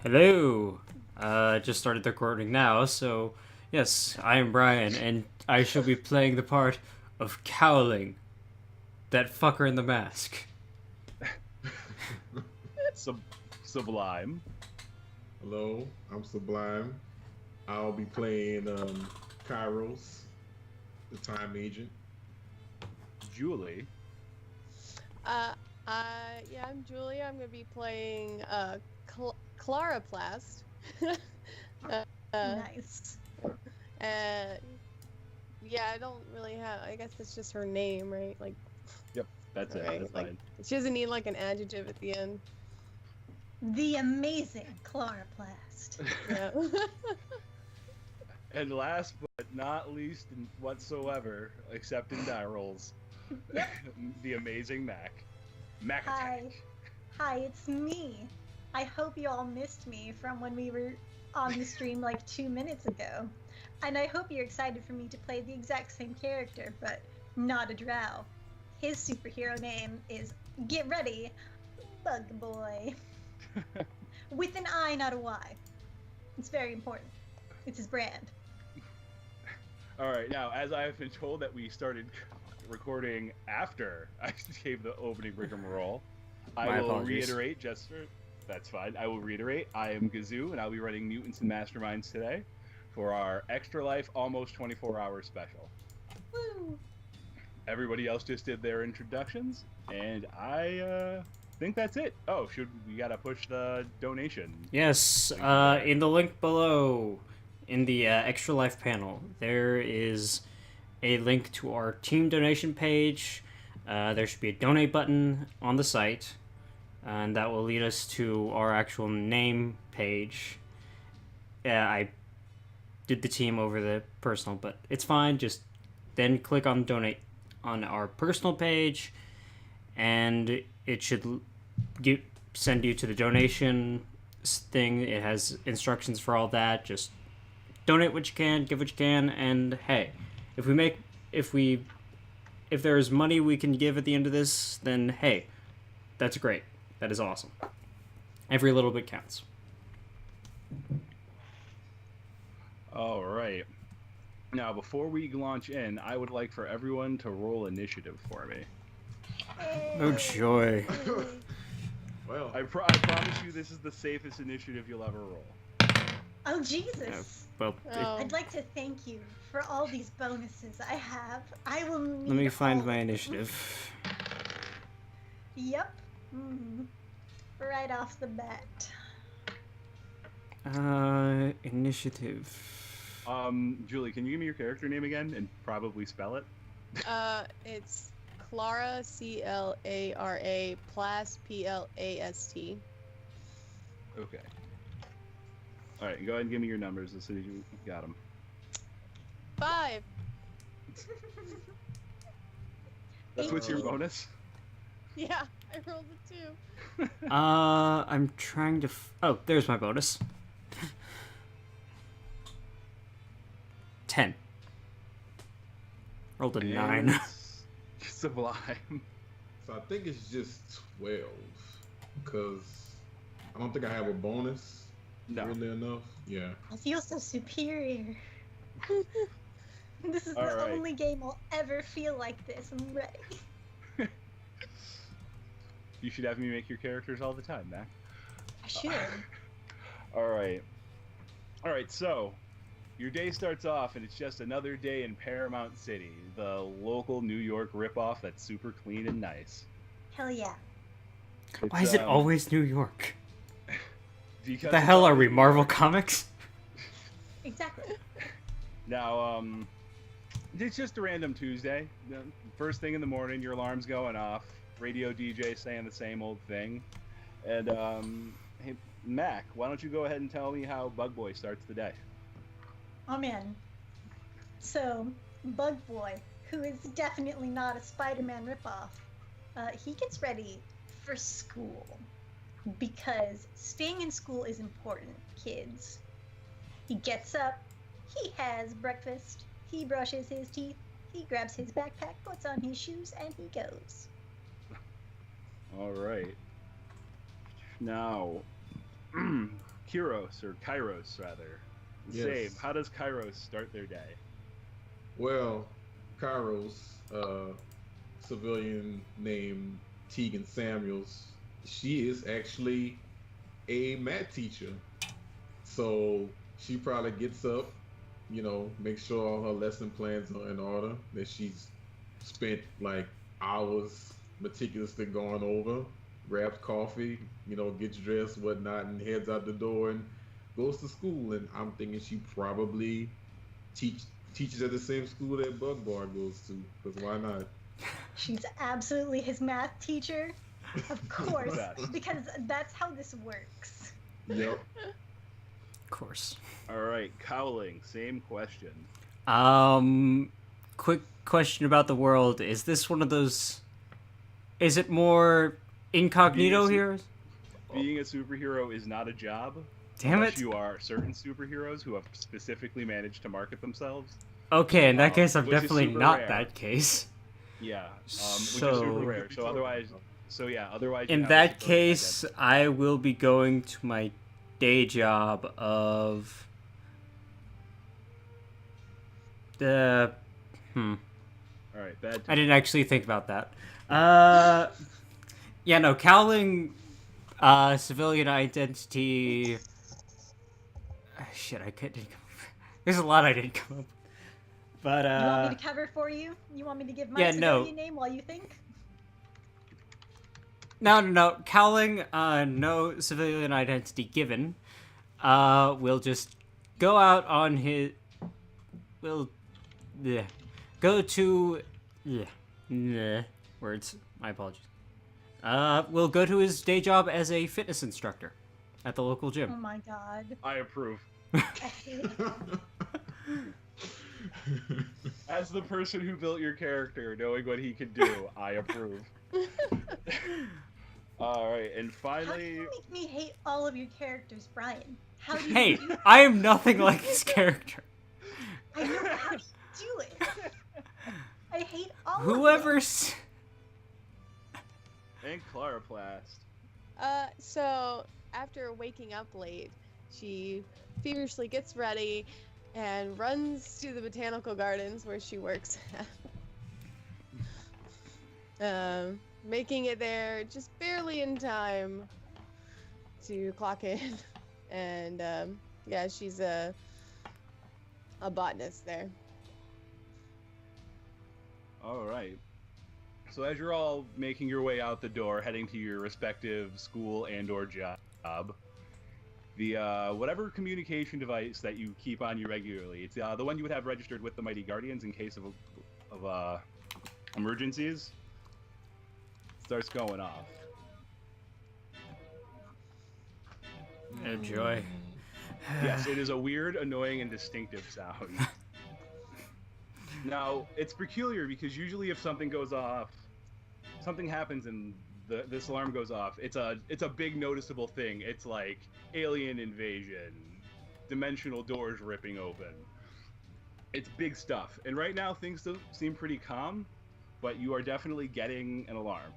Hello. Just started the recording now, so yes, I am Brian, and I shall be playing the part of Cowling, that fucker in the mask. Sub- Sublime. Hello, I'm Sublime. I'll be playing Kairos, the time agent. Julie. Uh, yeah, I'm Julia. I'm gonna be playing Claraplast. Nice. Yeah, I don't really have. I guess it's just her name, right? Like, Yep, that's it. right? That's Like, fine. she doesn't need like an adjective at the end. The amazing Chloroplast. Yeah. And last but not least whatsoever, except in die rolls, Yep. the amazing Mac. Mac Hi. Attack. Hi, it's me. I hope you all missed me from when we were on the stream like 2 minutes ago. And I hope you're excited for me to play the exact same character, but not a drow. His superhero name is, get ready, Bug Boy. With an I, not a Y. It's very important. It's his brand. All right, now as I have been told that we started recording after I gave the opening rigmarole, My I will apologies. reiterate just for that's fine. I will reiterate. I am Gazoo, and I'll be running Mutants and Masterminds today for our Extra Life almost 24-hour special. Woo! Everybody else just did their introductions, and I think that's it. Oh, we gotta push the donation? Yes, in the link below, in the Extra Life panel, there is a link to our team donation page. There should be a donate button on the site, and that will lead us to our actual name page. Yeah, I did the team over the personal, but it's fine. Just then click on donate on our personal page, and it should send you to the donation thing. It has instructions for all that. Just donate what you can, give what you can, and hey, if there's money we can give at the end of this, then hey, that's great. That is awesome. Every little bit counts. All right. Now, before we launch in, I would like for everyone to roll initiative for me. Oh joy. Well, I promise you, this is the safest initiative you'll ever roll. Oh, Jesus. Well, Oh. I'd like to thank you for all these bonuses I have. I will need let me find all my of them. initiative. Yep. Right off the bat. Initiative. Julie, can you give me your character name again and probably spell it? It's Clara, Clara, Plast, Plast. Okay. All right, go ahead and give me your numbers as soon as you got them. 5. That's what's your 18. bonus? Yeah, I rolled a 2. I'm trying to. Oh, there's my bonus. 10. Rolled a 9. And Sublime. so I think it's just 12 because I don't think I have a bonus. No. Weirdly enough, yeah. I feel so superior. This is All the right. only game I'll ever feel like this. I'm ready. You should have me make your characters all the time, Mac. I should. All right. All right, so your day starts off, and it's just another day in Paramount City, the local New York ripoff that's super clean and nice. Hell yeah. Why is it always New York? Because What the it's hell are always we, New Marvel York. Comics? Exactly. Now, it's just a random Tuesday. First thing in the morning, your alarm's going off. Radio DJ saying the same old thing. And, hey, Mac, why don't you go ahead and tell me how Bug Boy starts the day? Oh man. So, Bug Boy, who is definitely not a Spider-Man ripoff, he gets ready for school. Because staying in school is important, kids. He gets up, he has breakfast, he brushes his teeth, he grabs his backpack, puts on his shoes, and he goes. All right. Now, Kairos rather. Yes. Same. How does Kairos start their day? Well, Kairos, civilian named Tegan Samuels, she is actually a math teacher. So she probably gets up, makes sure all her lesson plans are in order, that she's spent like hours meticulously going over, grabs coffee, gets dressed, whatnot, and heads out the door and goes to school. And I'm thinking she probably teach teaches at the same school that Bug Bar goes to, because why not? She's absolutely his math teacher. Of course, Yes. because that's how this works. Yep. Of course. All right, Cowling. Same question. Quick question about the world. Is this one of those... Is it more incognito here? Being a superhero is not a job. Damn unless it. you are certain superheroes who have specifically managed to market themselves. Okay, in that case, I'm which is definitely super not rare. that case. Yeah, which is So- super rare. So otherwise, otherwise. you In have a that super case, I will be going to my day job of... The... All right, bad. I didn't actually think about that. Yeah, no, Cowling, civilian identity... Shit, I couldn't... There's a lot I didn't come up with. But, You want me to cover for you? You want me to give my yeah, no. civilian name while you think? No. Cowling, no civilian identity given. Will just go out on his... Will... Yeah. Go to... Yeah. Words. My apologies. Will go to his day job as a fitness instructor at the local Oh gym. my god. I approve. I hate it. As the person who built your character, knowing what he can do, I approve. All right, and How do finally, you make me hate all of your characters, Brian? How do you Hey, do that? I am nothing like this character. I know how do you do it. I hate all of Whoever's... and Chloroplast. So after waking up late, she feverishly gets ready and runs to the botanical gardens where she works at. Making it there just barely in time to clock in. And yeah, she's a botanist there. All right. So as you're all making your way out the door, heading to your respective school and/or job, the whatever communication device that you keep on you regularly, it's the one you would have registered with the Mighty Guardians in case of emergencies, starts going off. Oh, joy. Yes, it is a weird, annoying, and distinctive sound. Now, it's peculiar because usually if something goes off, something happens and this alarm goes off, it's a big noticeable thing. It's like alien invasion, dimensional doors ripping open. It's big stuff. And right now things still seem pretty calm, but you are definitely getting an alarm.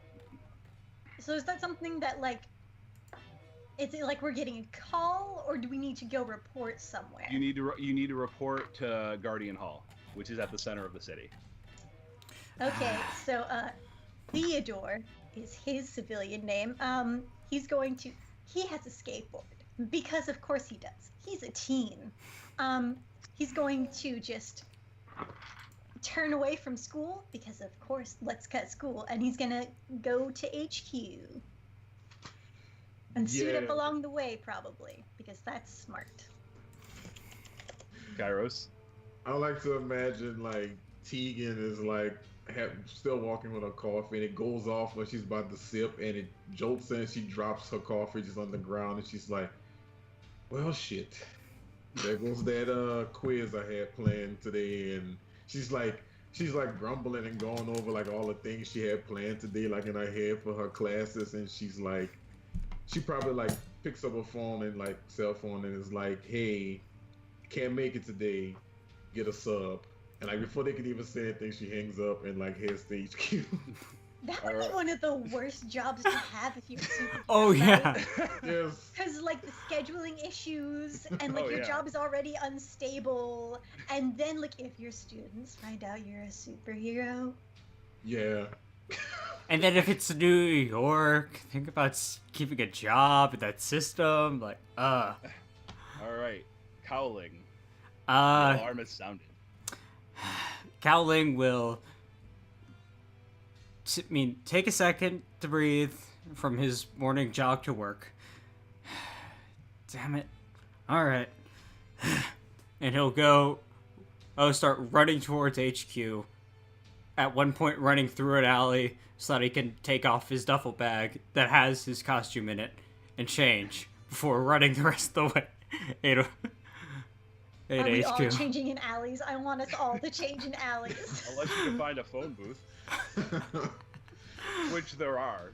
So is that something that, like, is it like we're getting a call, or do we need to go report somewhere? You need to report to Guardian Hall, which is at the center of the city. Okay, so Theodore is his civilian name. He has a skateboard, because of course he does. He's a teen. He's going to just turn away from school, because of course, let's cut school, and he's gonna go to HQ. And suit up Yeah. along the way, probably, because that's smart. Kairos. I like to imagine like Tegan is like still walking with her coffee, and it goes off when she's about to sip, and it jolts in. She drops her coffee just on the ground, and she's like, "Well, shit. There goes that quiz I had planned today." And she's like grumbling and going over like all the things she had planned today, like in her head for her classes, and she's like, she probably like picks up her phone and like cell phone and is like, "Hey, can't make it today. Get a sub." And like before they can even say anything, she hangs up and like heads to HQ. That would Alright. be one of the worst jobs to have if you're a superhero. Oh yeah. Yes. Because like the scheduling issues and like Oh, your yeah. job is already unstable, and then like if your students find out you're a superhero, Yeah. And then if it's New York, think about keeping a job in that system. Like, All right, Cowling. The uh, alarm has sounded. Cowling will. Take a second to breathe from his morning jog to work. Damn it. Alright. And he'll go. Start running towards HQ. At one point, running through an alley so that he can take off his duffel bag that has his costume in it and change before running the rest of the way. are we all HQ. changing in alleys? I want us all to change in alleys. Unless you can find a phone booth, which there are.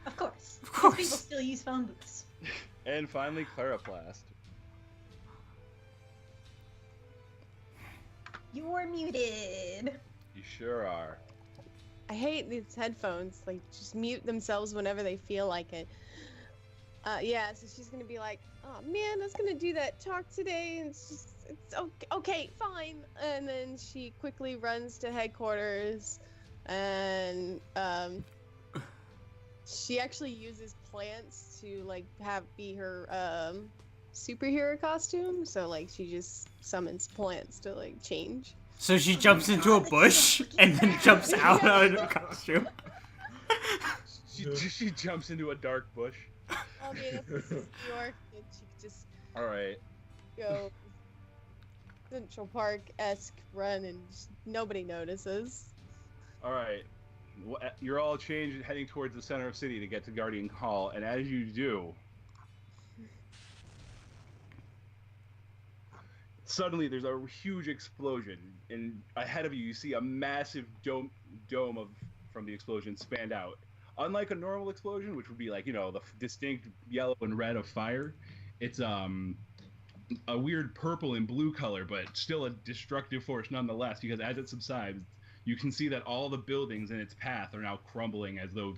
Of course. Of course. People still use phone booths. And finally, Clariplast. You're muted. You sure are. I hate these headphones. Like, just mute themselves whenever they feel like it. Yeah, so she's gonna be like, "Oh man, I was gonna do that talk today, and it's okay, fine." And then she quickly runs to headquarters, and she actually uses plants to like be her superhero costume. So like she just summons plants to like change. So she jumps into a bush and then jumps out of the costume. She jumps into a dark bush. I mean, if this is New York, then she could just All right. go Central Park-esque run and just, nobody notices. All right. You're all changed, heading towards the center of city to get to Guardian Hall, and as you do, suddenly there's a huge explosion, and ahead of you, you see a massive dome from the explosion spanned out. Unlike a normal explosion, which would be like, the distinct yellow and red of fire, it's a weird purple and blue color, but still a destructive force nonetheless, because as it subsides, you can see that all the buildings in its path are now crumbling as though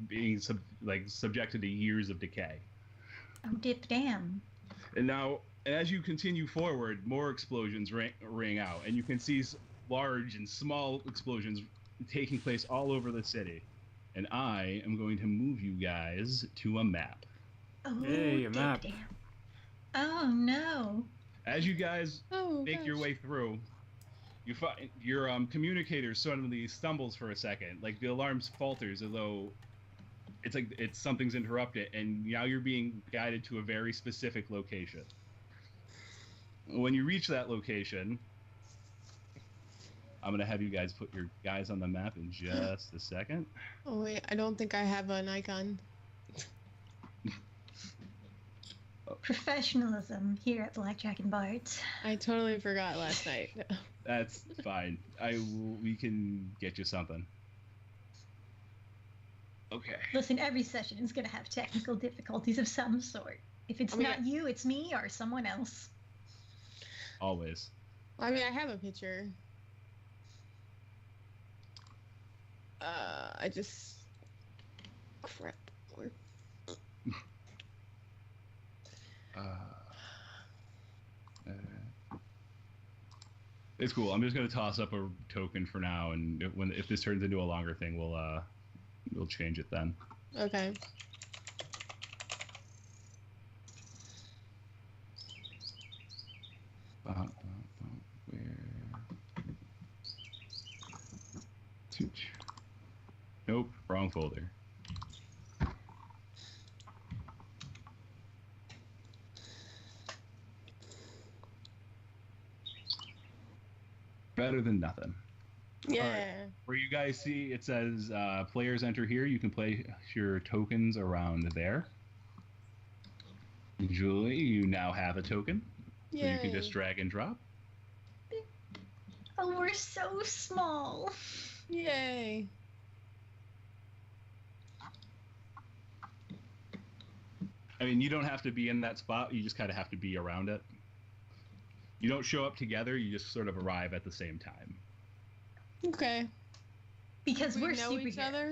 being subjected to years of decay. Oh, dip damn. And now, as you continue forward, more explosions ring out, and you can see large and small explosions taking place all over the city. And I am going to move you guys to a map. Oh, Hey, a dip map. damn. Oh no. As you guys Oh, make your gosh. way through, you find your communicator suddenly stumbles for a second, like the alarm falters as though it's something's interrupted, and now you're being guided to a very specific location. When you reach that location, I'm gonna have you guys put your guys on the map in just a second. Oh wait, I don't think I have an icon. Professionalism here at Blackjack and Bart. I totally forgot last night. That's fine. We can get you something. Okay. Listen, every session is gonna have technical difficulties of some sort. If it's I mean, not you, it's me or someone else. Always. I mean, I have a picture. I just crap. Where- It's cool. I'm just gonna toss up a token for now, and if this turns into a longer thing, we'll change it then. Okay. Where? Nope, wrong folder. Better than nothing. Yeah. Where you guys see it says players enter here, you can place your tokens around there. Julie, you now have a token. So you can just Yay. drag and drop. Oh, we're so small. Yay. I mean, you don't have to be in that spot, you just kind of have to be around it. You don't show up together, you just sort of arrive at the same time. Okay. Because We we're know each other?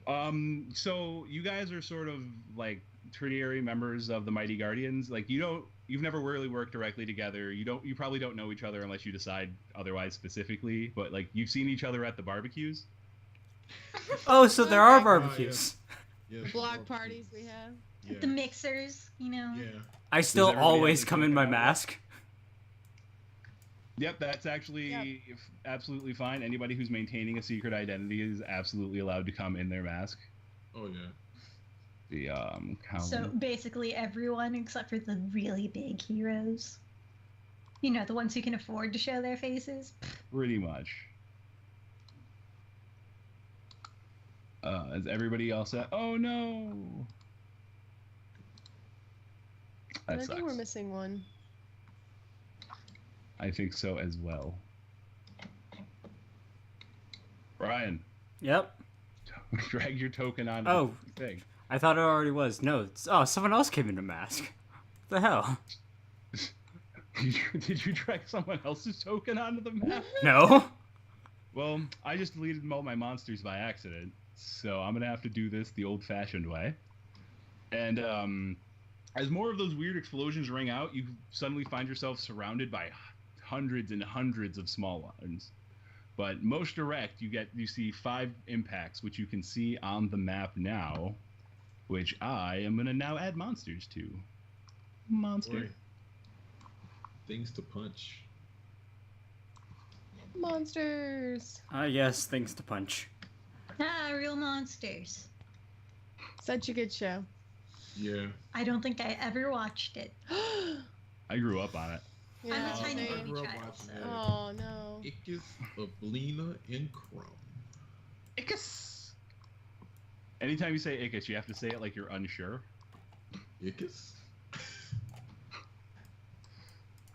superheroes. So you guys are sort of like tertiary members of the Mighty Guardians. Like you've never really worked directly together. You probably don't know each other unless you decide otherwise specifically. But like you've seen each other at the barbecues. Oh, so there are Okay. barbecues. Yes, The block yes. parties we have. Yeah. The mixers, you know. Yeah. I still everybody have always their come in my token out? mask. Yep, that's actually absolutely fine. Anybody who's maintaining a secret identity is absolutely allowed to come in their mask. Oh yeah. The So basically everyone except for the really big heroes. You know, the ones who can afford to show their faces. pretty much. Is everybody all set? Oh no. But That I think we're sucks. missing one. I think so as well. Brian, Yep. drag your token on Oh. the thing. I thought it already was. No. Someone else came in a mask. What the hell? Did you drag someone else's token onto the map? No. Well, I just deleted all my monsters by accident, so I'm gonna have to do this the old-fashioned way. And as more of those weird explosions ring out, you suddenly find yourself surrounded by hundreds and hundreds of small ones. But most direct, you see 5 impacts, which you can see on the map now, which I am gonna now add monsters to. Monster. Boy. Things to punch. Monsters. Yes, things to punch. Ah, real monsters. Such a good show. Yeah. I don't think I ever watched it. I grew up on it. I'm a tiny I baby grew up child, watching so. that. Oh no. Icus of Lena and Crumb. Icus. Anytime you say Icus, you have to say it like you're unsure. Icus?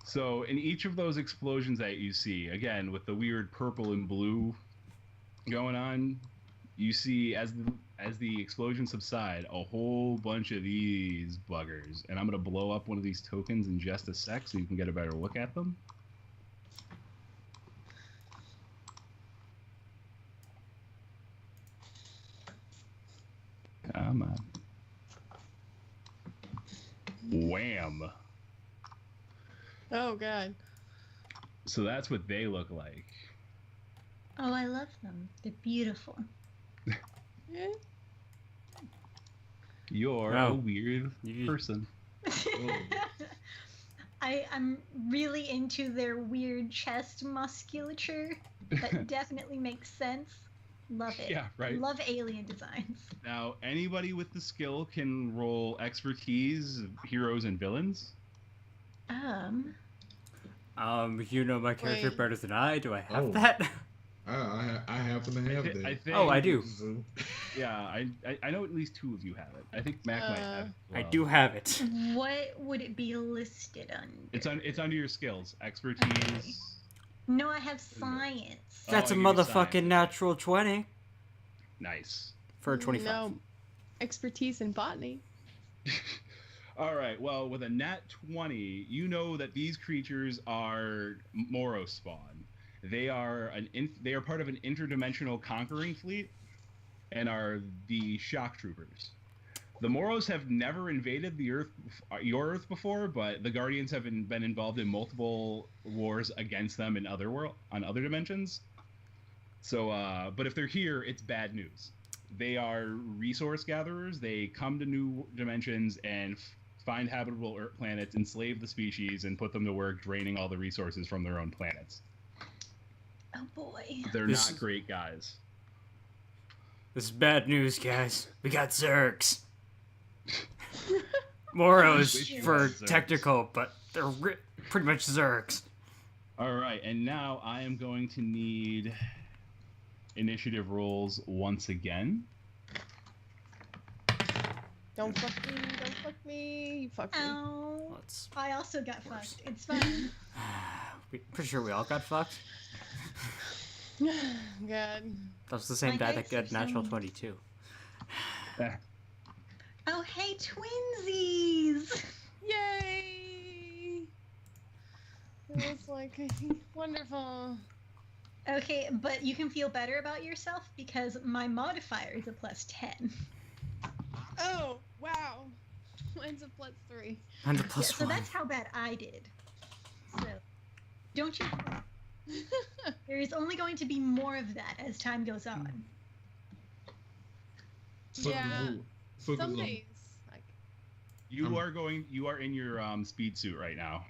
So in each of those explosions that you see, again with the weird purple and blue going on, you see as the explosions subside, a whole bunch of these buggers, and I'm gonna blow up one of these tokens in just a sec so you can get a better look at them. Come on. Wham. Oh god. So that's what they look like. Oh, I love them. They're beautiful. Yeah. You're Oh. a weird You- person. I'm really into their weird chest musculature. That definitely makes sense. Love it. Yeah, right. Love alien designs. Now, anybody with the skill can roll expertise, heroes, and villains. You know my character Wait. better than I. Do I have Oh. that? I happen to have that. I think. Oh, I do. So, Yeah, I know at least 2 of you have it. I think Mac might have it. I as well. do have it. What would it be listed under? It's under your skills. Expertise. No, I have science. That's Oh, a I give you motherfucking science. natural 20 Nice. for a 25. No. Expertise in botany. All right. Well, with a nat 20, you know that these creatures are Moros spawn. They are they are part of an interdimensional conquering fleet, and are the shock troopers. The Moros have never invaded the Earth, your Earth before, but the Guardians have been involved in multiple wars against them in on other dimensions. So, but if they're here, it's bad news. They are resource gatherers. They come to new dimensions and find habitable Earth planets, enslave the species, and put them to work draining all the resources from their own planets. Oh boy. They're This not is- great guys. This is bad news, guys. We got Zergs. Moros Wish you for had Zergs. technical, but they're pretty much Zergs. All right, and now I am going to need initiative rolls once again. Don't fuck me. Don't fuck me. You fuck me. Ow. Let's. I also got Worse. fucked. It's fine. Pretty sure we all got fucked. God. That was the same My guy dice that are got natural so- 22. Oh, hey, twinsies! Yay! It was like wonderful. Okay, but you can feel better about yourself because my modifier is a +10. Oh, wow. Mine's a +3. And the Yeah, plus so one. that's how bad I did. So, don't you? There is only going to be more of that as time goes on. So Yeah. Kazoo, so Some Kazoo, days. Like, You are in your speed suit right now.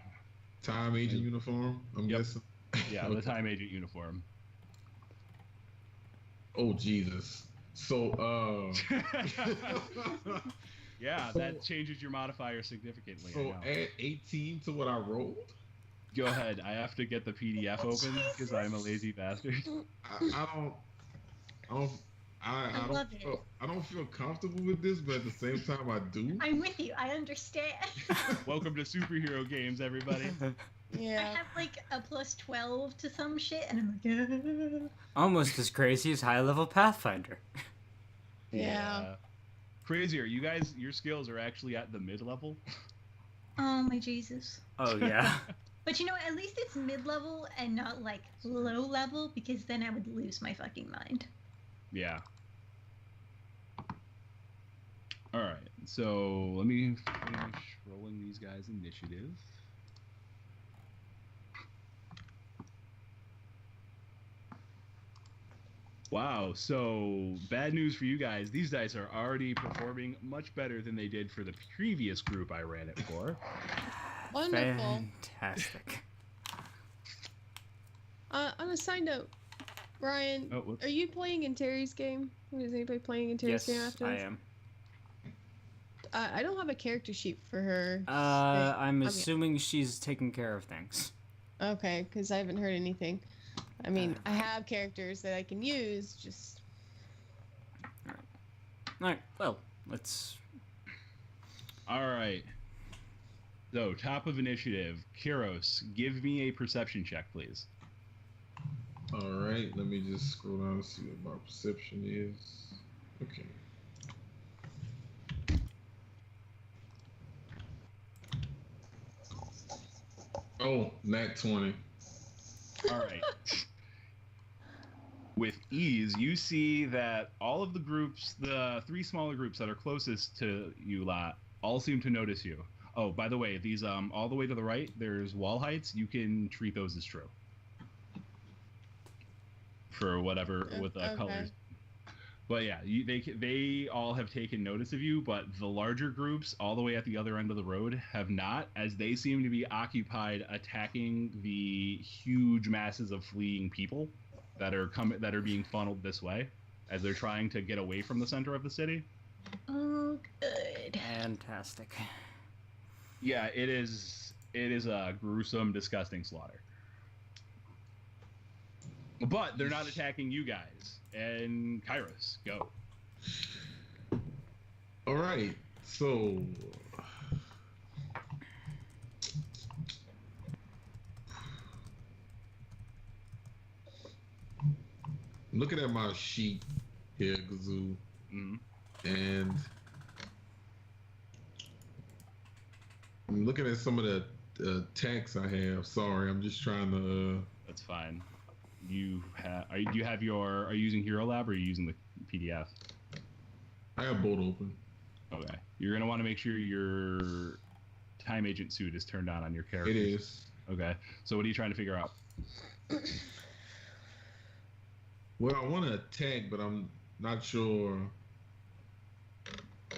time agent uniform. I'm Yep. guessing. Yeah, the Okay. time agent uniform. Oh Jesus. So Yeah, So- that changes your modifier significantly. I so know. add 18 to what I rolled. Go ahead. I have to get the PDF open because I'm a lazy bastard. I don't. I don't. I love it. I don't feel comfortable with this, but at the same time, I do. I'm with you. I understand. Welcome to superhero games, everybody. I yeah. have like a +12 to some shit, and I'm like, Almost as crazy as high level Pathfinder. Yeah. Crazier. You guys, your skills are actually at the mid level. oh my Jesus. Oh yeah. But you know, at least it's mid-level and not like low level, because then I would lose my fucking mind. Yeah. All right. So let me finish rolling these guys' initiative. Wow, so bad news for you guys. These dice are already performing much better than they did for the previous group I ran it for. Wonderful. Fantastic. On a side note, Brian, Oh, whoops. are you playing in Terry's game? Is anybody playing in Terry's game Yes, after I this? am. I don't have a character sheet for her. I'm Okay. assuming she's taking care of things. Okay, because I haven't heard anything. I mean, I have characters that I can use, just... Alright, well, let's... All right. So, top of initiative, Kiros, give me a perception check, please. All right, let me just scroll down and see what my perception is. Okay. Oh, nat 20. All right. With ease, you see that all of the groups, the three smaller groups that are closest to you lot, all seem to notice you. Oh, by the way, these all the way to the right, there's wall heights. You can treat those as true. For whatever with the Okay. colors. But yeah, they all have taken notice of you, but the larger groups all the way at the other end of the road have not, as they seem to be occupied attacking the huge masses of fleeing people that are being funneled this way as they're trying to get away from the center of the city. Oh, good. Fantastic. Yeah, it is a gruesome, disgusting slaughter. But they're not attacking you guys. And Kairos, go. All right, so looking at my sheet here, Gazoo, Mhm. and I'm looking at some of the attacks I have. Sorry, I'm just trying to. That's fine. Do you using Hero Lab or are you using the PDF? I have both open. Okay. You're gonna want to make sure your time agent suit is turned on your character. It is. Okay. So what are you trying to figure out? Well, I want to attack, but I'm not sure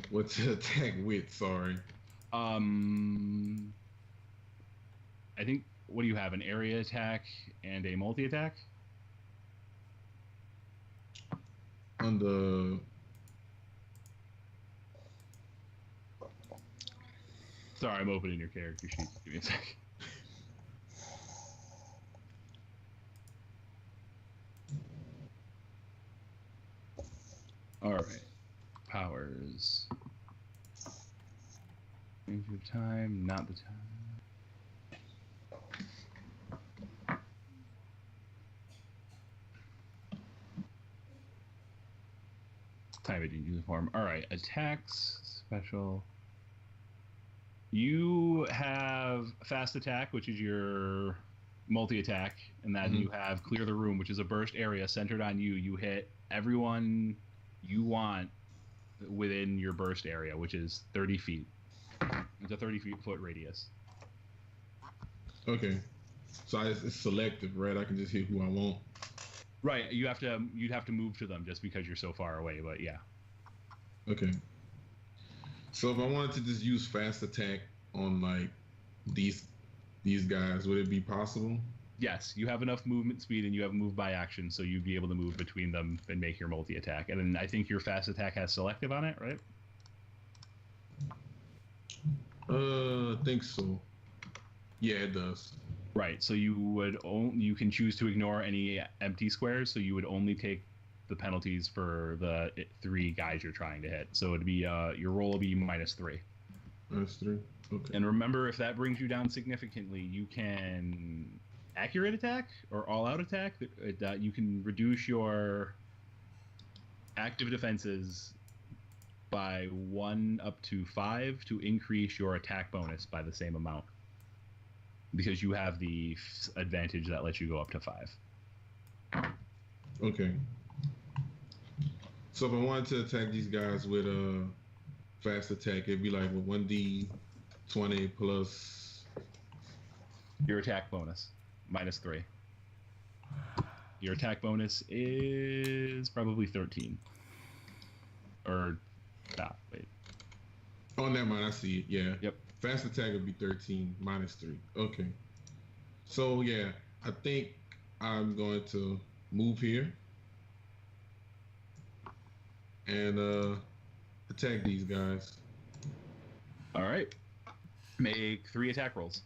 what to attack with. Sorry. I think, what do you have? An area attack and a multi attack? On the Sorry, I'm opening your character sheet. Give me a sec. All right. Powers. Change of time, not the time. Time agent uniform. All right. Attacks, special. You have fast attack, which is your multi-attack, and then you have clear the room, which is a burst area centered on you. You hit everyone you want within your burst area, which is 30 feet. It's a 30-foot radius. Okay. So it's selective, right? I can just hit who I want. Right. You'd have to move to them just because you're so far away, but yeah. Okay. So if I wanted to just use fast attack on like these guys, would it be possible? Yes, you have enough movement speed and you have move by action, so you'd be able to move between them and make your multi-attack. And then I think your fast attack has selective on it, right? I think so. Yeah, it does. Right. So you can choose to ignore any empty squares, so you would only take the penalties for the 3 guys you're trying to hit. So it'd be your roll will be -3. -3. Okay. And remember, if that brings you down significantly, you can accurate attack or all-out attack. You can reduce your active defenses by 1 up to 5 to increase your attack bonus by the same amount, because you have the advantage that lets you go up to 5. Okay. So if I wanted to attack these guys with a fast attack, it'd be like with 1d20 plus your attack bonus, -3. Your attack bonus is probably 13. Or, wait. Oh, never mind. I see it. Yeah. Yep. Fast attack would be 13 -3. Okay. So yeah, I think I'm going to move here and attack these guys. All right. Make 3 attack rolls.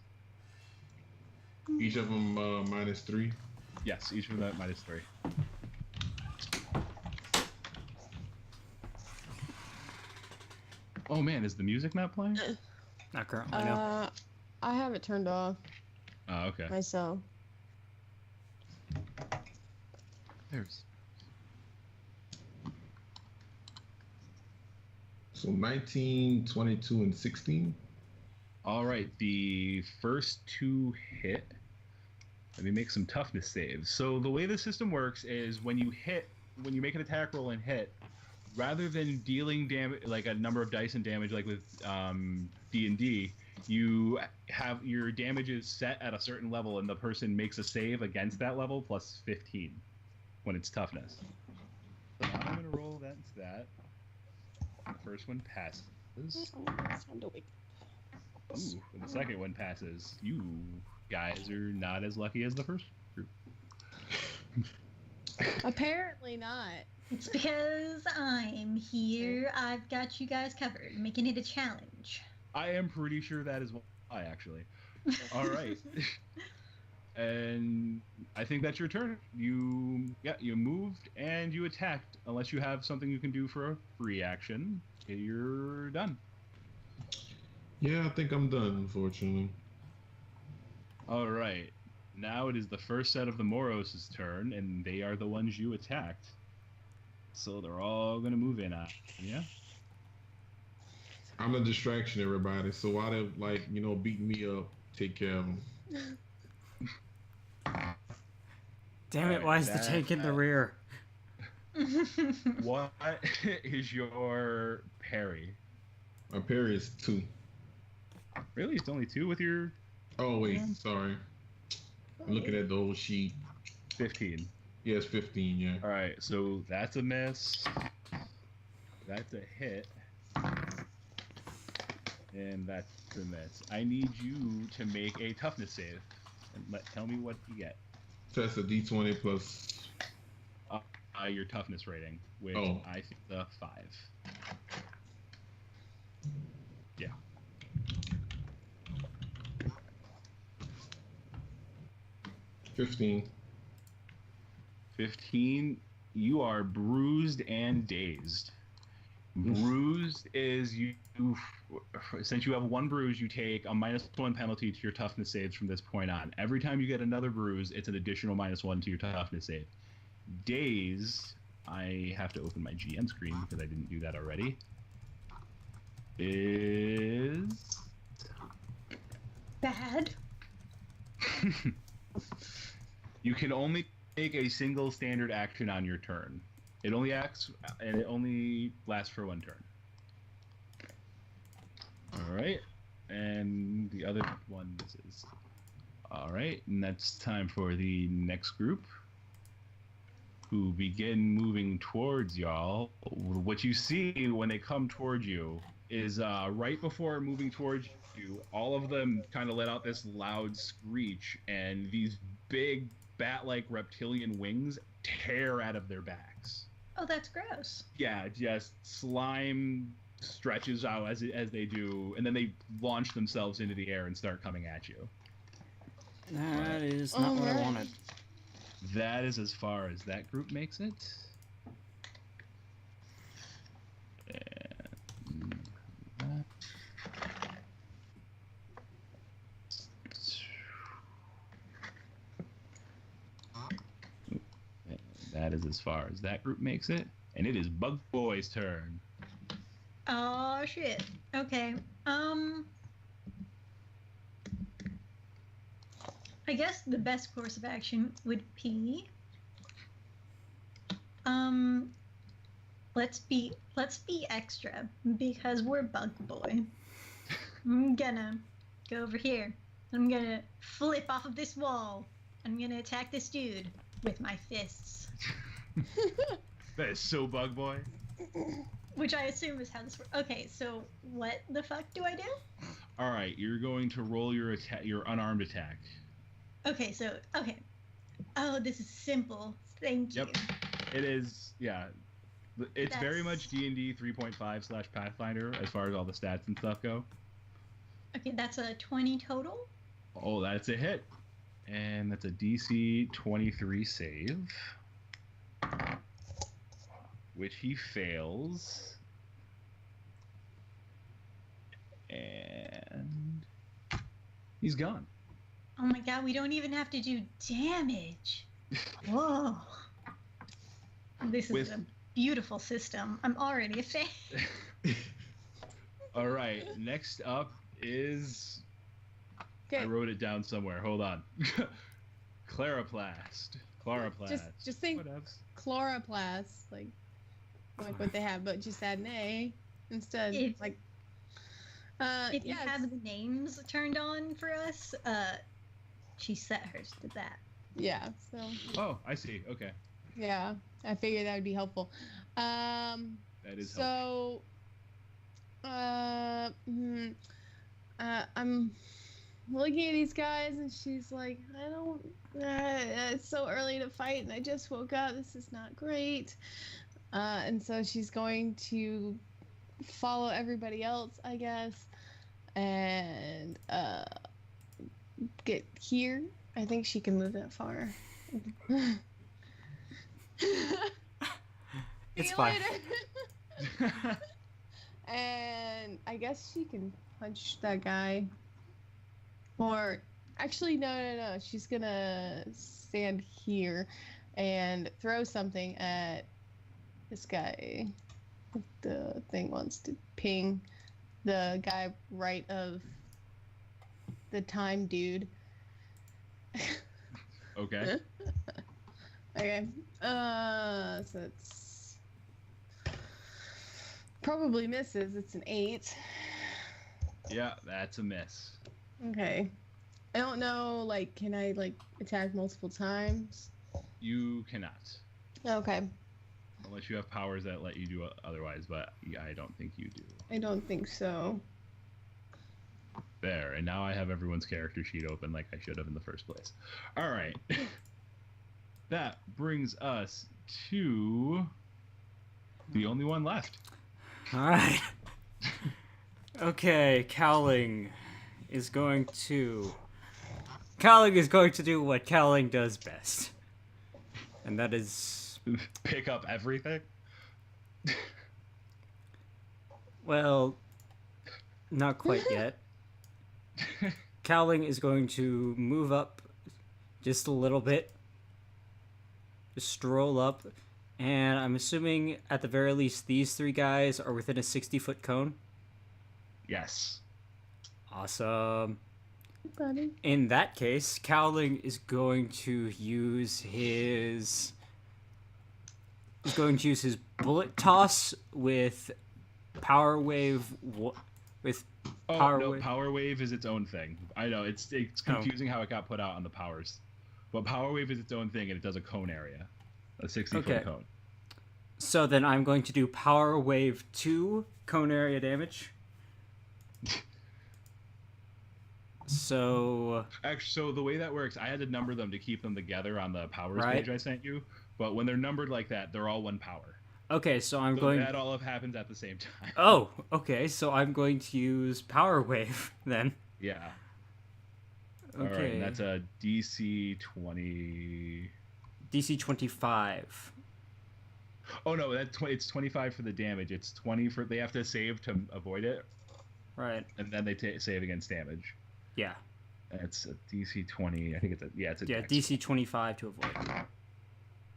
Each of them -3. Yes, each of them at -3. Oh man, is the music not playing? Not currently, no. I have it turned off Oh, okay. myself. There's. So 19, 22, and 16. All right, the first 2 hit. Let me make some toughness saves. So the way the system works is when you make an attack roll and hit, rather than dealing damage like a number of dice and damage like with D&D, you have your damages set at a certain level, and the person makes a save against that level plus 15 when it's toughness. So now I'm gonna roll against that. The first one passes. It's time to wake Ooh, and the second one passes. You guys are not as lucky as the first group. Apparently not. It's because I'm here. I've got you guys covered, making it a challenge. I am pretty sure that is why, actually. All right. And I think that's your turn. You moved and you attacked. Unless you have something you can do for a free action, you're done. Yeah, I think I'm done, unfortunately. All right. Now it is the first set of the Moros' turn, and they are the ones you attacked. So they're all gonna move in on you. I'm a distraction, everybody. So while they're beating me up, take care of them. Damn it, why is the tank in the rear? What is your parry? My parry is 2. Really? It's only 2 with your Oh wait, sorry. I'm looking at the whole sheet. 15. Yeah, it's 15. Yeah. All right, so that's a miss. That's a hit. And that's a miss. I need you to make a toughness save. And tell me what you get. So that's a D20 plus. Your toughness rating, which I think the 5. Yeah. 15. 15. You are bruised and dazed. Bruised is you. Since you have 1 bruise, you take a -1 penalty to your toughness saves from this point on. Every time you get another bruise, it's an additional -1 to your toughness save. Dazed, I have to open my GM screen because I didn't do that already. Is Bad. You can only take a single standard action on your turn. It only acts, and it only lasts for one turn. All right, and the other one is all right, and that's time for the next group, who begin moving towards y'all. What you see when they come towards you is right before moving towards you, all of them kind of let out this loud screech, and these big bat-like reptilian wings tear out of their backs. Oh, that's gross. Yeah, just slime stretches out as they do, and then they launch themselves into the air and start coming at you. That is not what I wanted. That is as far as that group makes it. And that is as far as that group makes it. And it is Bug Boy's turn. Oh shit. Okay. I guess the best course of action would be let's be extra because we're Bug Boy. I'm gonna go over here. I'm gonna flip off of this wall. I'm gonna attack this dude with my fists. That is so Bug Boy. Which I assume is how this works. Okay, so what the fuck do I do? All right, you're going to roll your unarmed attack. Okay, so okay. Oh, this is simple. Thank you. Yep. It is. Yeah. It's very much D&D 3.5 / Pathfinder as far as all the stats and stuff go. Okay, that's a 20 total. Oh, that's a hit. And that's a DC 23 save. Which he fails. And he's gone. Oh my god, we don't even have to do damage. Whoa. This is a beautiful system. I'm already a fan. All right, next up is... Okay. I wrote it down somewhere. Hold on. Chloroplast. Just think chloroplast, like what they have, but just add an A instead. If you yes. have the names turned on for us, she set hers to that. Yeah. So. Oh, I see. Okay. Yeah, I figured that would be helpful. That is helpful. So, I'm looking at these guys, and she's like, I don't. It's so early to fight, and I just woke up. This is not great. And so she's going to follow everybody else, I guess, and get here. I think she can move that far. It's See you fine. later. And I guess she can punch that guy. Or actually, no. She's gonna stand here and throw something at this guy. The thing wants to ping the guy right of the time dude. Okay. Okay. So it's probably misses. It's an 8. Yeah, that's a miss. Okay. I don't know, like, can I, like, attack multiple times? You cannot. Okay. Unless you have powers that let you do otherwise, but yeah, I don't think you do. I don't think so. There, and now I have everyone's character sheet open like I should have in the first place. All right. That brings us to the only one left. All right. Okay, Cowling is going to do what Cowling does best, and that is Pick up everything? well, not quite yet. Cowling is going to move up just a little bit, just stroll up, and I'm assuming at the very least these 3 guys are within a 60-foot cone. Yes. Awesome. Buddy. In that case, Cowling is going to use his bullet toss with power wave with Oh power no, wave. Power Wave is its own thing. I know it's confusing how it got put out on the powers, but Power Wave is its own thing and it does a cone area, a 60-foot cone. So then I'm going to do power wave 2 cone area damage. So Actually, so the way that works, I had to number them to keep them together on the powers Right. page I sent you. But when they're numbered like that, they're all 1 power. okay, so I'm So going. that all happens at the same time. Oh, okay. So I'm going to use power wave then. Yeah. Okay. All right, and that's a DC 20. DC 25. Oh no, it's 25 for the damage. It's 20 for they have to save to avoid it, Right. and then they save against damage. Yeah. That's a DC 20. I think it's a it's a Yeah. dex. DC 25 to avoid.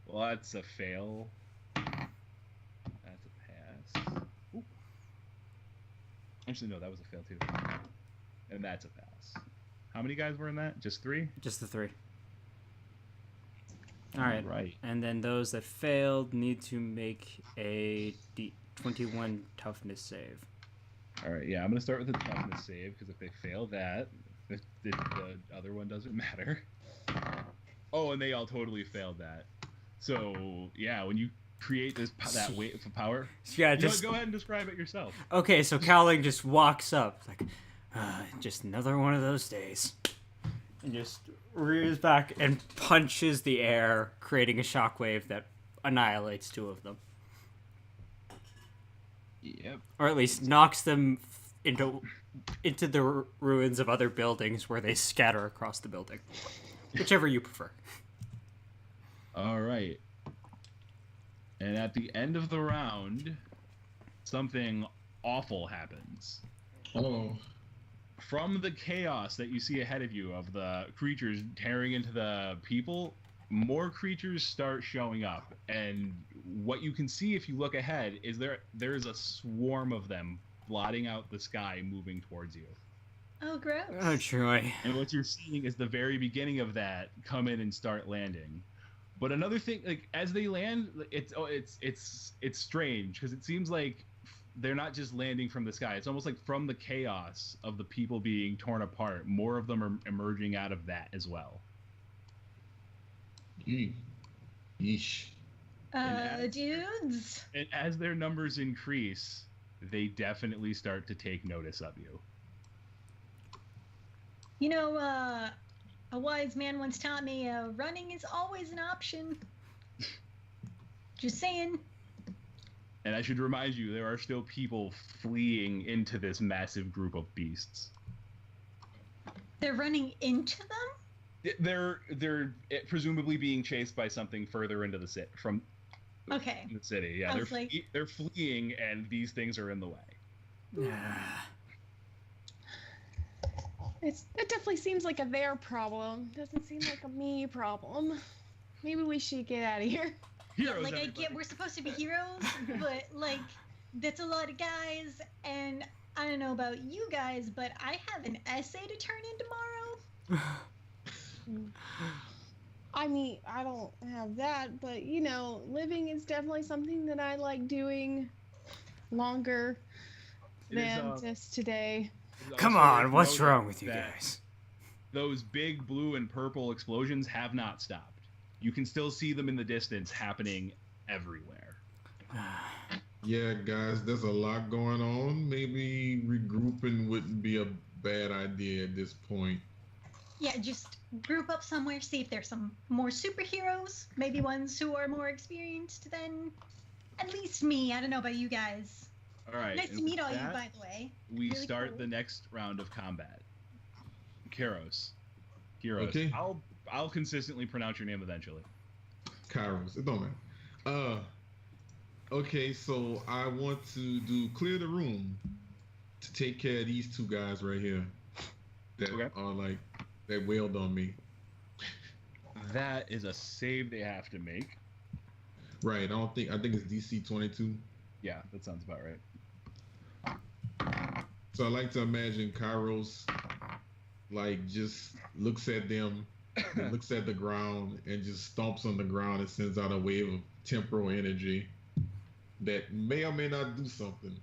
Well, that's a fail. That's a pass. Ooh. Actually, no, that was a fail too. And that's a pass. How many guys were in that? Just 3? Just the 3. All right. Right. And then those that failed need to make a 21 toughness save. All right. Yeah, I'm gonna start with the toughness save because if they fail that, the other one doesn't matter. Oh, and they all totally failed that. So yeah, when you create that wave of power, Yeah. you know what, Just go ahead and describe it yourself. okay. So Cowling just walks up like, just another one of those days, and just rears back and punches the air, creating a shockwave that annihilates 2 of them, Yep. or at least knocks them into the ruins of other buildings where they scatter across the building, whichever you prefer. All right. And at the end of the round, something awful happens. Oh, From the chaos that you see ahead of you of the creatures tearing into the people, more creatures start showing up. And what you can see if you look ahead is there's a swarm of them blotting out the sky moving towards you. Oh, gross. Oh joy! And what you're seeing is the very beginning of that come in and start landing. But another thing, like as they land, it's strange because it seems like they're not just landing from the sky. It's almost like from the chaos of the people being torn apart, more of them are emerging out of that as well. yeesh. Dudes. And as their numbers increase, they definitely start to take notice of you. You know, a wise man once taught me running is always an option. Just saying. And I should remind you, there are still people fleeing into this massive group of beasts. They're running into them? They're presumably being chased by something further into the city from Okay. the city. Yeah, I they're was like- they're fleeing, and these things are in the way. It definitely seems like a their problem. Doesn't seem like a me problem. Maybe we should get out of here. Heroes, Like, I everybody. get we're supposed to be heroes, but, like, that's a lot of guys, and I don't know about you guys, but I have an essay to turn in tomorrow. I mean, I don't have that, but you know, living is definitely something that I like doing longer It is, than just today. Come Also, on, what's know wrong with you that guys? Those big blue and purple explosions have not stopped. You can still see them in the distance happening everywhere. Yeah, guys, there's a lot going on. Maybe regrouping wouldn't be a bad idea at this point. Yeah, just group up somewhere, see if there's some more superheroes, maybe ones who are more experienced than at least me. I don't know about you guys. All right. Nice and to meet with all you, that, by the way. We Really start cool. the next round of combat. Keros. Keros. Okay. I'll consistently pronounce your name eventually. Kairos, it don't matter. Okay, so I want to do clear the room to take care of these 2 guys right here that Okay. are like that wailed on me. That is a save they have to make. Right, I think it's DC 22. Yeah, that sounds about right. So I like to imagine Kairos like just looks at them, then looks at the ground, and just stomps on the ground and sends out a wave of temporal energy that may or may not do something.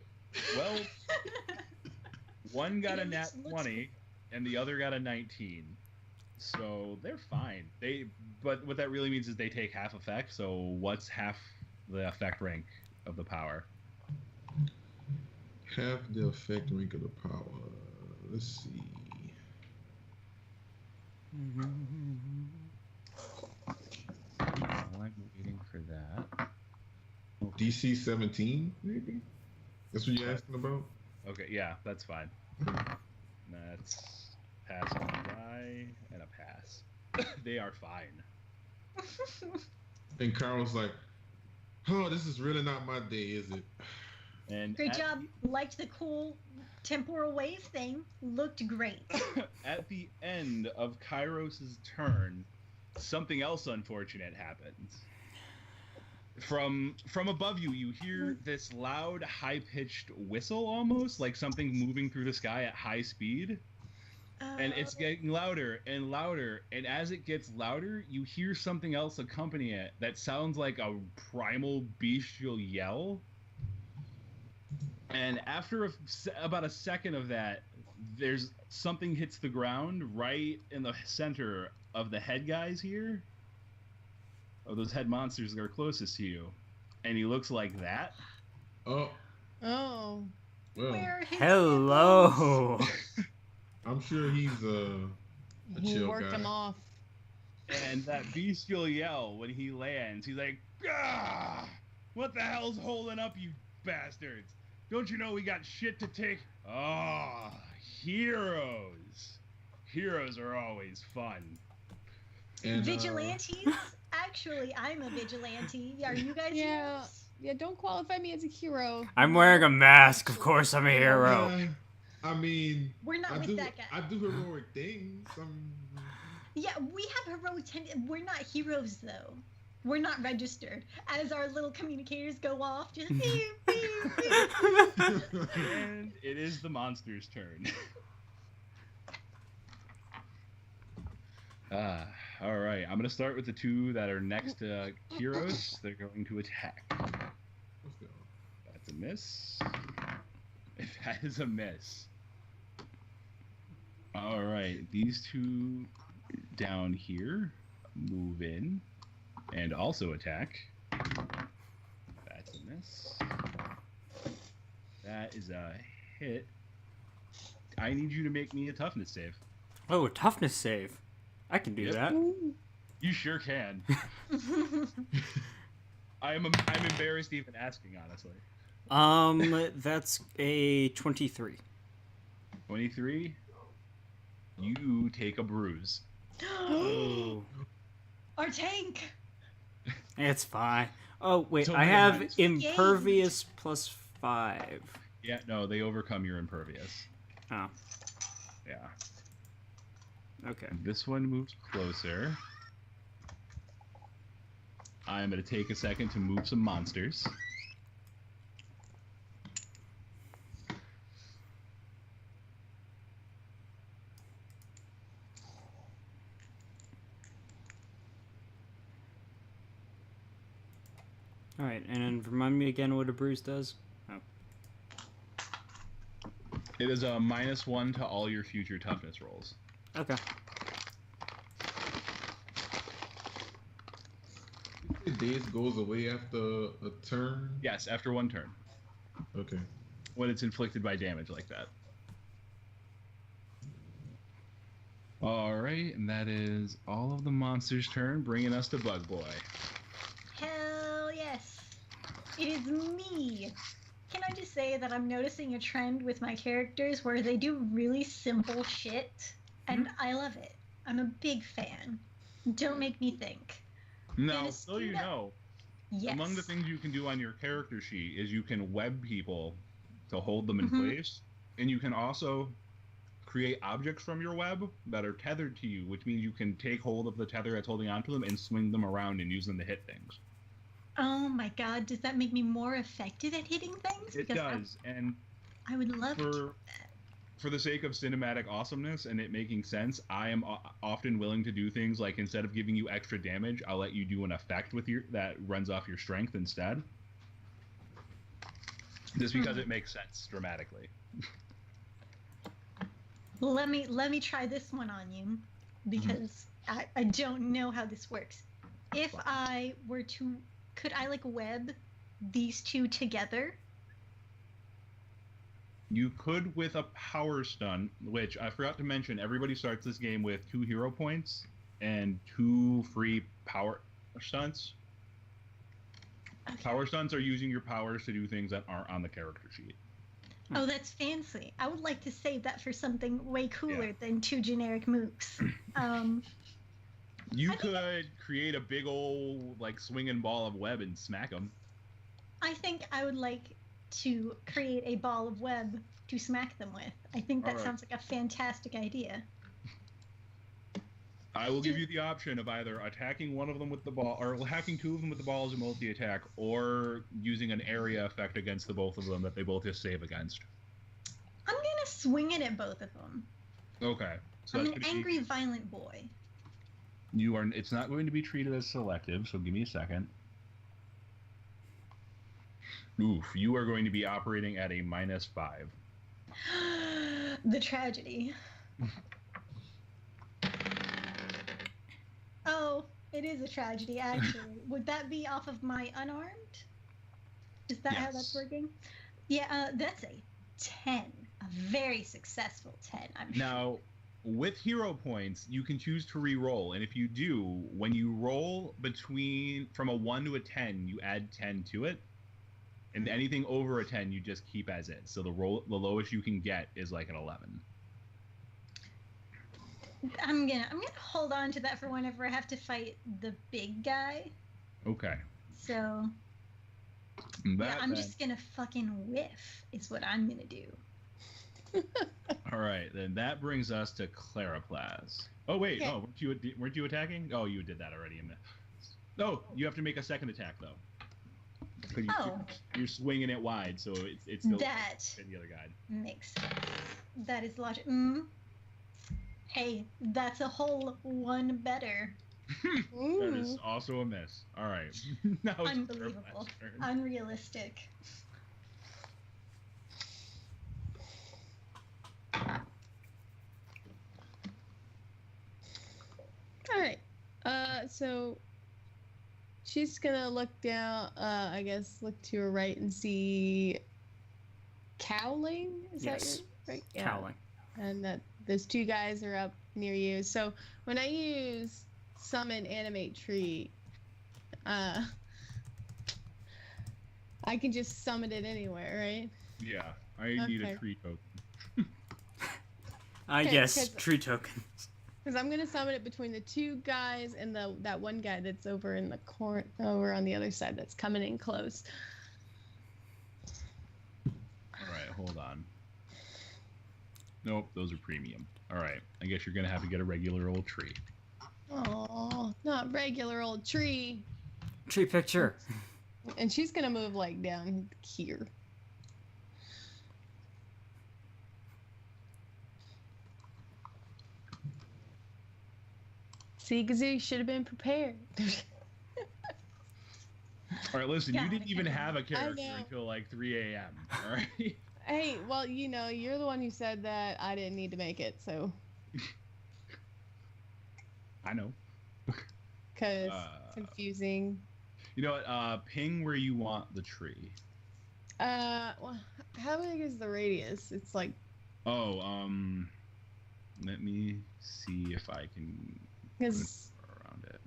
Well, one got a It nat looks- 20 and the other got a 19. So they're fine. But what that really means is they take half effect. So what's half the effect rank of the power? Half the effect rank of the power. Let's see. While I'm waiting for that. DC 17, maybe? That's what you're asking about? Okay, yeah, that's fine. That's pass on a die and a pass. They are fine. And Carl's like, oh, this is really not my day, is it? And Great job. Liked the cool temporal wave thing. Looked great. At the end of Kairos' turn, something else unfortunate happens. From above you, you hear this loud, high-pitched whistle almost, like something moving through the sky at high speed. And it's getting louder and louder, and as it gets louder, you hear something else accompany it that sounds like a primal bestial yell. And after about a second of that, there's something hits the ground right in the center of the head guys here, of those head monsters that are closest to you, and he looks like that. Oh, Oh. well, Where are his nipples? Hello. I'm sure he's a He chill worked guy. him off. And that bestial yell when he lands, he's like, "Ah! What the hell's holding up, you bastards? Don't you know we got shit to take? Ah, heroes. Heroes are always fun." And, Vigilantes? Actually, I'm a vigilante. Are you guys Yeah. heroes? Yeah, don't qualify me as a hero. I'm wearing a mask. Of course, I'm a hero. I mean, We're not I with do, that guy. I do heroic things. Yeah, we have heroic We're not heroes, though. We're not registered. As our little communicators go off, just beep, beep, beep. And it is the monster's turn. All right. I'm going to start with the two that are next to Kyros. They're going to attack. What's going That's a miss. That is a miss. All right. These two down here move in and also attack. That's a miss. That is a hit. I need you to make me a toughness save. Oh, toughness save. I can do Yep. that. You sure can. I'm embarrassed even asking, honestly. That's a 23. 23. You take a bruise. Oh. Our tank. It's fine. Oh, wait, So I many have times. impervious plus 5. Yeah, no, they overcome your impervious. Oh, Yeah. okay. This one moves closer. I'm going to take a second to move some monsters. Alright, and then remind me again what a bruise does? Oh. It is a -1 to all your future toughness rolls. Okay. The daze goes away after a turn. Yes, after one turn. Okay. When it's inflicted by damage like that. Alright, and that is all of the monsters' turn, bringing us to Bug Boy. Hell yes. It is me. Can I just say that I'm noticing a trend with my characters where they do really simple shit, and I love it. I'm a big fan. Don't make me think. Now, Dennis, so you know, Yes. among the things you can do on your character sheet is you can web people to hold them in Mhm. place, and you can also create objects from your web that are tethered to you, which means you can take hold of the tether that's holding onto them and swing them around and use them to hit things. Oh my god, does that make me more effective at hitting things? It Because does, and I would love to. for for the sake of cinematic awesomeness and it making sense, I am often willing to do things like instead of giving you extra damage, I'll let you do an effect with your that runs off your strength instead. Just because it makes sense dramatically. Let me try this one on you, because I don't know how this works. If I were to, could I like web these two together? You could with a power stun, which I forgot to mention. Everybody starts this game with 2 hero points and 2 free power stunts. Okay. Power stunts are using your powers to do things that aren't on the character sheet. Oh, that's fancy. I would like to save that for something way cooler than 2 generic moves. You could create a big old like swinging ball of web and smack them. I think I would like to create a ball of web to smack them with. I think that sounds like a fantastic idea. I will give you the option of either attacking one of them with the ball, or attacking 2 of them with the ball as a multi-attack, or using an area effect against the both of them that they both just save against. I'm gonna swing it at both of them. Okay. So I'm an angry, violent boy. You are. It's not going to be treated as selective, so give me a second. Oof, you are going to be operating at a -5. The tragedy. Oh, it is a tragedy, actually. Would that be off of my unarmed? Is that how that's working? Yeah, that's a 10. A very successful 10, I'm sure. Now, with hero points, you can choose to re-roll, and if you do, when you roll from a 1 to a 10, you add 10 to it, and anything over a 10, you just keep as is. So the lowest you can get is like an 11. I'm gonna hold on to that for whenever I have to fight the big guy. Okay. So I'm just gonna fucking whiff is what I'm gonna do. All right, then that brings us to Claraplas. Oh wait, oh weren't you attacking? Oh, you did that already. No, you have to make a second attack though. You're swinging it wide, so it's still that the other guy. Makes sense. That is logic. Hey, that's a whole 1 better. That is also a miss. All right. Now it's unbelievable. Unrealistic. All right. So she's gonna look down. I guess look to her right and see Cowling. Is that your right? Yeah. Cowling. And that those 2 guys are up near you. So when I use summon animate tree, I can just summon it anywhere, right? Yeah, I need a tree token. Yes, tree tokens. Because I'm gonna summon it between the 2 guys and that one guy that's over in the corner, over on the other side, that's coming in close. All right, hold on. Nope, those are premium. All right, I guess you're gonna have to get a regular old tree. Oh, not regular old tree. Tree picture. And she's gonna move like down here. See, Gazoo, should have been prepared. All right, listen, you didn't even have a character until like 3 a.m. All right. Hey, well, you're the one who said that I didn't need to make it, so. I know. Because confusing. You know what? Ping where you want the tree. Well, how big is the radius? It's like. Oh, let me see if I can. Because. Around it.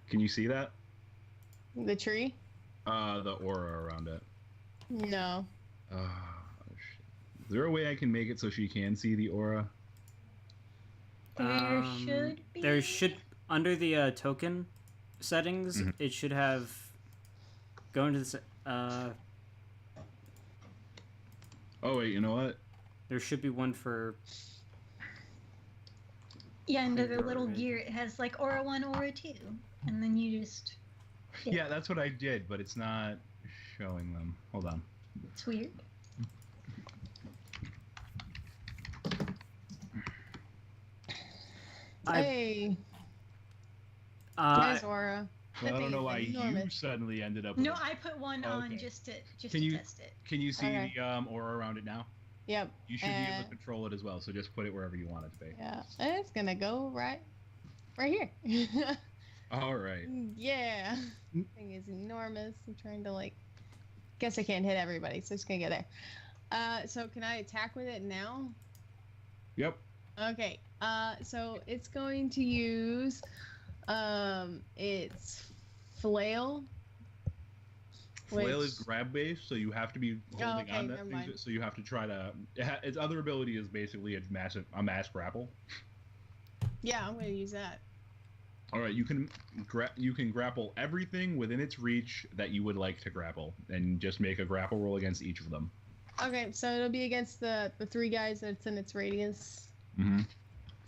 Can you see that? The tree? The aura around it. No. Oh, shit. Is there a way I can make it so she can see the aura? There should be. There should, under the token settings, it should have. Go into the. Oh wait, you know what? There should be one for. Yeah, under the little gear, it has like Aura 1, Aura 2. And then you just Yeah, that's what I did, but it's not showing them. Hold on. It's weird. Hey, Uh, there's Aura. Well, I don't know why That thing is you enormous. suddenly ended up with No, a- I put one Oh, on okay. just to Can you- test it. Can you see Okay. the aura around it now? Yep. You should be able to control it as well, so just put it wherever you want it to be. Yeah, it's gonna go right here. All right. Yeah. Thing is enormous. I'm trying to guess I can't hit everybody, so it's gonna get there. So can I attack with it now? Yep. Okay. So it's going to use its flail. Flail is which- grab based, so you have to be holding okay, on that never thing. mind. So you have to try to. Its other ability is basically a mass grapple. Yeah, I'm gonna use that. All right, you can grapple everything within its reach that you would like to grapple, and just make a grapple roll against each of them. Okay, so it'll be against the three guys that's in its radius. Mm-hmm.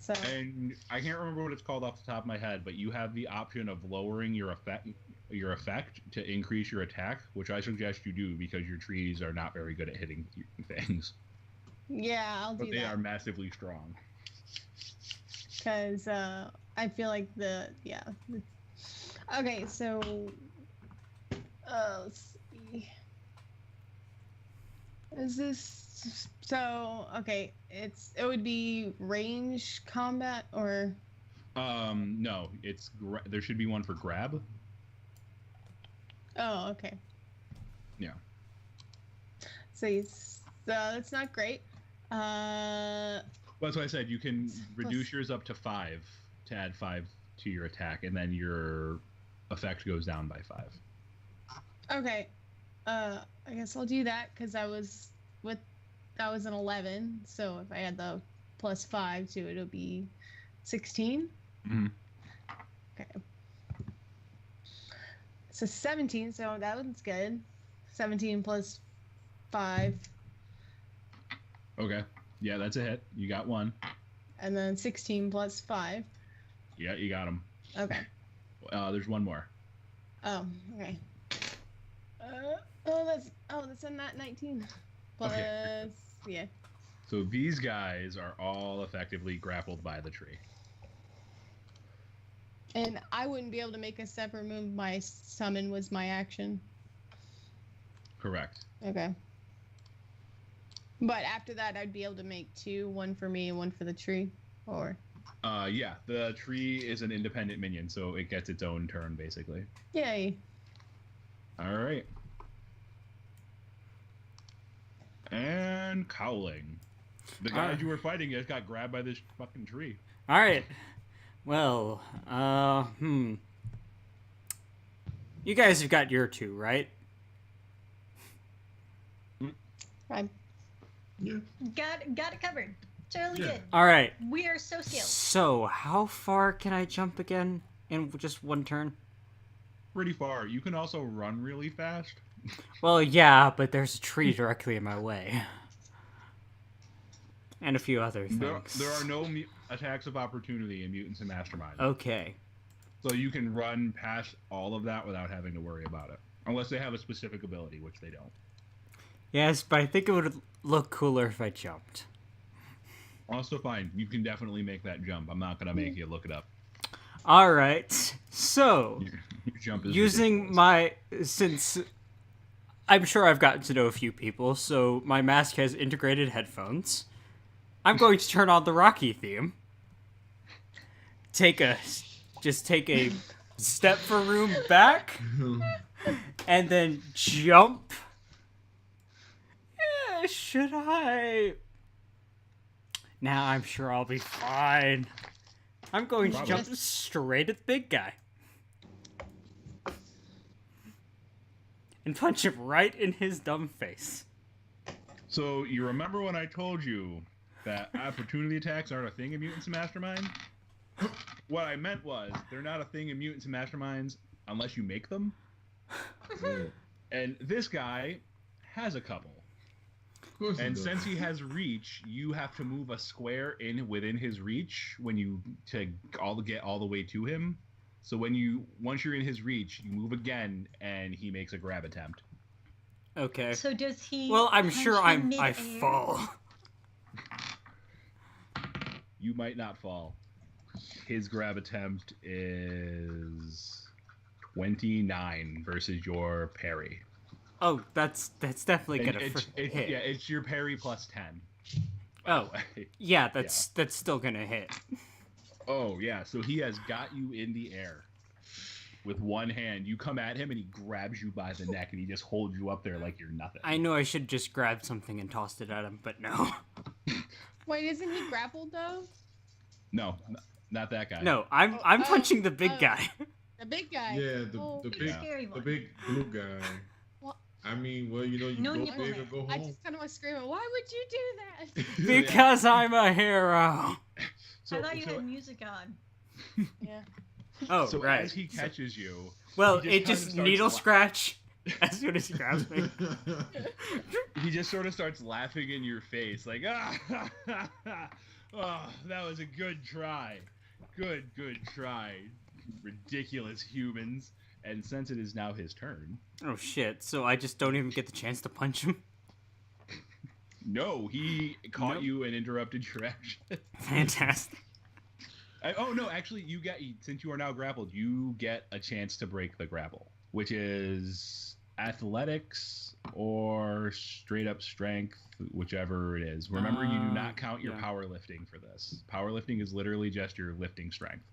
So And I can't remember what it's called off the top of my head, but you have the option of lowering your effect to increase your attack, which I suggest you do because your trees are not very good at hitting things, yeah, I'll but do they that are massively strong. because I feel like Okay, so let's see. Is this so? Okay, it would be range combat or No, it's there should be one for grab. oh, okay. Yeah. So that's not great. Well, that's why I said you can reduce yours up to 5 to add 5 to your attack, and then your effect goes down by 5. Okay. I guess I'll do that because I was an 11, so if I add the +5 to it, it'll be 16. Mm-hmm. Okay. So 17, so that one's good. 17 plus 5, Okay. Yeah, that's a hit. You got one. and then 16 plus 5. Yeah, you got him. Okay. There's one more. Oh, okay. That's a nat 19. Plus, Okay. yeah. So these guys are all effectively grappled by the tree. And I wouldn't be able to make a separate move. My summon was my action. Correct. Okay. But after that, I'd be able to make 2, one for me and one for the tree. Or, Yeah, the tree is an independent minion, so it gets its own turn, basically. yay. All right. And Cowling. The guys you were fighting just got grabbed by this fucking tree. all right. Well, you guys have got your 2, right? I'm Yeah. Got it covered. Totally Yeah. good. All right. We are so skilled. So, how far can I jump again in just one turn? Pretty far. You can also run really fast. Well, yeah, but there's a tree directly in my way. And a few other things. There are no attacks of opportunity in Mutants and Masterminds. Okay. So you can run past all of that without having to worry about it. Unless they have a specific ability, which they don't. Yes, but I think it would look cooler if I jumped. Also fine. You can definitely make that jump. I'm not going to make you look it up. Alright, so, Your jump is using ridiculous. since I'm sure I've gotten to know a few people, so my mask has integrated headphones. I'm going to turn on the Rocky theme. Take a step for room back, and then jump. Yeah, should I? Now I'm sure I'll be fine. I'm going to jump straight at the big guy. And punch him right in his dumb face. So you remember when I told you that opportunity attacks aren't a thing in Mutants and Mastermind? What I meant was they're not a thing in Mutants and Masterminds unless you make them. And this guy has a couple. Of course he And does. since he has reach, you have to move a square in within his reach when you get all the way to him. So once you're in his reach, you move again, and he makes a grab attempt. Okay. So does he? Well, I'm punch sure in I midair? fall. You might not fall. His grab attempt is 29 versus your parry. Oh, that's definitely And gonna hit. Yeah, it's your parry plus 10. Oh, yeah, that's still gonna hit. Oh, yeah, so he has got you in the air. With one hand, you come at him and he grabs you by the neck and he just holds you up there like you're nothing. I know I should just grab something and tossed it at him, but no. Wait, isn't he grappled though? No, not that guy. No, I'm punching the big guy. The big guy. Yeah, Oh. the Big big scary one. the big blue guy. Well, I mean, well, you know, you No go nipple big or hair. go I home. just kind of was screaming, why would you do that? Because I'm a hero. I thought you had music on. Yeah. Oh, so right. as he catches you, Well, he it kinda just starts needle la- scratch as soon as he grabs me. he just sort of starts laughing in your face, like, oh, that was a good try. Good try. Ridiculous humans. And since it is now his turn, Oh shit! So I just don't even get the chance to punch him. no, he caught Nope. you and interrupted your action. Fantastic. No, actually, since you are now grappled, you get a chance to break the grapple, which is athletics or straight up strength, whichever it is. Remember, you do not count your yeah. powerlifting for this. Powerlifting is literally just your lifting strength.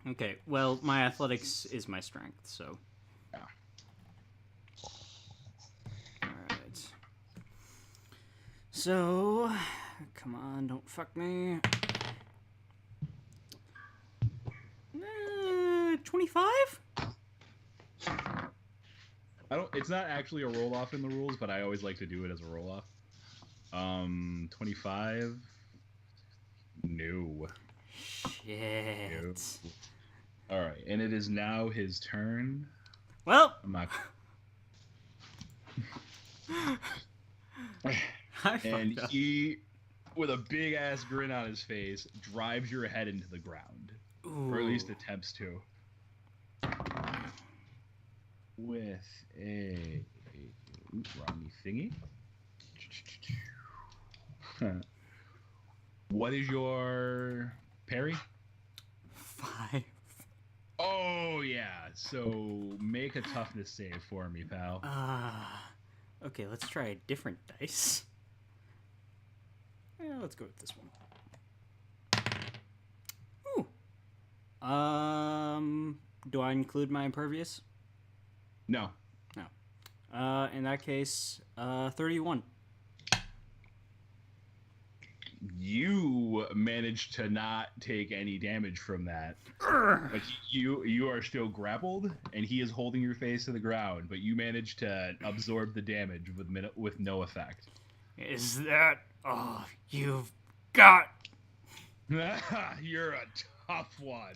Okay. Well, my athletics is my strength, so. Yeah. All right. So, come on, don't fuck me. 25? It's not actually a roll off in the rules, but I always like to do it as a roll off. 25. No. Shit. All right, and it is now his turn. Well, I'm not. I And fucked up. he, with a big ass grin on his face, drives your head into the ground, or at least Ooh. attempts to. With a wrong thingy. What is your parry? 5. Oh yeah, so make a toughness save for me, pal. Okay, let's try a different dice. Yeah, let's go with this one. Ooh. Do I include my impervious? No. In that case, 31. You managed to not take any damage from that, but you are still grappled, and he is holding your face to the ground. But you managed to absorb the damage with no effect. Is that all you've got? You're a tough one.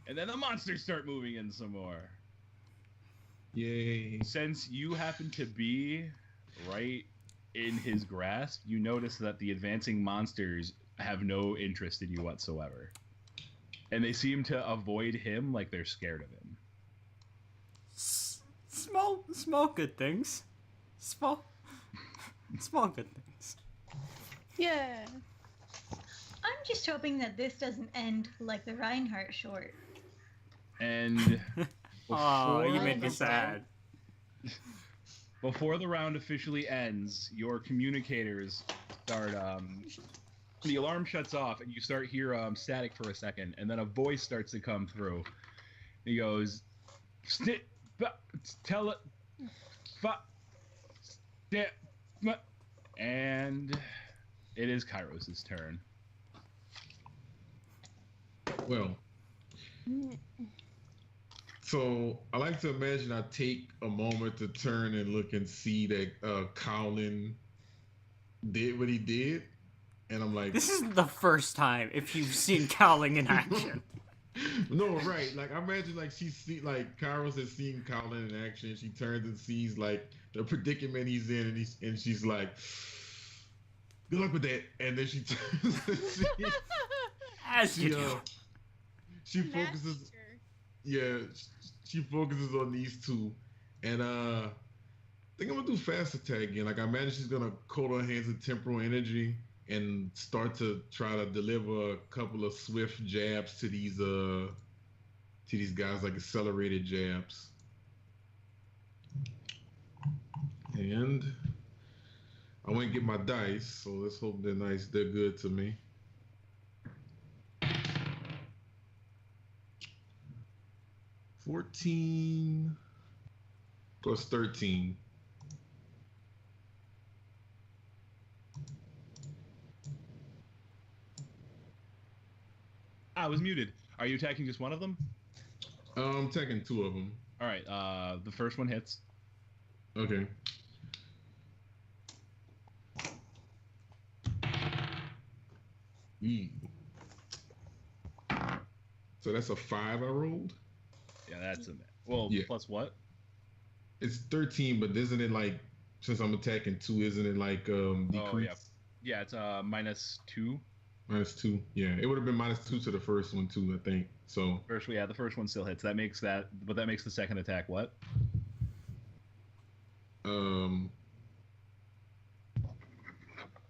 And then the monsters start moving in some more. Yay. Since you happen to be right in his grasp, you notice that the advancing monsters have no interest in you whatsoever. And they seem to avoid him like they're scared of him. Small good things. Small good things. Yeah. I'm just hoping that this doesn't end like the Reinhardt short. And Oh, you before- made me sad. Before the round officially ends, your communicators start. The alarm shuts off, and you start hear static for a second, and then a voice starts to come through. He goes, "Tell it, and it is Kairos' turn. Well, so I like to imagine I take a moment to turn and look and see that Colin did what he did, and I'm like, This isn't the first time if you've seen Cowling in action. no, right? Like I imagine like Kairos has seen Colin in action. She turns and sees like the predicament he's in, and she's like, "Good luck with that." And then she turns and As you do. she focuses. Master. yeah, she focuses on these two, and I think I'm gonna do fast attack again. Like I imagine she's gonna coat her hands in temporal energy and start to try to deliver a couple of swift jabs to these guys, like accelerated jabs. And I went and get my dice, so let's hope they're nice. They're good to me. 14 plus 13. I was muted. Are you attacking just one of them? I'm taking two of them. All right. The first one hits. Okay. Eee. So that's a 5 I rolled? Yeah, that's a well. Yeah. Plus what? It's 13, but isn't it like, since I'm attacking 2, isn't it like decrease? Oh yeah. Yeah, it's -2. -2. Yeah, it would have been -2 to the first one too, I think. So The first one still hits. That makes the second attack what? I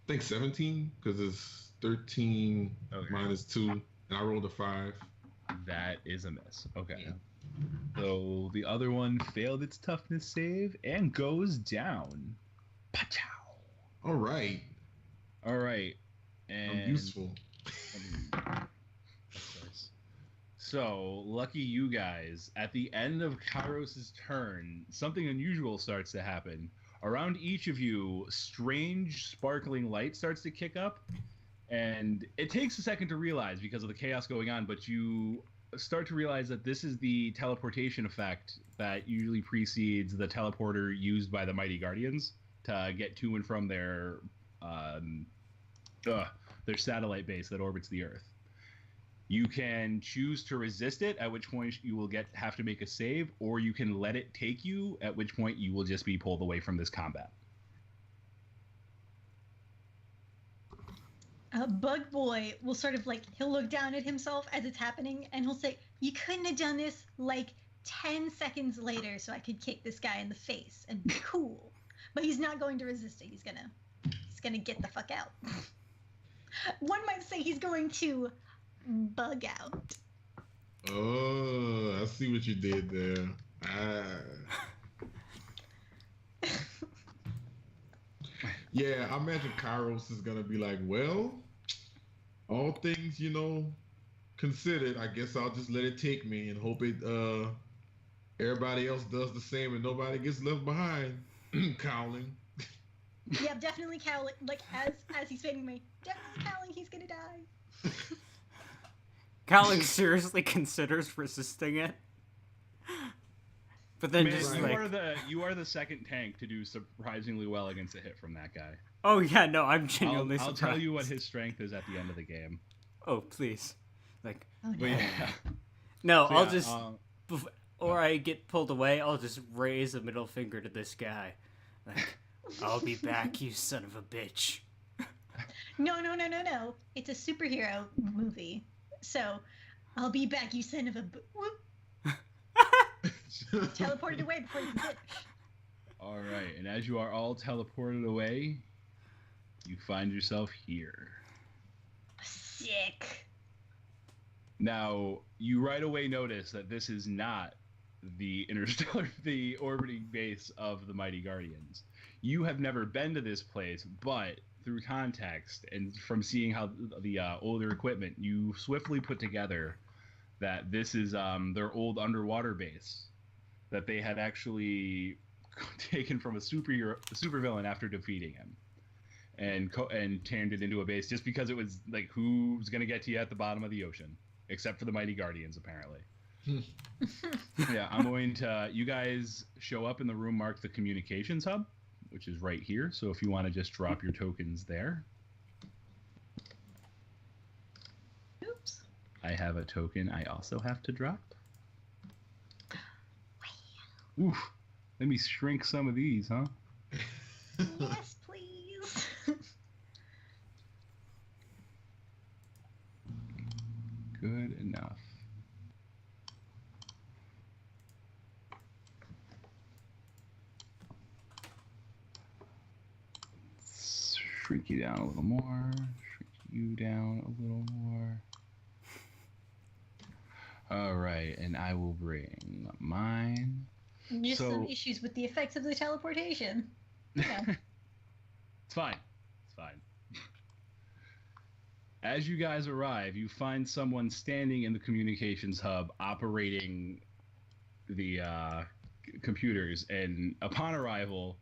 think 17 because it's 13 Okay. -2, and I rolled a 5. That is a miss. Okay. Yeah. So the other one failed its toughness save and goes down. Pachow. All right, All right. And I'm useful. That's nice. So, lucky you guys, at the end of Kairos' turn, something unusual starts to happen. Around each of you, strange, sparkling light starts to kick up, and it takes a second to realize because of the chaos going on, but you start to realize that this is the teleportation effect that usually precedes the teleporter used by the Mighty Guardians to get to and from their satellite base that orbits the Earth. You can choose to resist it, at which point you will have to make a save, or you can let it take you, at which point you will just be pulled away from this combat. Bug Boy will sort of like, he'll look down at himself as it's happening and he'll say, you couldn't have done this like 10 seconds later so I could kick this guy in the face and be cool. But he's not going to resist it. He's gonna get the fuck out. One might say he's going to bug out. Oh, I see what you did there. Yeah, I imagine Kairos is gonna be like, well, all things, considered, I guess I'll just let it take me and hope everybody else does the same and nobody gets left behind. Cowling. Yeah, definitely Cowling. Like, as he's fading me, definitely Cowling, he's gonna die. Cowling seriously considers resisting it. But then Man, just you are the second tank to do surprisingly well against a hit from that guy. Oh yeah, no, I'm genuinely I'll surprised. tell you what his strength is at the end of the game. Oh, please. Like, Oh, But no. yeah. no, So, I'll yeah, just or I get pulled away, I'll just raise a middle finger to this guy. Like, I'll be back, you son of a bitch. No. It's a superhero movie. So, I'll be back, you son of a... Whoop. Teleported away before you can finish. All right, and as you are all teleported away, you find yourself here. Sick. Now, you right away notice that this is not the the orbiting base of the Mighty Guardians. You have never been to this place, but through context and from seeing how the older equipment, you swiftly put together that this is their old underwater base that they had actually taken from a supervillain after defeating him, and turned it into a base just because it was like, who's gonna get to you at the bottom of the ocean except for the Mighty Guardians, apparently. Yeah, I'm going to. You guys show up in the room marked the communications hub, which is right here. So if you want to just drop your tokens there. Oops. I have a token I also have to drop. Oof. Let me shrink some of these, huh? Yes, please. Good enough. shrink you down a little more. Shrink you down a little more. All right, and I will bring mine. Just some issues with the effects of the teleportation. Yeah. It's fine. It's fine. As you guys arrive, you find someone standing in the communications hub operating the computers, and upon arrival,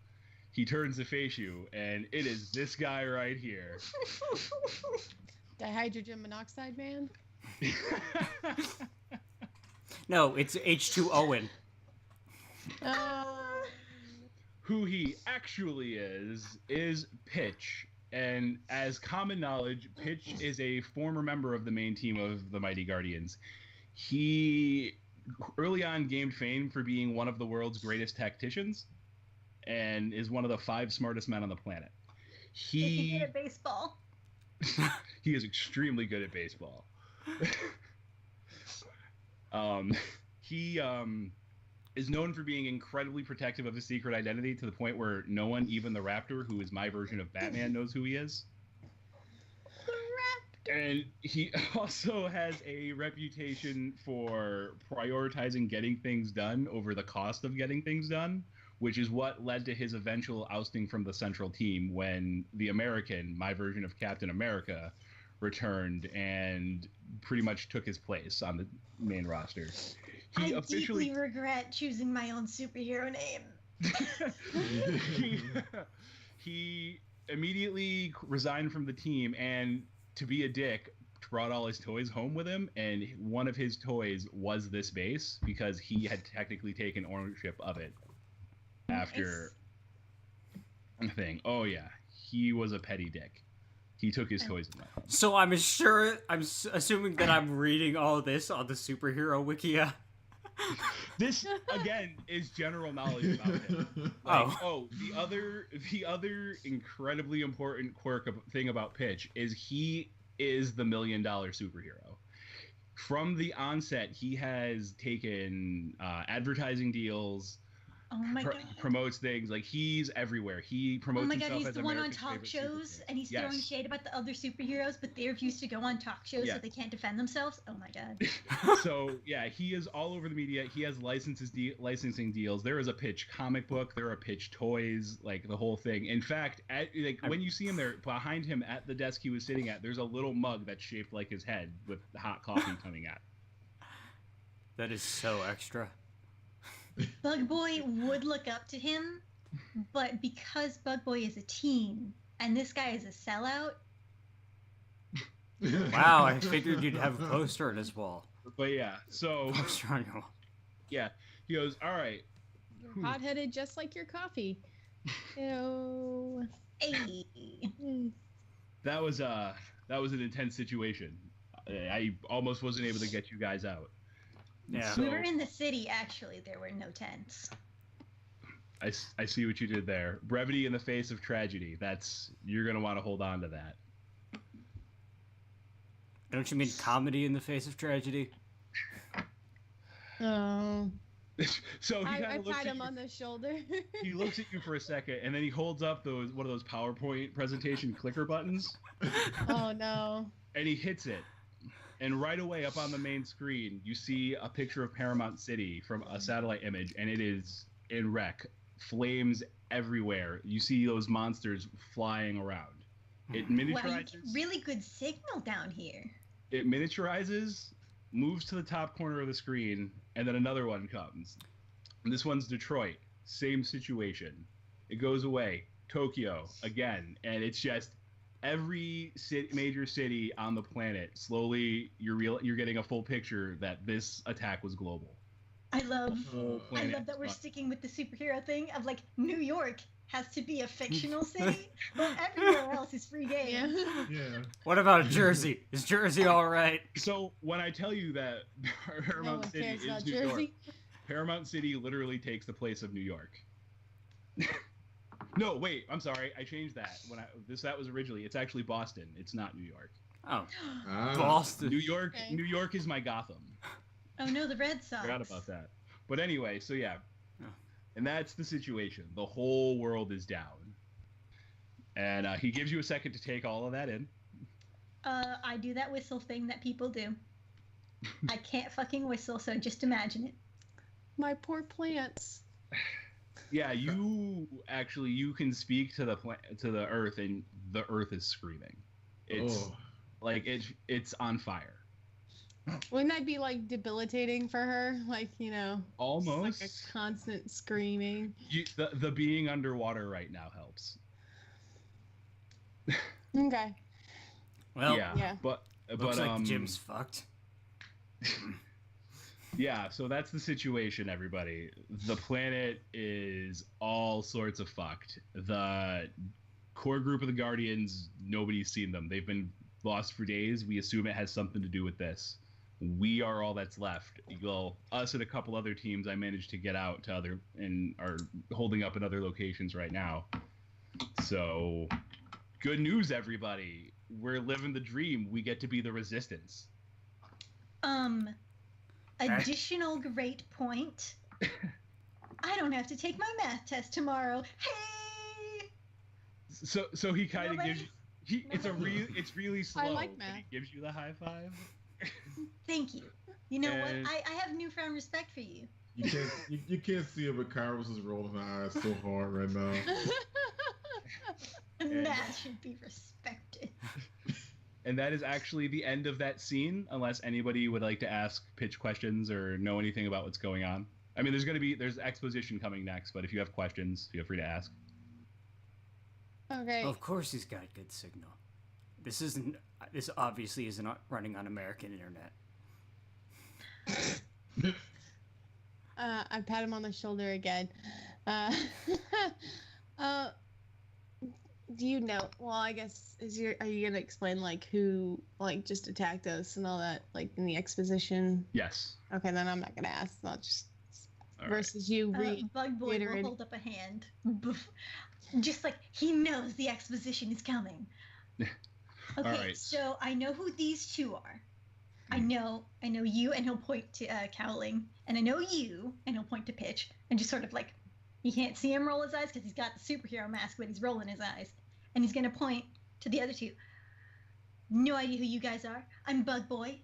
he turns to face you, and it is this guy right here. Dihydrogen monoxide man? No, it's H2Owen. Who he actually is Pitch. And as common knowledge, Pitch is a former member of the main team of the Mighty Guardians. He early on gained fame for being one of the world's greatest tacticians and is one of the 5 smartest men on the planet. Is he good at baseball? He is extremely good at baseball. He is known for being incredibly protective of his secret identity to the point where no one, even the Raptor, who is my version of Batman, knows who he is. The Raptor! And he also has a reputation for prioritizing getting things done over the cost of getting things done, which is what led to his eventual ousting from the central team when the American, my version of Captain America, returned and pretty much took his place on the main roster. I deeply regret choosing my own superhero name. he immediately resigned from the team, and to be a dick, brought all his toys home with him, and one of his toys was this base because he had technically taken ownership of it after a thing. Oh yeah, he was a petty dick. He took his toys and went home. So I'm assuming that I'm reading all this on the superhero wikia. This again is general knowledge about him. The other incredibly important thing about Pitch is he is the $1 million superhero. From the onset, he has taken advertising deals. Oh my god! Promotes things like he's everywhere. He promotes himself he's as the one on America's talk favorite shows, superhero. and he's throwing shade about the other superheroes, but they refuse to go on talk shows so they can't defend themselves. Oh my god! So yeah, he is all over the media. He has licensing deals. There is a Pitch comic book. There are Pitch toys, like the whole thing. In fact, when you see him there, behind him at the desk he was sitting at, there's a little mug that's shaped like his head with hot coffee coming out. That is so extra. Bug Boy would look up to him, but because Bug Boy is a teen and this guy is a sellout. Wow, I figured you'd have a poster on his wall. But yeah, so Poster on your wall. Yeah, he goes, all right. You're hot-headed just like your coffee. Ew. Hey. That was an intense situation. I almost wasn't able to get you guys out. Yeah. So, We were in the city, actually. There were no tents. I see what you did there. Brevity in the face of tragedy. You're going to want to hold on to that. Don't you mean comedy in the face of tragedy? Oh. So he I pat him on the shoulder. He looks at you for a second, and then he holds up one of those PowerPoint presentation clicker buttons. Oh no. And he hits it. And right away, up on the main screen, you see a picture of Paramount City from a satellite image, and it is in wreck. Flames everywhere. You see those monsters flying around. It miniaturizes. Wow, really good signal down here. It miniaturizes, moves to the top corner of the screen, and then another one comes. And this one's Detroit. Same situation. It goes away. Tokyo, again. And it's just every major city on the planet. Slowly, you're getting a full picture that this attack was global. I love that we're sticking with the superhero thing of like New York has to be a fictional city, but everywhere else is free game. Yeah. What about Jersey? Is Jersey all right? So when I tell you that Paramount City is New York, Paramount City literally takes the place of New York. No, wait, I'm sorry, I changed that. That was originally. It's actually Boston. It's not New York. Oh, Boston. New York. Okay. New York is my Gotham. Oh no, the Red Sox. Forgot about that. But anyway, so yeah. Oh. And that's the situation. The whole world is down. And he gives you a second to take all of that in. I do that whistle thing that people do. I can't fucking whistle, so just imagine it. My poor plants. Yeah, you can speak to the earth, and the earth is screaming. It's like it's on fire. Wouldn't that be like debilitating for her? Like, Almost like a constant screaming. The being underwater right now helps. Okay. Well, yeah. but looks like the gym's fucked. Yeah, so that's the situation, everybody. The planet is all sorts of fucked. The core group of the Guardians, nobody's seen them. They've been lost for days. We assume it has something to do with this. We are all that's left. Well, us and a couple other teams I managed to get out to other and are holding up in other locations right now. So, good news, everybody. We're living the dream. We get to be the Resistance. Additional great point. I don't have to take my math test tomorrow. Hey. So he kind of gives you. It's really slow. I like math. But he gives you the high five. Thank you. You know what? I have newfound respect for you. You can't see it, but Kairos is rolling her eyes so hard right now. Math should be respected. And that is actually the end of that scene, unless anybody would like to ask pitch questions or know anything about what's going on. I mean, there's exposition coming next, but if you have questions, feel free to ask. Okay. Of course he's got good signal. This obviously isn't running on American internet. I pat him on the shoulder again. Do you know? Well, I guess are you gonna explain like who like just attacked us and all that like in the exposition? Yes. Okay, then I'm not gonna ask. I'll just All versus you. Bug Boy will hold up a hand, just like he knows the exposition is coming. Okay, right. So I know who these two are. I know you, and he'll point to Cowling, and I know you, and he'll point to Pitch, and just sort of like, you can't see him roll his eyes because he's got the superhero mask, but he's rolling his eyes, and he's gonna point to the other two. No idea who you guys are. I'm Bug Boy.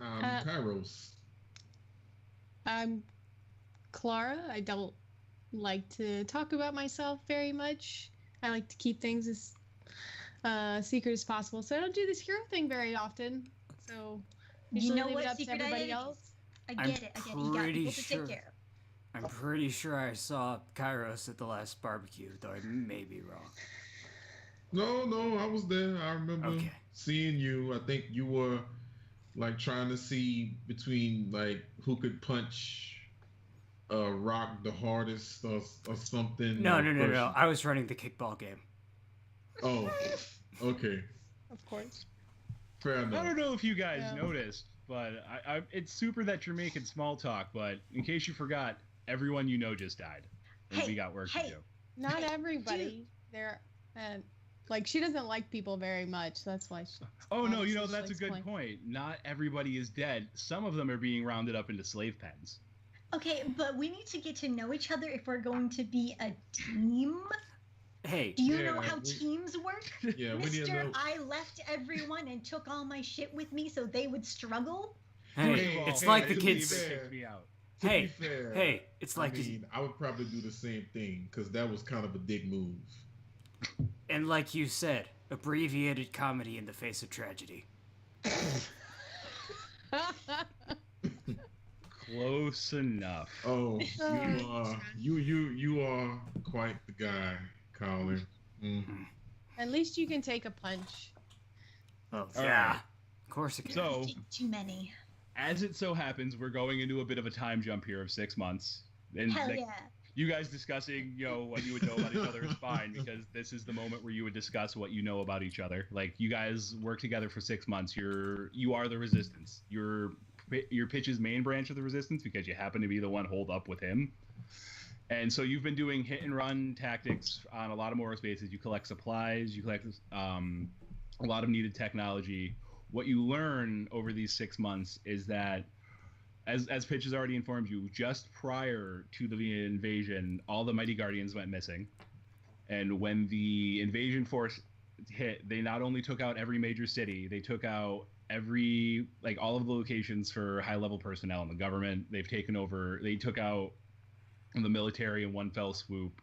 Kairos. I'm Clara. I don't like to talk about myself very much. I like to keep things as secret as possible, so I don't do this hero thing very often. So You know leave what it up to secret everybody identity? else. I get it. You got people to take care of. I'm pretty sure I saw Kairos at the last barbecue, though I may be wrong. No, I was there. I remember seeing you. I think you were like trying to see between like who could punch Rock the hardest or something. No. I was running the kickball game. Oh, okay. Of course. Fair enough. I don't know if you guys noticed, but it's super that you're making small talk, but in case you forgot, everyone you know just died. And we got work to do. Not everybody. They're like she doesn't like people very much. That's why she. Oh no, that's a good point. Not everybody is dead. Some of them are being rounded up into slave pens. Okay, but we need to get to know each other if we're going to be a team. Hey. Do you know how teams work? Yeah, we need to know. I left everyone and took all my shit with me so they would struggle. Hey, it's like the kids. Me out. Be fair, hey, it's like I would probably do the same thing because that was kind of a dick move. And like you said, abbreviated comedy in the face of tragedy. Close enough. Oh, you are quite the guy, Colin. Mm-hmm. At least you can take a punch. Oh yeah, right. Of course it can. So too many. As it so happens, we're going into a bit of a time jump here of 6 months. And Hell yeah. You guys discussing, what you would know about each other is fine because this is the moment where you would discuss what you know about each other. Like you guys work together for 6 months. You are the Resistance. You're Pitch's main branch of the Resistance because you happen to be the one holed up with him. And so you've been doing hit and run tactics on a lot of Moros bases. You collect supplies. You collect a lot of needed technology. What you learn over these 6 months is that, as Pitch has already informed you, just prior to the invasion, all the Mighty Guardians went missing. And when the invasion force hit, they not only took out every major city, they took out all of the locations for high-level personnel in the government. They took out the military in one fell swoop.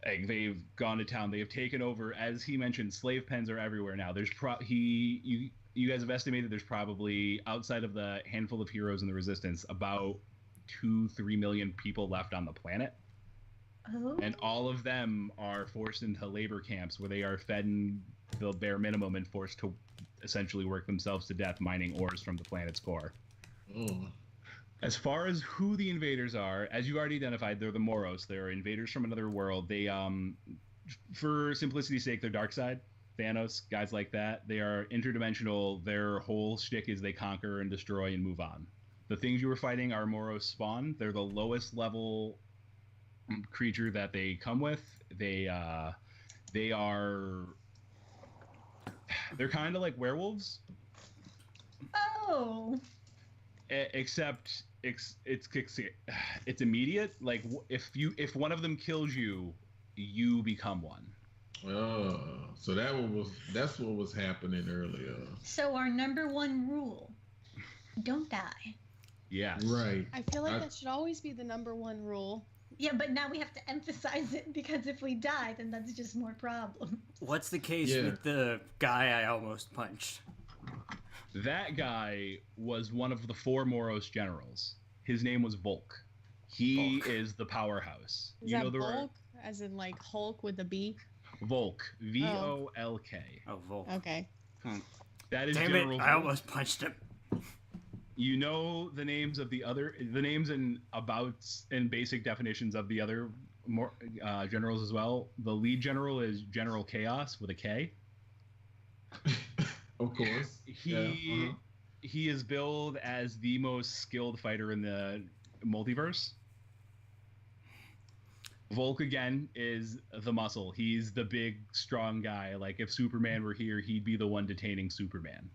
Like, they've gone to town. They have taken over, as he mentioned, slave pens are everywhere now. You guys have estimated there's probably, outside of the handful of heroes in the Resistance, about 2-3 million people left on the planet. Oh. And all of them are forced into labor camps where they are fed the bare minimum and forced to essentially work themselves to death mining ores from the planet's core. Mm. As far as who the invaders are, as you already identified, they're the Moros. They're invaders from another world. They, for simplicity's sake, they're dark side. Thanos, guys like that. They are interdimensional. Their whole shtick is they conquer and destroy and move on. The things you were fighting are Moros spawn. They're the lowest level creature that they come with. They're kind of like werewolves. Oh. Except it's immediate. Like, if one of them kills you, you become one. Oh, so that's what was happening earlier. So our number one rule: don't die. Yes. Right. I feel like that should always be the number one rule. Yeah, but now we have to emphasize it because if we die, then that's just more problem. What's the case with the guy I almost punched? That guy was one of the 4 Moros generals. His name was Volk. He is the powerhouse. Is that Volk? As in like Hulk with a B? Volk. V-O-L-K. Oh, Volk. Okay. That is Damn General it, Volk. I almost punched him. You know the names and abouts and basic definitions of the other generals as well. The lead general is General Chaos with a K. Of course. He is billed as the most skilled fighter in the multiverse. Volk, again, is the muscle. He's the big, strong guy. Like, if Superman were here, he'd be the one detaining Superman.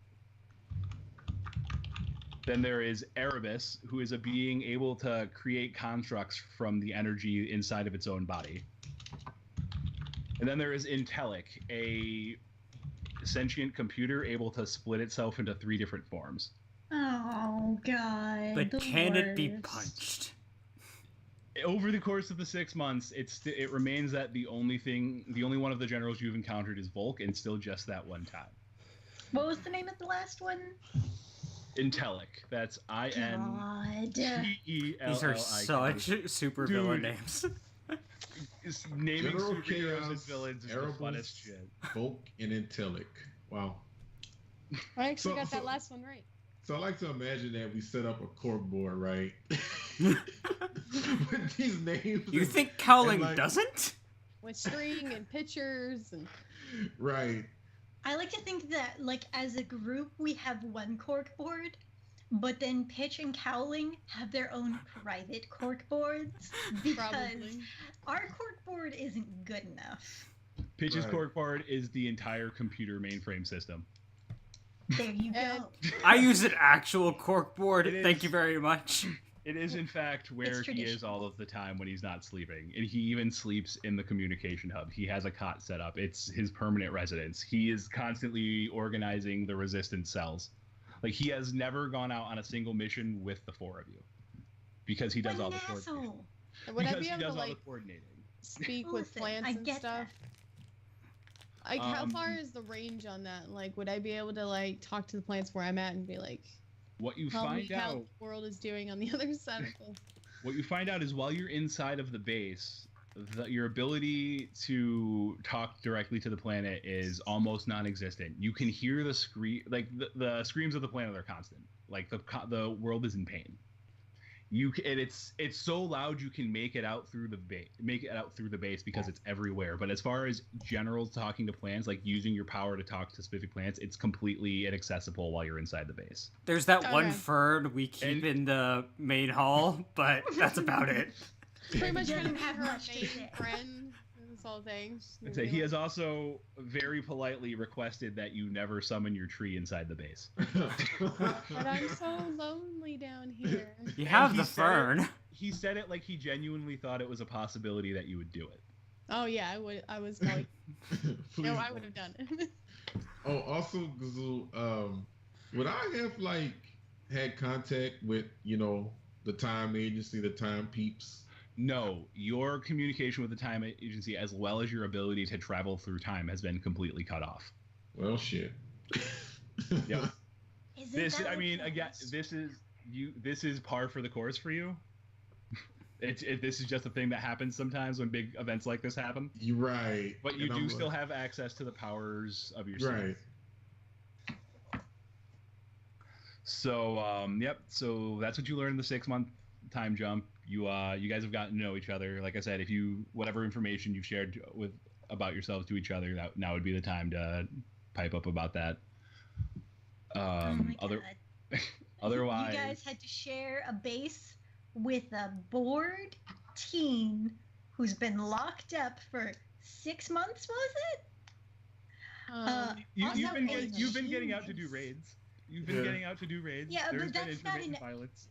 Then there is Erebus, who is a being able to create constructs from the energy inside of its own body. And then there is Intellic, a sentient computer able to split itself into 3 different forms. Oh, God. But the can it be worst. punched? Over the course of the 6 months, it remains that the only one of the generals you've encountered is Volk, and still just that one time. What was the name of the last one? Intellic. That's INTELLIC. These are such supervillain names. Naming General superheroes Chaos, and villains is Erebus, the funnest shit. Volk, and Intellic. Wow. I actually got that last one right. So I like to imagine that we set up a cork board, right? With these names. You think Cowling like, doesn't? With string and pictures and... Right. I like to think that, like, as a group, we have one cork board, but then Pitch and Cowling have their own private cork boards because Probably. our cork board isn't good enough. Pitch's Right. cork board is the entire computer mainframe system. There you go. I use an actual corkboard. It Thank is. you very much. It is, in fact, where It's he is traditional. all of the time when he's not sleeping. And he even sleeps in the communication hub. He has a cot set up. It's his permanent residence. He is constantly organizing the resistance cells. Like, he has never gone out on a single mission with the 4 of you. Because he does What all an the coordinating. asshole. Would I Because be he able does to, all the like, coordinating. speak with Listen, plants I and get stuff? Like, how far is the range on that? Like, would I be able to, like, talk to the plants where I'm at and be like, What you tell me find how out the world is doing on the other side of the... What you find out is while you're inside of the base, your ability to talk directly to the planet is almost non-existent. You can hear the the screams of the planet are constant. Like the world is in pain. It's so loud you can make it out through the base because it's everywhere. But as far as generals talking to plants, like using your power to talk to specific plants, it's completely inaccessible while you're inside the base. There's that one Okay. fern we keep in the main hall, but that's about it. Pretty much Doesn't gonna be have her much to main say. friend. This whole thing. I'd say he has also very politely requested that you never summon your tree inside the base. But I'm so lonely down here. You have he the said it- fern. He said it like he genuinely thought it was a possibility that you would do it. Oh yeah, I would. I was going. Please No, I don't. would have done it. Oh, also, Gazoo, would I have like had contact with the time agency, the time peeps? No, your communication with the time agency, as well as your ability to travel through time, has been completely cut off. Well, shit. Yep. Isn't This, that I what mean, it again, is? this is you. This is par for the course for you. This is just a thing that happens sometimes when big events like this happen. You're right. But you And do I'm still like, have access to the powers of your right. So, yep. So that's what you learned in the 6-month time jump. You guys have gotten to know each other. Like I said, if you whatever information you've shared with about yourselves to each other, that now would be the time to pipe up about that. Oh my Other, god. otherwise, You guys had to share a base with a bored teen who's been locked up for 6 months, was it? you've also been a you've been getting out to do genius. raids. You've been Yeah. getting out to do raids. Yeah, There's but been that's not intermittent enough. violence.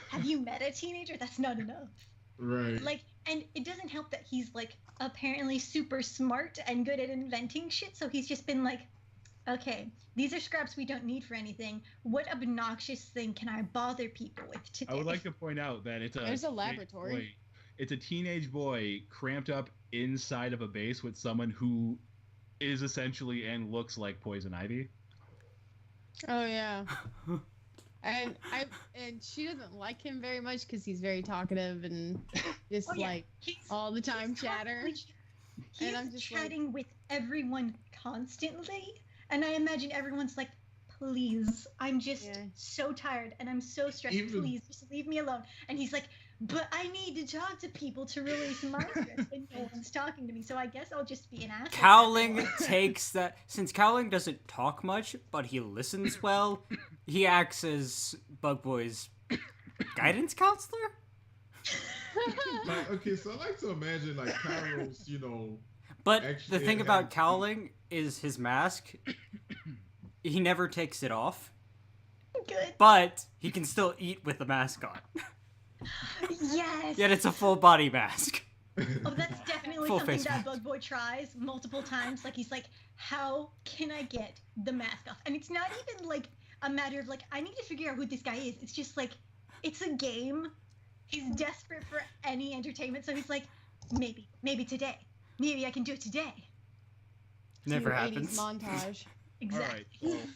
Have you met a teenager? That's not enough. Right. Like, and it doesn't help that he's like apparently super smart and good at inventing shit. So he's just been like, okay, these are scraps we don't need for anything. What obnoxious thing can I bother people with today? I would like to point out that There's a teenage laboratory. boy- it's a teenage boy cramped up inside of a base with someone who is essentially and looks like Poison Ivy. Oh yeah. And she doesn't like him very much because he's very talkative and just Oh, yeah. like He's all the time chatter. He's And I'm just like- chatting with everyone constantly, and I imagine everyone's like, "Please, I'm just Yeah. so tired and I'm so stressed. Even- Please, just leave me alone." And he's like, "But I need to talk to people to release my stress, and no one's talking to me. So I guess I'll just be an asshole." to Cowling everyone." takes that. Since Cowling doesn't talk much, but he listens well, he acts as Bug Boy's guidance counselor? Like, okay, so I like to imagine like Kairos, But Actually, the thing it about has- Cowling is his mask. He never takes it off, Good. but he can still eat with the mask on. Yes. Yet it's a full body mask. Oh, that's definitely Full something face that mask. Bug Boy tries multiple times. Like, he's like, how can I get the mask off? And it's not even like a matter of like, I need to figure out who this guy is. It's just like, it's a game. He's desperate for any entertainment. So he's like, maybe today. Maybe I can do it today. Never Cute 80s happens. montage. Exactly. All right. So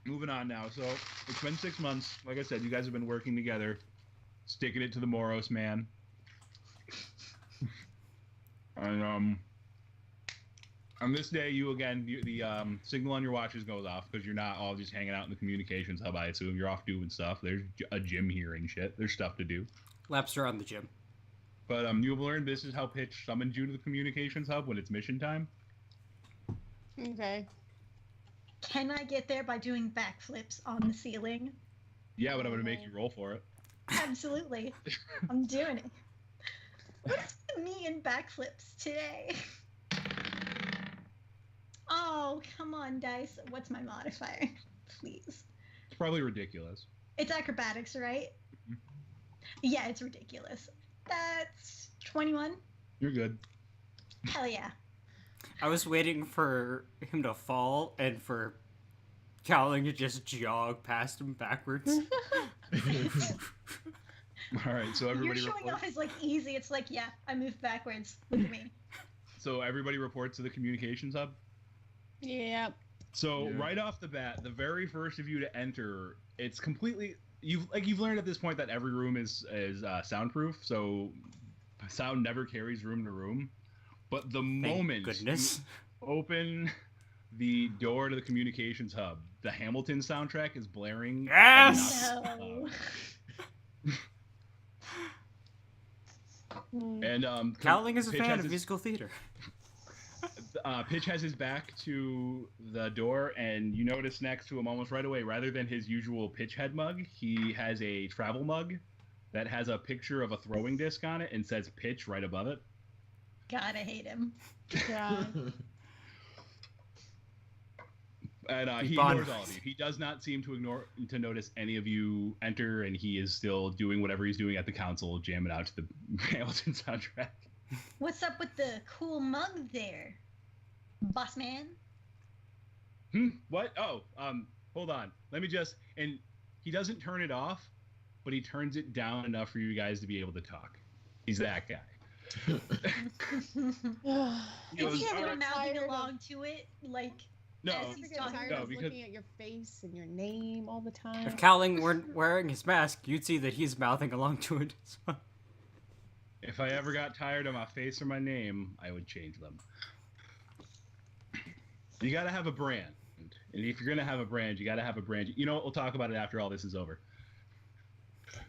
moving on now. So it's been 6 months. Like I said, you guys have been working together, sticking it to the Moros man. And on this day, the signal on your watches goes off because you're not all just hanging out in the communications hub. I assume you're off doing stuff. There's a gym here and shit. There's stuff to do. Laps around the gym. But you've learned this is how Pitch summons you to the communications hub when it's mission time. Okay. Can I get there by doing backflips on the ceiling? Yeah, but I'm gonna make you roll for it. Absolutely. I'm doing it. What's me and backflips today? Oh, come on, dice. What's my modifier? Please. It's probably ridiculous. It's acrobatics, right? Mhm. Yeah, it's ridiculous. That's 21. You're good. Hell yeah. I was waiting for him to fall and for Cowling to just jog past him backwards. All right, so You're everybody showing reports. off as like easy. It's like, yeah, I moved backwards. Look at me. So everybody reports to the communications hub. Yep. So Yeah. right off the bat, the very first of you to enter, it's completely you've learned at this point that every room is soundproof, so sound never carries room to room. But the Thank moment goodness. you open the door to the communications hub, the Hamilton soundtrack is blaring. Yes! No. And Cowling is a Pitch fan has of his- musical theater. Pitch has his back to the door, and you notice next to him almost right away, rather than his usual Pitch head mug, he has a travel mug that has a picture of a throwing disc on it and says Pitch right above it. God, I hate him. Yeah. And he Bon ignores all of you. He does not seem to notice any of you enter, and he is still doing whatever he's doing at the council, jamming out to the Hamilton soundtrack. What's up with the cool mug there, boss man? What? Oh, hold on. Let me just. And he doesn't turn it off, but he turns it down enough for you guys to be able to talk. He's that guy. He goes, Is he "All still right." mouthing along to it, like No, as I he's get talking? tired no, of because- looking at your face and your name all the time. If Cowling weren't wearing his mask, you'd see that he's mouthing along to it. If I ever got tired of my face or my name, I would change them. You gotta have a brand. And if you're gonna have a brand, you gotta have a brand. You know what? We'll talk about it after all this is over.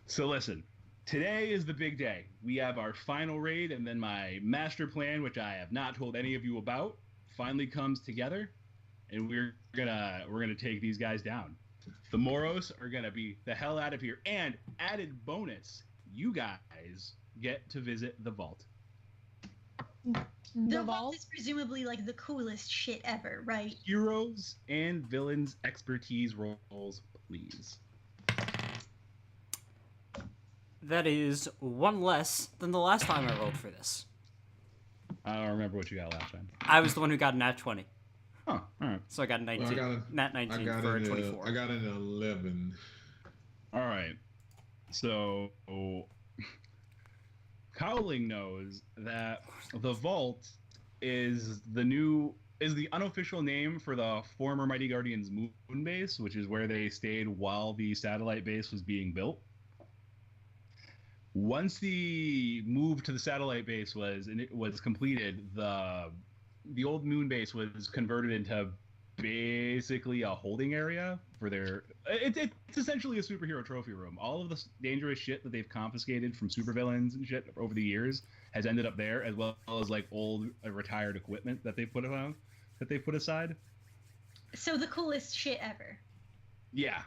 So listen, today is the big day. We have our final raid, and then my master plan, which I have not told any of you about, finally comes together, and we're gonna take these guys down. The Moros are gonna be the hell out of here. And added bonus, you guys get to visit the vault. The vault is presumably like the coolest shit ever, right? Heroes and villains expertise rolls, please. That is one less than the last time I rolled for this. I don't remember what you got last time. I was the one who got a nat 20. Huh, alright. So I got a 19. Well, I got a- nat 19 for a 24. I got an 11. Alright. So Cowling knows that the vault is the unofficial name for the former Mighty Guardians moon base, which is where they stayed while the satellite base was being built. Once the move to the satellite base was completed, the old moon base was converted into basically a holding area for their. It's essentially a superhero trophy room. All of the dangerous shit that they've confiscated from supervillains and shit over the years has ended up there, as well as like old retired equipment that they put aside. So the coolest shit ever. Yeah.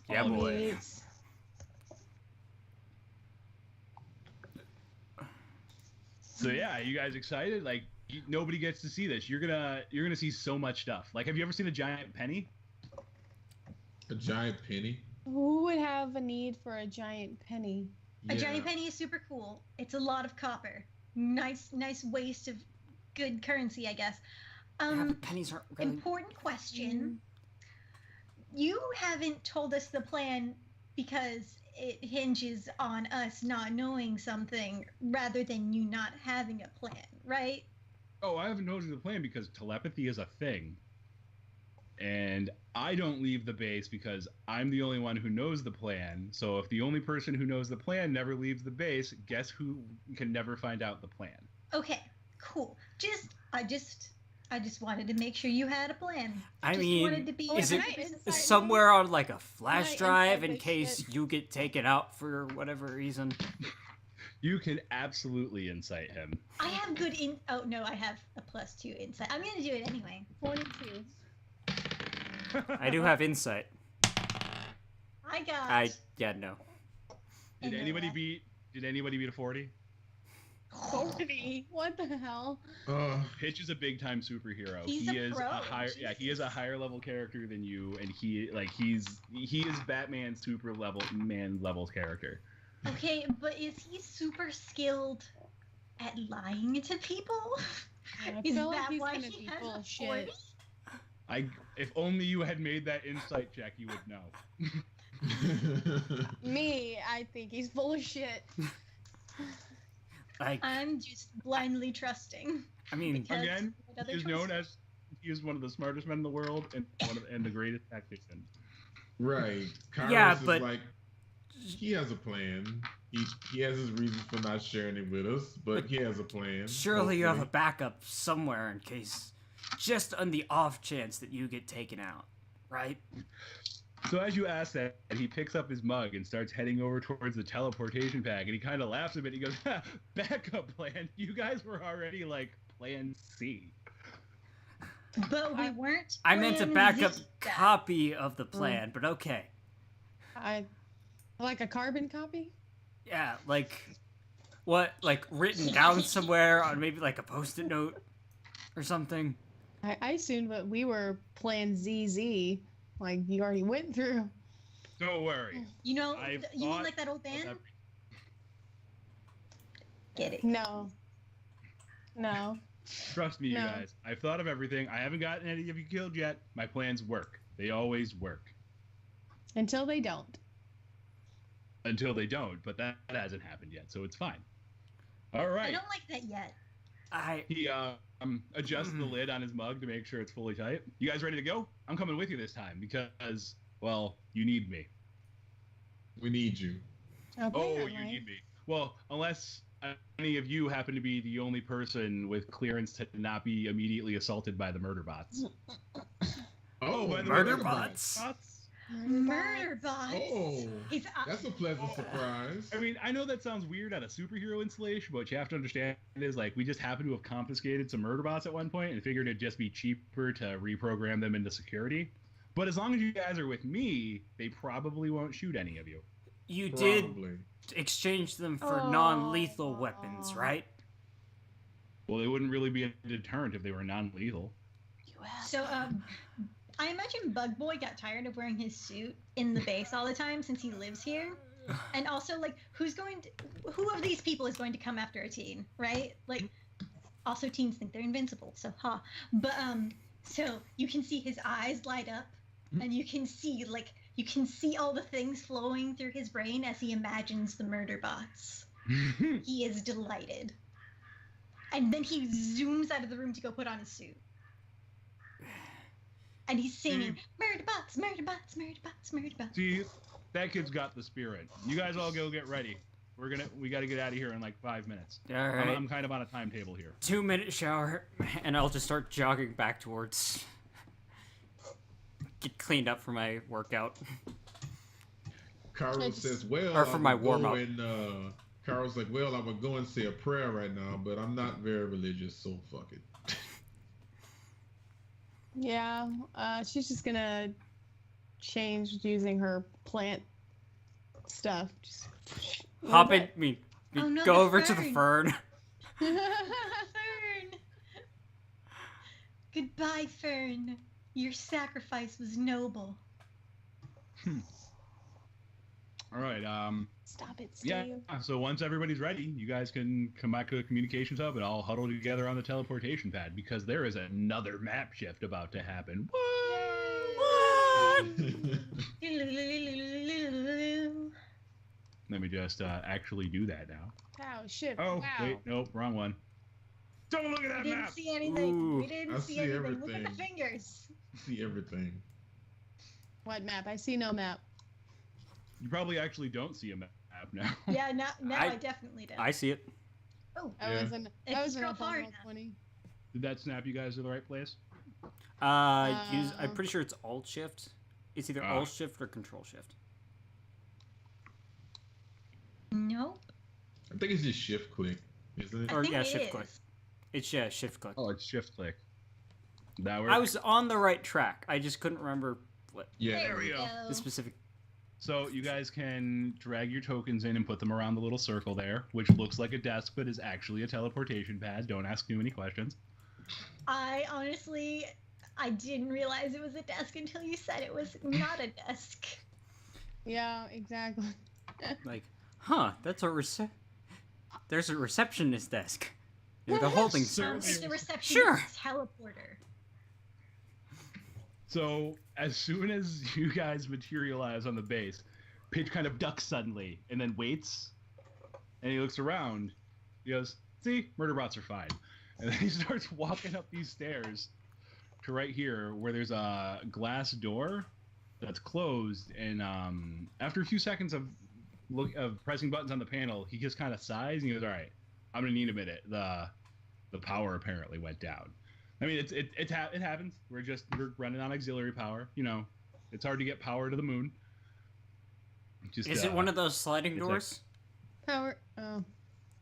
Yeah, All of it. boy. It's- So yeah, you guys excited? Like nobody gets to see this. You're gonna see so much stuff. Like, have you ever seen a giant penny? A giant penny. Who would have a need for a giant penny? A Yeah. giant penny is super cool. It's a lot of copper. Nice waste of good currency, I guess. Yeah, but pennies aren't really. Important question. You haven't told us the plan because it hinges on us not knowing something rather than you not having a plan, right? Oh, I haven't told you the plan because telepathy is a thing. And I don't leave the base because I'm the only one who knows the plan. So if the only person who knows the plan never leaves the base, guess who can never find out the plan? Okay, cool. I just wanted to make sure you had a plan. I Just mean, wanted to be is it 100% Inside somewhere on like a flash Right, drive inside in this case shit. you get taken out for whatever reason? You can absolutely incite him. I have good oh no, I have a +2 insight. I'm gonna do it anyway. 42. I do have insight. I got No. Did And anybody the- beat a 40? 40? What the hell? Hitch is a big time superhero. He's he a is pro, a higher he is a Jesus. higher level character than you, and he is Batman's super level character. Okay, but is he super skilled at lying to people? I Is feel like that he's why gonna he be has full a of shit. 40? If only you had made that insight check, you would know. Me, I think he's full of shit. Like, I'm just blindly trusting. I mean, because Again, what other he is choice? known as he is one of the smartest men in the world and the greatest tactician. Right. Kairos Yeah, is but- like he has a plan. He has his reasons for not sharing it with us, but he has a plan. surely you have a hopefully. backup somewhere in case, just on the off chance that you get taken out, right? So as you ask that, he picks up his mug and starts heading over towards the teleportation pack, and he kind of laughs a bit. He goes, ha, "Backup plan? You guys were already like Plan C." But we weren't. I meant a Plan backup Z. copy of the plan, but okay. I like a carbon copy. Yeah, like what? Like written down somewhere on maybe like a post-it note or something. I assumed that we were Plan ZZ, like you already went through. Don't worry. You know, I've you mean thought like that old of band? every- Get it? No. No. Trust me, you No. guys. I've thought of everything. I haven't gotten any of you killed yet. My plans work. They always work. Until they don't. Until they don't, but that hasn't happened yet, so it's fine. All I right. don't like that yet. He adjusts the lid on his mug to make sure it's fully tight. You guys ready to go? I'm coming with you this time because, well, you need me. We need you. Okay, You need me. Well, unless any of you happen to be the only person with clearance to not be immediately assaulted by the murder bots. Oh, by the Murder bots? Murder bots. Oh, His that's a pleasant surprise. I mean, I know that sounds weird on a superhero installation, but what you have to understand is, like, we just happen to have confiscated some murder bots at one point and figured it'd just be cheaper to reprogram them into security. But as long as you guys are with me, they probably won't shoot any of you. You Probably. did exchange them for non-lethal weapons, right? Well, they wouldn't really be a deterrent if they were non-lethal. So, I imagine Bug Boy got tired of wearing his suit in the base all the time since he lives here. And also, like, who of these people is going to come after a teen, right? Like, also teens think they're invincible, so But, so you can see his eyes light up, and you can see all the things flowing through his brain as he imagines the murder bots. He is delighted. And then he zooms out of the room to go put on his suit. And he's singing, murder bots, murder bots, murder bots, murder bots. See, that kid's got the spirit. You guys all go get ready. We got to get out of here in like 5 minutes. All right. I'm kind of on a timetable here. 2-minute shower, and I'll just start jogging back towards. Get cleaned up for my workout. Carol says, well, Or for my would go warm-up. and, Carol's like, well, I would go and say a prayer right now, but I'm not very religious, so fuck it. Yeah, she's just gonna change using her plant stuff. Just Hop in, Oh, no, go the over to the fern. Fern! Goodbye, Fern. Your sacrifice was noble. All right. Stop it, Yeah. Steve. So once everybody's ready, you guys can come back to the communications hub and all huddle together on the teleportation pad because there is another map shift about to happen. What? Let me just actually do that now. Wow, shift. Oh, wow. wait, nope, wrong one. Don't look at that We didn't map. see anything. Ooh. We didn't I see see anything. Look everything. at the fingers. See everything. What map? I see no map. You probably actually don't see a map now. Yeah, now I I- definitely do. I see it. Oh, I Yeah. wasn't. If I you was scroll up far on enough. 20. Did that snap you guys to the right place? I'm pretty sure it's Alt Shift. It's either Ah. Alt Shift or Control Shift. nope. I think it's just shift click, isn't it? I Or, think yeah, it shift is. click. It's Shift click. Oh, it's shift click. That works. I was on the right track. I just couldn't remember what Yeah. There we go. go. the specific. So you guys can drag your tokens in and put them around the little circle there, which looks like a desk but is actually a teleportation pad. Don't ask too many questions. I honestly, I didn't realize it was a desk until you said it was not a desk. Yeah, exactly. Like, that's a there's a receptionist desk. Near the holding So service. it's the receptionist Sure. teleporter. So as soon as you guys materialize on the base, Pitch kind of ducks suddenly and then waits, and he looks around. He goes, "See, murder bots are fine." And then he starts walking up these stairs to right here, where there's a glass door that's closed. And after a few seconds of pressing buttons on the panel, he just kind of sighs and he goes, "All right, I'm gonna need a minute. The power apparently went down." I mean, it happens. We're running on auxiliary power. You know, it's hard to get power to the moon. Just, Is it one of those sliding it's like- doors? Power. Oh.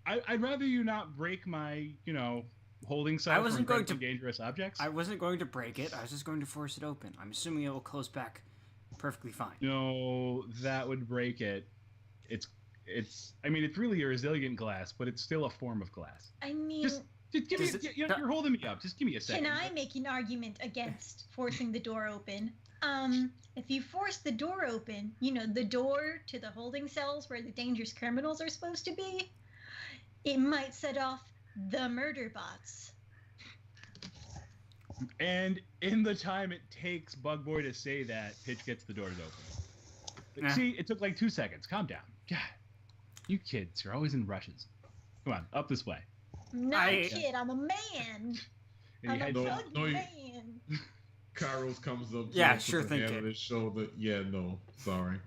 I'd rather you not break my, holding cell I wasn't from going to- incredibly dangerous objects. I wasn't going to break it. I was just going to force it open. I'm assuming it will close back perfectly fine. No, that would break it. I mean, it's really a resilient glass, but it's still a form of glass. I mean, Just give me. You're holding me up. Just give me a second. can I make an argument against forcing the door open? If you force the door open, the door to the holding cells where the dangerous criminals are supposed to be, it might set off the murder bots. And in the time it takes Bug Boy to say that, Pitch gets the doors open. Yeah. See, it took like 2 seconds. Calm down. God, you kids, you're always in rushes. Come on, up this way. I'm not a kid, I'm a man. And I'm you a head buggy man. Kairos comes up to Yeah, him, puts sure a thing, hand kid. on his shoulder. Yeah, no, sorry.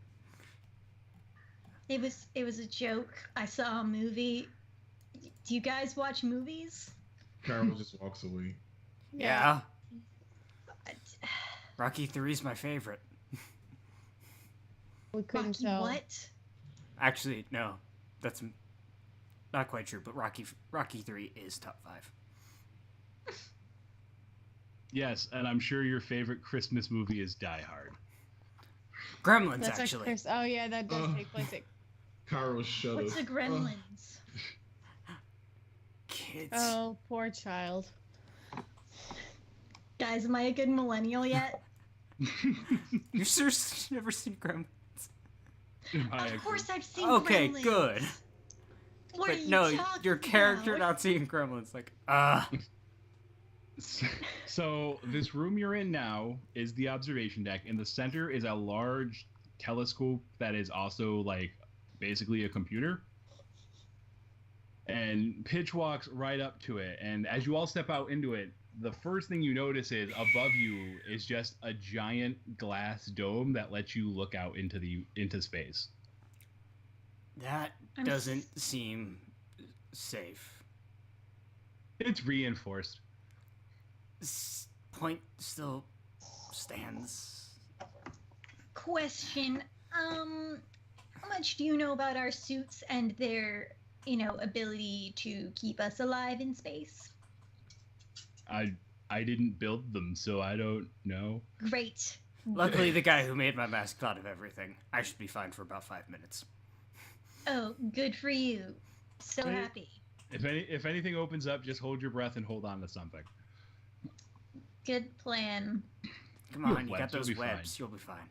It was a joke. I saw a movie. Do you guys watch movies? Kairos just walks away. Yeah. Rocky 3 is my favorite. We couldn't Rocky tell. what? Actually, no. That's not quite true, but Rocky 3 is top 5. Yes, and I'm sure your favorite Christmas movie is Die Hard. Gremlins, That's actually. Oh yeah, that does take place at. Kairos shudders. What's the Gremlins? Kids. Oh, poor child. Guys, am I a good millennial yet? You've seriously never seen Gremlins? Of course I've seen Okay, Gremlins. good. What But are you no, talking your character about? not seeing Gremlins. Like, So this room you're in now is the observation deck. In the center is a large telescope that is also like basically a computer. And Pitch walks right up to it, and as you all step out into it, the first thing you notice is above you is just a giant glass dome that lets you look out into space. that doesn't seem safe. It's reinforced. Point still stands. Question. How much do you know about our suits and their, ability to keep us alive in space? I didn't build them, so I don't know. Great. Luckily, the guy who made my mask thought of everything. I should be fine for about 5 minutes. Oh, good for you. So Wait. happy. If anything opens up, just hold your breath and hold on to something. Good plan. Come on, have you got webs, you'll those be fine. webs. You'll be fine.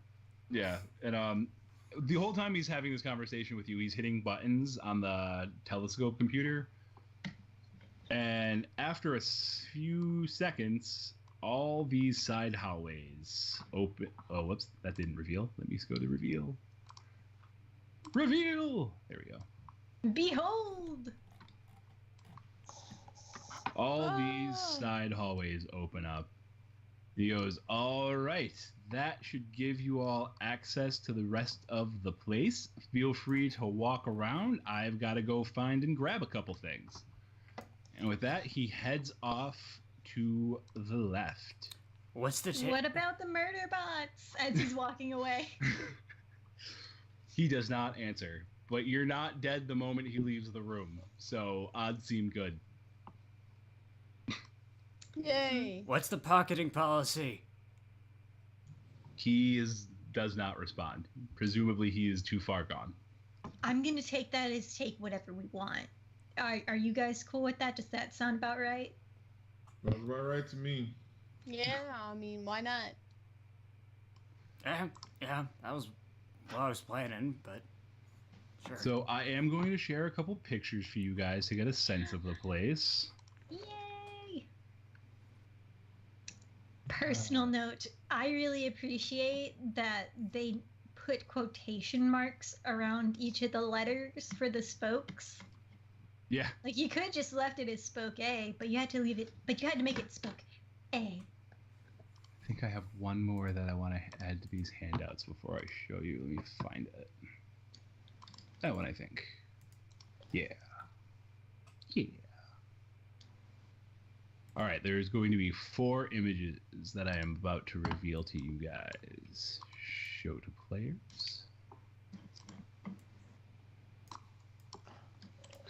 Yeah, and the whole time he's having this conversation with you, he's hitting buttons on the telescope computer. And after a few seconds, all these side hallways open. Oh, whoops, that didn't reveal. Let me go to reveal. Reveal! There we go. Behold! All these Oh. side hallways open up. He goes, all right, that should give you all access to the rest of the place. Feel free to walk around. I've got to go find and grab a couple things. And with that, he heads off to the left. What's the What about the murder bots? As he's walking away. He does not answer, but you're not dead the moment he leaves the room. So odds seem good. Yay. What's the pocketing policy? He does not respond. Presumably he is too far gone. I'm going to take that as take whatever we want. Are you guys cool with that? Does that sound about right? That's about right to me. Yeah, I mean, why not? Yeah, that was what I was planning, but sure. So I am going to share a couple pictures for you guys to get a sense of the place. Yay! Personal note, I really appreciate that they put quotation marks around each of the letters for the spokes. Yeah. Like, you could just left it as spoke A, but you had to make it spoke A. I think I have one more that I want to add to these handouts before I show you. Let me find it. That one, I think. Yeah. Yeah. All right, there's going to be 4 images that I am about to reveal to you guys. Show to players.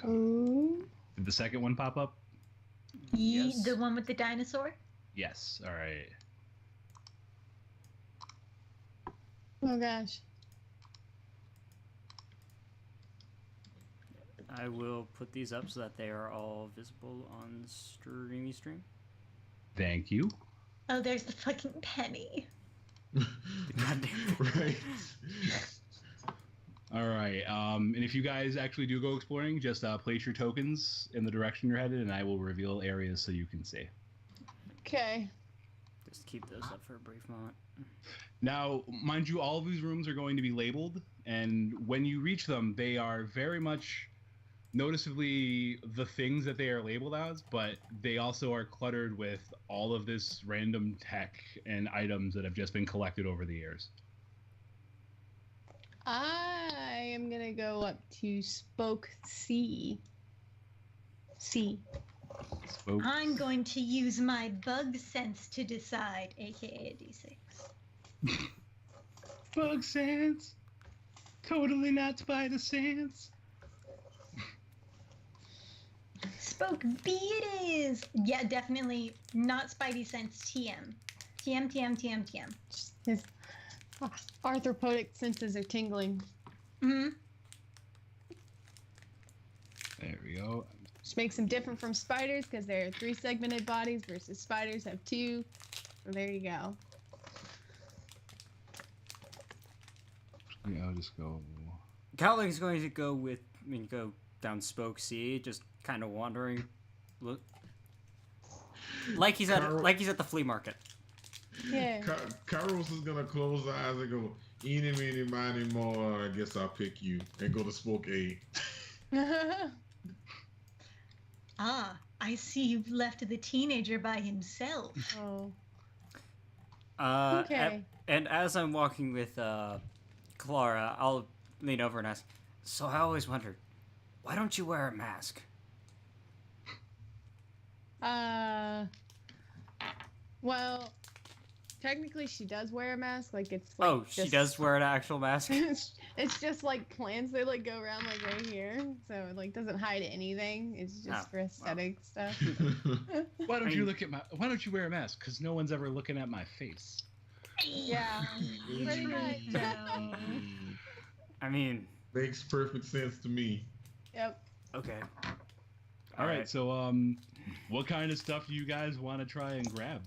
Ooh. Did the second one pop up? Yes. The one with the dinosaur? Yes. All right. Oh gosh. I will put these up so that they are all visible on Streamy Stream. Thank you. Oh, there's the fucking penny. Goddamn. Right. All right. And if you guys actually do go exploring, just place your tokens in the direction you're headed, and I will reveal areas so you can see. Okay. Just keep those up for a brief moment. Now, mind you, all of these rooms are going to be labeled, and when you reach them, they are very much noticeably the things that they are labeled as, but they also are cluttered with all of this random tech and items that have just been collected over the years. I am gonna go up to Spoke C. C. Spoke. I'm going to use my bug sense to decide, aka a d6. Bug sense. Totally not spider sense. Spoke B it is. Yeah, definitely not Spidey sense. TM. TM. His arthropodic senses are tingling. Hmm. There we go. Which makes them different from spiders because they're 3-segmented bodies versus spiders have 2. So there you go. Yeah, I'll just go. Cowling's going to go down Spoke C, just kind of wandering, look like he's at the flea market. Yeah. Kairos is gonna close her eyes and go, eeny, meeny, miny, more. I guess I'll pick you and go to Spoke A. Ah, I see you've left the teenager by himself. Oh. Okay. And as I'm walking with Clara, I'll lean over and ask, so I always wondered, why don't you wear a mask? Well, technically she does wear a mask. Like it's like. Oh, she does wear an actual mask? It's just like plants. They like go around like right here, so it like doesn't hide anything. It's just for aesthetic stuff. Why don't you wear a mask? Because no one's ever looking at my face. Yeah. Pretty much. I mean, makes perfect sense to me. Yep. Okay. All right. So, what kind of stuff do you guys want to try and grab?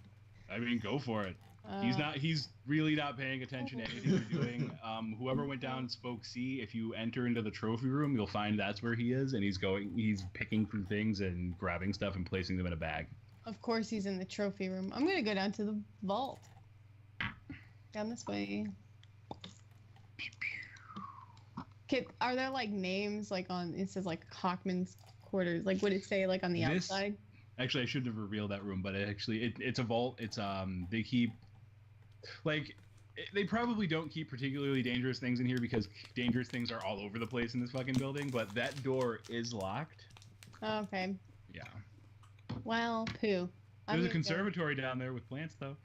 I mean, go for it. He's really not paying attention to anything you're doing. Whoever went down Spoke C, if you enter into the trophy room, you'll find that's where he is, and he's picking through things and grabbing stuff and placing them in a bag. Of course he's in the trophy room. I'm gonna go down to the vault. Down this way. Are there like names like on it says like Hawkman's quarters? Like would it say like on the outside? Actually, I shouldn't have revealed that room, but it's a vault. It's they keep they probably don't keep particularly dangerous things in here because dangerous things are all over the place in this fucking building, but that door is locked. Oh, okay. Yeah. Well, poo. There's a conservatory down there with plants though.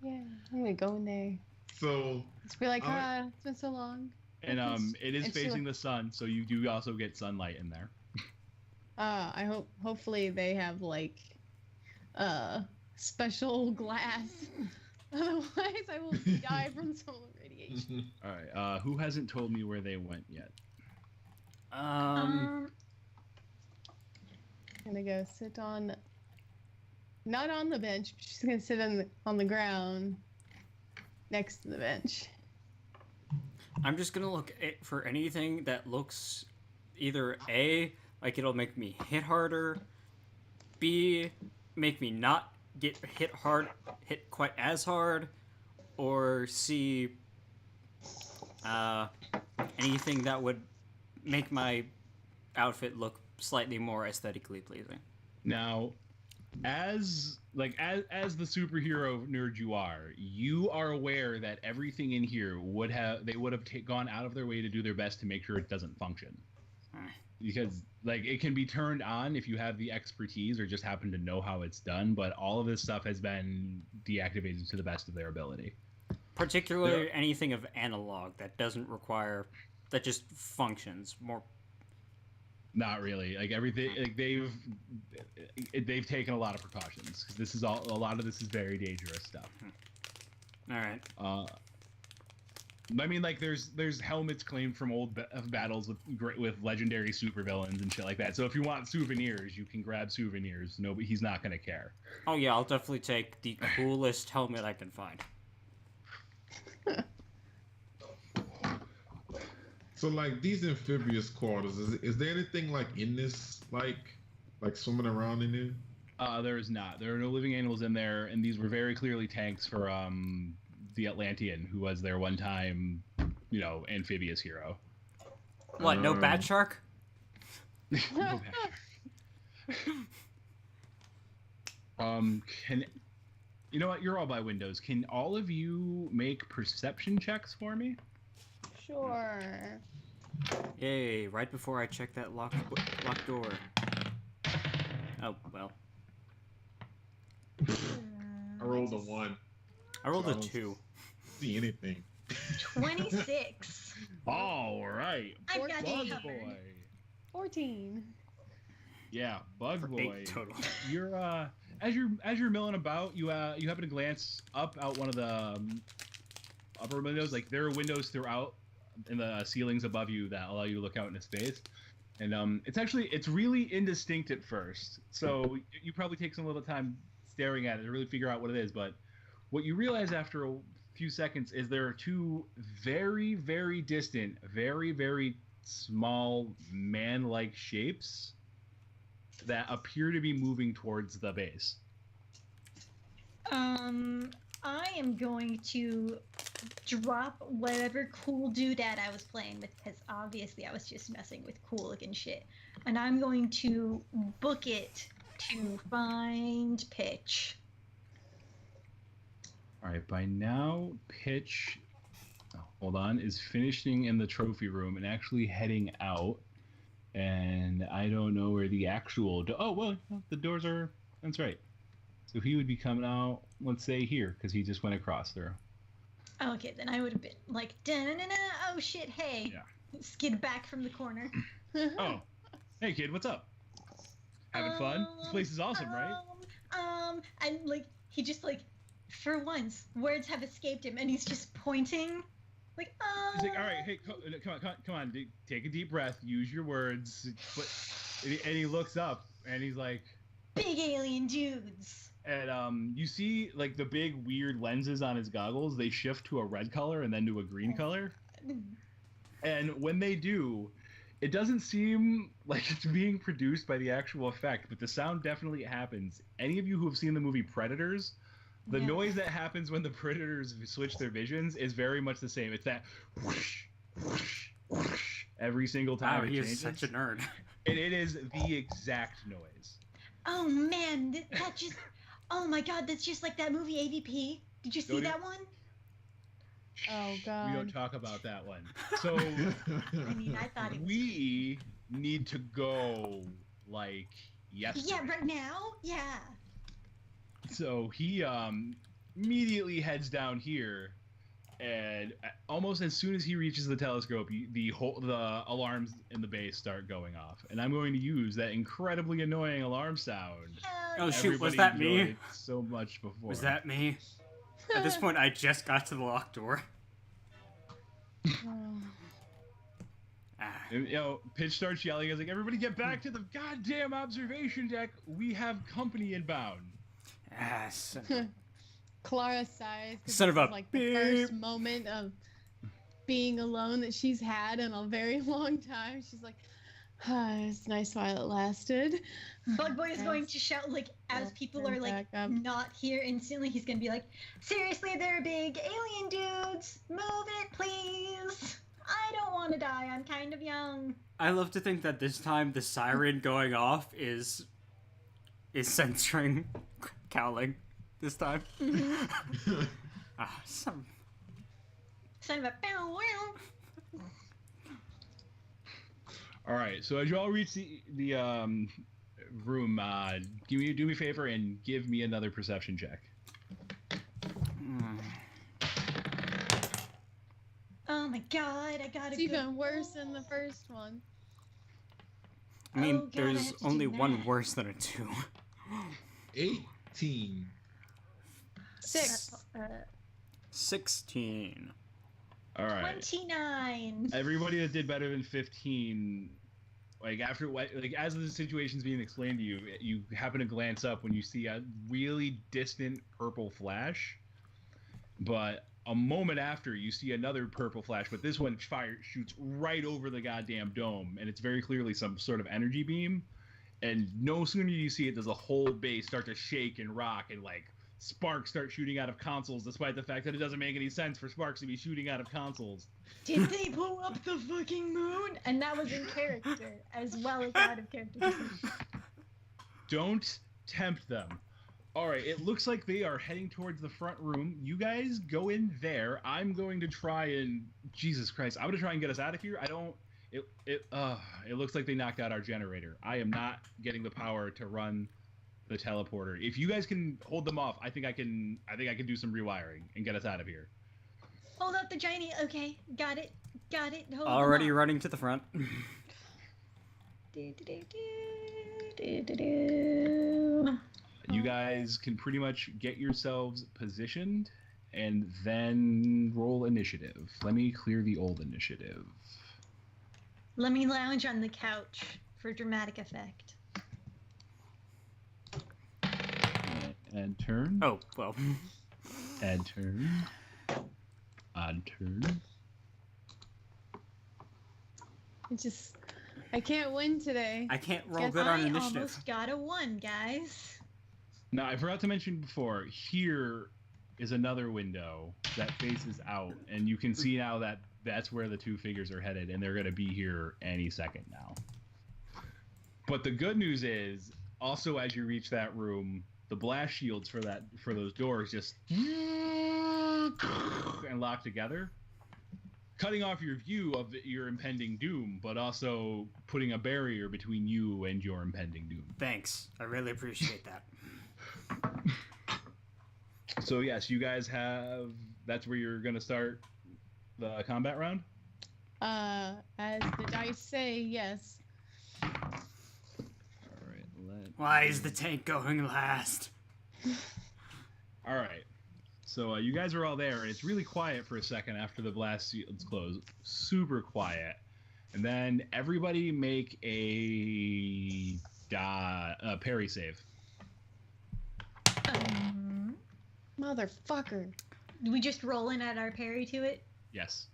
Yeah, I'm gonna go in there. So Just be like, it's been so long. And it is facing the sun, so you do also get sunlight in there. Hopefully they have like special glass. Otherwise I will die from solar radiation. All right. Who hasn't told me where they went yet? I'm gonna go sit on, not on the bench. She's gonna sit on the ground next to the bench. I'm just gonna look for anything that looks either A, like it'll make me hit harder, B, make me not get hit quite as hard, or C, anything that would make my outfit look slightly more aesthetically pleasing. Now, as the superhero nerd you are aware that everything in here would have gone out of their way to do their best to make sure it doesn't function. Because it can be turned on if you have the expertise or just happen to know how it's done, but all of this stuff has been deactivated to the best of their ability. Particularly anything of analog that doesn't require, that just functions more. Not really. Everything, they've taken a lot of precautions because a lot of this is very dangerous stuff. All right. I mean, there's helmets claimed from old battles with legendary supervillains and shit like that. So if you want souvenirs, you can grab souvenirs. No, but he's not gonna care. Oh yeah, I'll definitely take the coolest helmet I can find. So like these amphibious quarters, is there anything like in this like swimming around in there? There is not. There are no living animals in there, and these were very clearly tanks for the Atlantean, who was their one time, amphibious hero. What? No bat shark? No bad. Can you know what? You're all by windows. Can all of you make perception checks for me? Sure. Yay! Right before I check that locked door. Oh well. I rolled a 1. I rolled So I a don't 2. See anything? 26. All right, I've got Bug you covered. Boy. 14. Yeah, Bug For Boy. 8 total. You're as you're milling about, you happen to glance up out one of the upper windows. Like there are windows throughout in the ceilings above you that allow you to look out into space. And it's really indistinct at first. So you probably take some little time staring at it to really figure out what it is. But what you realize after a few seconds is there are two very, very distant, very, very small man-like shapes that appear to be moving towards the base. I am going to drop whatever cool doodad I was playing with, because obviously I was just messing with cool looking shit. And I'm going to book it to find Pitch. All right, by now, Pitch, hold on, is finishing in the trophy room and actually heading out. And I don't know where the actual... the doors are... That's right. So he would be coming out, let's say here, because he just went across there. Okay, then I would have been like, da-na-na-na, oh shit, hey. Yeah. Skid back from the corner. Oh, hey kid, what's up? Having fun? This place is awesome, right? And like, he just like, for once, words have escaped him, and he's just pointing. Like, He's like, all right, hey, come on, take a deep breath, use your words. And he looks up, and he's like, big alien dudes. And you see, like, the big weird lenses on his goggles, they shift to a red color and then to a green color. And when they do, it doesn't seem like it's being produced by the actual effect, but the sound definitely happens. Any of you who have seen the movie Predators, the noise that happens when the Predators switch their visions is very much the same. It's that whoosh, whoosh, whoosh, every single time Wow, it he changes. is such a nerd. And it is the exact noise. Oh man, that just, oh my god, that's just like that movie AVP. Did you see that one? Oh We god. don't talk about that one. So I mean, I thought it was... we need to go like yesterday. Yeah, right now? Yeah. So he immediately heads down here, and almost as soon as he reaches the telescope, the alarms in the base start going off, and I'm going to use that incredibly annoying alarm sound. Hell Oh, yeah. shoot, was Everybody that me? enjoyed so much before. Was that me? At this point, I just got to the locked door. Ah. And, Pitch starts yelling. He's like, "Everybody, get back to the goddamn observation deck. We have company inbound." Yes. Clara sighs. 'Cause Son of this a is like the beep. first moment of being alone that she's had in a very long time. She's like, it's nice while it lasted. Bug Boy is going to shout, like, as people are, like, Back up. not here instantly, he's going to be like, seriously, they're big alien dudes. Move it, please. I don't want to die. I'm kind of young. I love to think that this time the siren going off is censoring Cowling this time. Some Son of a bow wow. All right. So as you all reach the room, do me a favor and give me another perception check. Oh my god, I got It's a even good worse than the roll. first one. I mean, Oh, God, I there's have to only do one math. worse than a 2. 18. 6. 16. All right. 29. Everybody that did better than 15, like as the situation's being explained to you, you happen to glance up when you see a really distant purple flash. But a moment after, you see another purple flash, but this one shoots right over the goddamn dome, and it's very clearly some sort of energy beam. And no sooner do you see it, does the whole base start to shake and rock, and like sparks start shooting out of consoles, despite the fact that it doesn't make any sense for sparks to be shooting out of consoles. Did they blow up the fucking moon? And that was in character as well as out of character. Don't tempt them. All right, it looks like they are heading towards the front room. You guys go in there. I'm going to try and Jesus Christ, I'm going to try and get us out of here. It looks like they knocked out our generator. I am not getting the power to run the teleporter. If you guys can hold them off, I think I can do some rewiring and get us out of here. Hold up the giant. Okay, got it. Hold Already running to the front. You guys can pretty much get yourselves positioned and then roll initiative. Let me clear the old initiative. Let me lounge on the couch for dramatic effect. And turn. Oh, well. And turn. On turn. I can't win today. I can't roll Guess good on I initiative. almost got a 1, guys. Now, I forgot to mention before, here is another window that faces out, and you can see now that that's where the two figures are headed, and they're going to be here any second now. But the good news is, also as you reach that room, the blast shields for those doors just and lock together, cutting off your view of your impending doom, but also putting a barrier between you and your impending doom. Thanks. I really appreciate that. So yes, you guys have. That's where you're gonna start the combat round. As the dice say, yes. All right. Why is the tank going last? All right. So you guys are all there, and it's really quiet for a second after the blast shields close. Super quiet, and then everybody make a parry save. Motherfucker. Do we just roll in at our parry to it? Yes.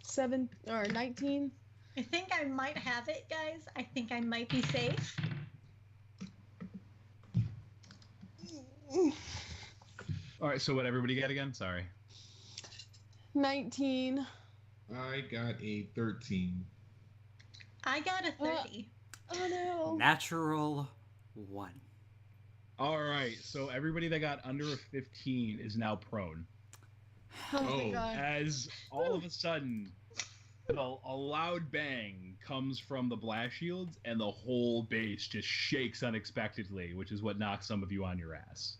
7 or 19. I think I might have it, guys. I think I might be safe. All right. So what everybody get again? Sorry. 19. I got a 13. I got a 30. Oh no. Natural 1. All right. So everybody that got under a 15 is now prone. Oh my Oh. god. As all of a sudden, a loud bang comes from the blast shields, and the whole base just shakes unexpectedly, which is what knocks some of you on your ass.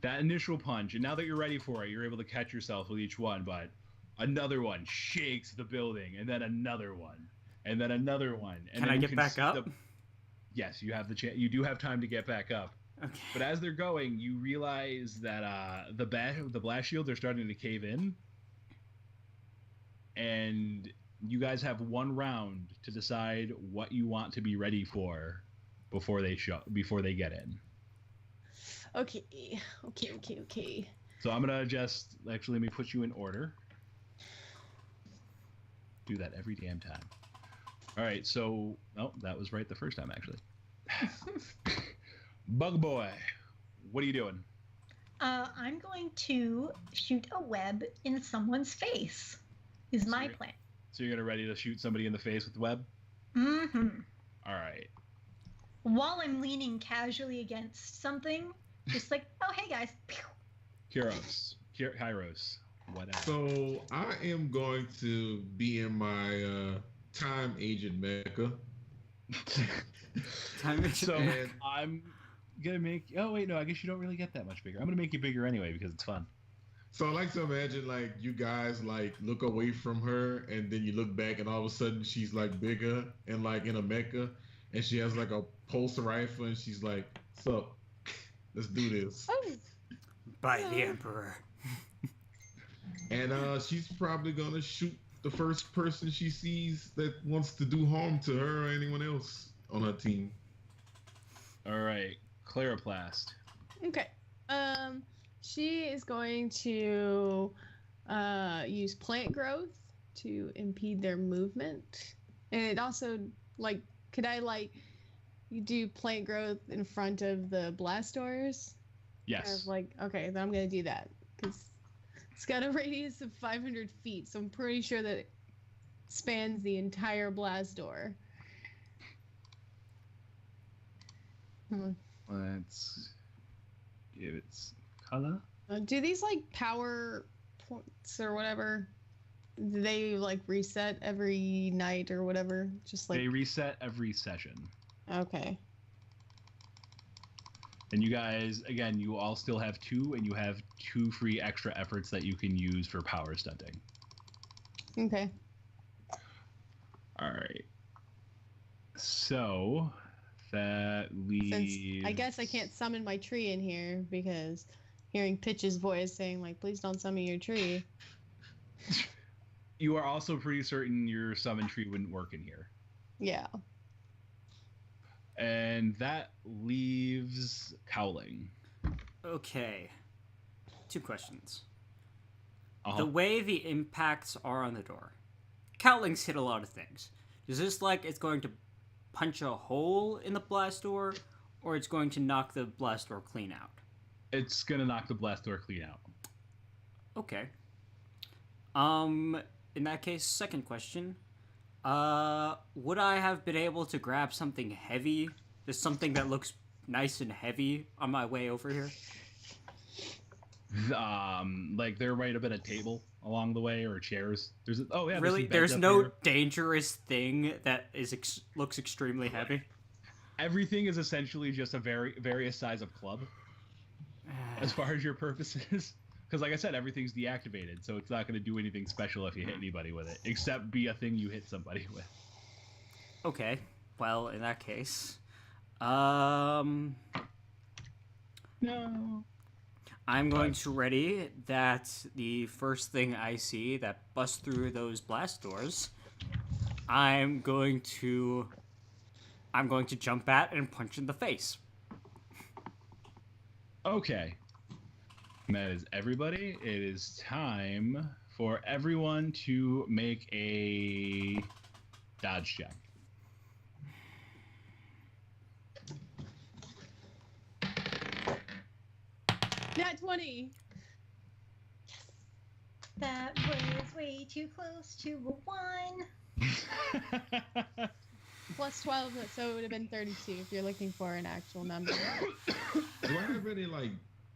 That initial punch, and now that you're ready for it, you're able to catch yourself with each one, but another one shakes the building, and then another one, and then another one. And Can then I you get back see up? Yes, you have the chance. You do have time to get back up. Okay. But as they're going, you realize that the blast shields are starting to cave in, and you guys have one round to decide what you want to be ready for before they get in. Okay. So I'm gonna actually let me put you in order. Do that every damn time. All right. So that was right the first time actually. Bug Boy, what are you doing? I'm going to shoot a web in someone's face. Is my plan. So you're gonna ready to shoot somebody in the face with the web? Mm-hmm. All right. While I'm leaning casually against something, just like, oh hey guys. Pew. Kairos, whatever. So I am going to be in my time agent mecha. So And- I'm gonna make. Oh wait, no. I guess you don't really get that much bigger. I'm gonna make you bigger anyway because it's fun. So I like to imagine like you guys like look away from her and then you look back and all of a sudden she's like bigger and like in a mecha and she has like a pulse rifle and she's like, "So, let's do this." Oh. By the Emperor. And she's probably gonna shoot the first person she sees that wants to do harm to her or anyone else on her team. All right, Claroplast. Okay. She is going to use plant growth to impede their movement. And it also, like, could I, like, you do plant growth in front of the blast doors? Kind Yes. of like, okay, then I'm going to do that. Because it's got a radius of 500 feet, so I'm pretty sure that it spans the entire blast door. Let's give it some color. Do these, like, power points or whatever, do they, like, reset every night or whatever? Just like... They reset every session. Okay. And you guys, again, you all still have 2, and you have 2 free extra efforts that you can use for power stunting. Okay. All right. So that leaves. Since I guess I can't summon my tree in here because hearing Pitch's voice saying, like, please don't summon your tree. You are also pretty certain your summon tree wouldn't work in here. Yeah. And that leaves Cowling. Okay. 2 questions. Uh-huh. The way the impacts are on the door, Cowlings hit a lot of things. Is this like it's going to punch a hole in the blast door, or it's going to knock the blast door clean out? It's gonna knock the blast door clean out. Okay. In that case, second question. Would I have been able to grab something heavy? Just something that looks nice and heavy on my way over here? Like there might have been a table along the way or chairs. There's Really, there's no dangerous thing that is looks extremely heavy. Everything is essentially just a various size of club, as far as your purposes. Because, like I said, everything's deactivated, so it's not going to do anything special if you hit anybody with it, except be a thing you hit somebody with. Okay, well, in that case, no. I'm going to ready that the first thing I see that busts through those blast doors, I'm going to jump at and punch in the face. Okay. And that is everybody. It is time for everyone to make a dodge check. Nat 20. That was way too close to a 1. Plus 12, so it would have been 32 if you're looking for an actual number. Do I have any like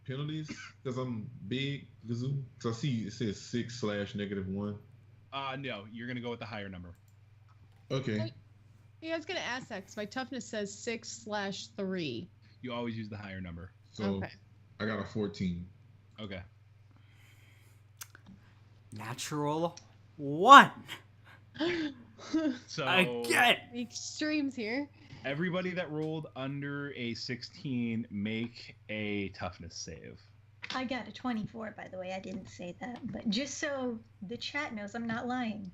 penalties because I'm big? Because I see it says 6/-1. No, you're gonna go with the higher number. Okay. Yeah, I was gonna ask that because my toughness says 6/3. You always use the higher number. So Okay. I got a 14. Okay. Natural 1. So Again. The extremes here. everybody that rolled under a 16 make a toughness save. I got a 24, by the way. I didn't say that, but just so the chat knows I'm not lying.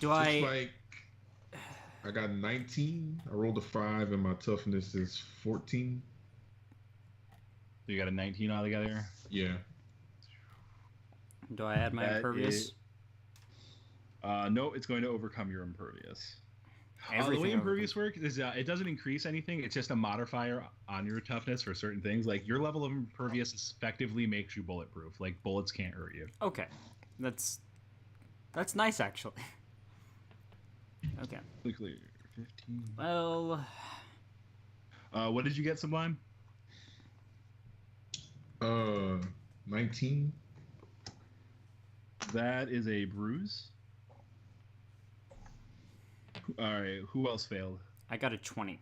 Do Looks I... like I got 19. I rolled a 5 and my toughness is 14. So you got a 19 altogether? Yeah. Do I add my That impervious? is- No, it's going to overcome your impervious. The Everything way over- impervious works is it doesn't increase anything. It's just a modifier on your toughness for certain things. Like your level of impervious effectively makes you bulletproof. Like bullets can't hurt you. Okay. That's nice, actually. Okay. Clear. 15. Well... What did you get, Sublime? 19. That is a bruise. All right. Who else failed? I got a 20.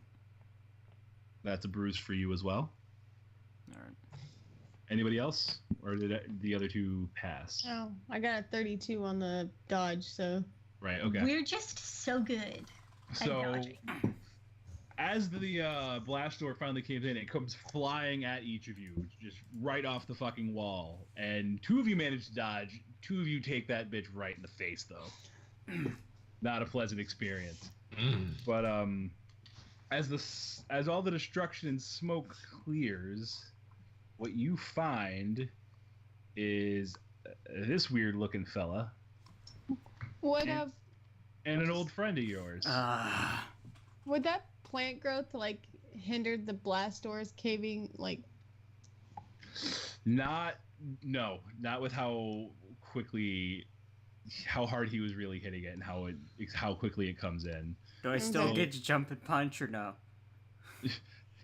That's a bruise for you as well. All right. Anybody else, or did the other two pass? Oh, I got a 32 on the dodge, so... Right. Okay. We're just so good at So dodging. As the blast door finally came in, it comes flying at each of you, just right off the fucking wall. And 2 of you manage to dodge. 2 of you take that bitch right in the face, though. Not a pleasant experience. But as all the destruction and smoke clears, what you find is this weird-looking fella. Would have And an old friend of yours. would that plant growth like hindered the blast doors caving? Like, Not with how hard he was really hitting it and how quickly it comes in. Do I still Okay. get to jump and punch or no?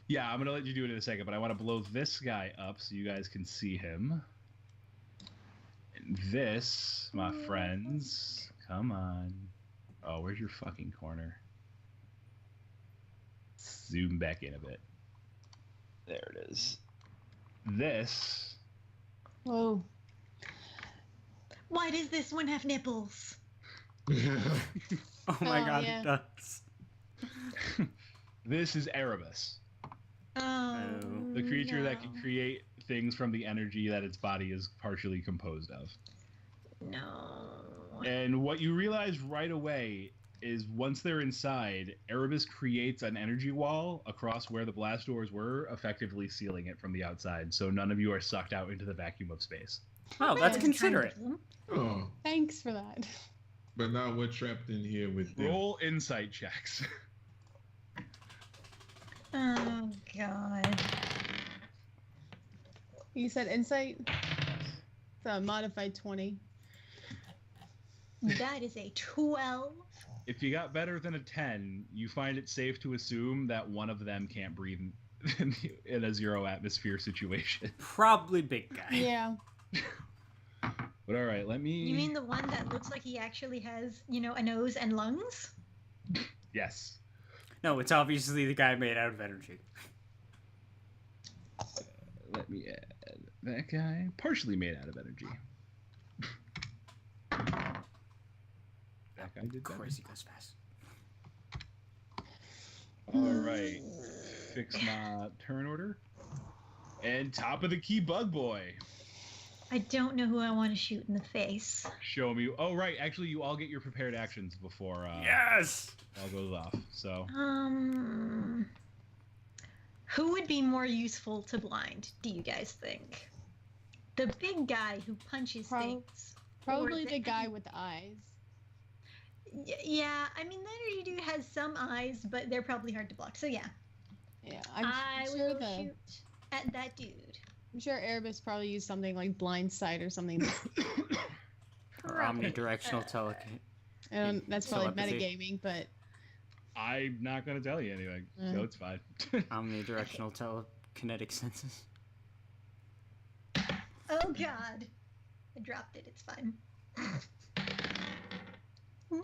Yeah, I'm gonna let you do it in a second, but I want to blow this guy up so you guys can see him. And this, my friends, come on. Oh, where's your fucking corner? Zoom back in a bit. There it is. This. whoa. Why does this one have nipples? Oh my Oh, god, yeah. it does. This is Erebus, Oh. the creature that can no. create things from the energy that its body is partially composed of. No. And what you realize right away is once they're inside, Erebus creates an energy wall across where the blast doors were, effectively sealing it from the outside, so none of you are sucked out into the vacuum of space. Oh, that's That's considerate. kind of them. Oh, Thanks for that. but now we're trapped in here with them. Roll insight checks. Oh god. You said insight? It's a modified 20. That is a 12. If you got better than a 10, you find it safe to assume that one of them can't breathe in a zero atmosphere situation. Probably big guy. Yeah. But all right, let me. You mean the one that looks like he actually has, a nose and lungs? Yes. No, it's obviously the guy made out of energy. Let me add that guy. Partially made out of energy. That guy did Of that. course he goes fast. All right. Fix my turn order. And top of the key, Bug Boy. I don't know who I want to shoot in the face. Show me. Oh, right. Actually, you all get your prepared actions before Yes! all goes off. So Who would be more useful to blind, do you guys think? The big guy who punches things. Probably or the guy with the eyes. Yeah, I mean, the energy dude has some eyes, but they're probably hard to block. So yeah, Yeah, I I'm sure will shoot at that dude. I'm sure Erebus probably used something like blind sight or something. Or omnidirectional telekinesis. And that's probably Telepathy. metagaming, but I'm not going to tell you anything. So it's fine. Omnidirectional telekinetic senses. Oh god, I dropped it. It's fine. No,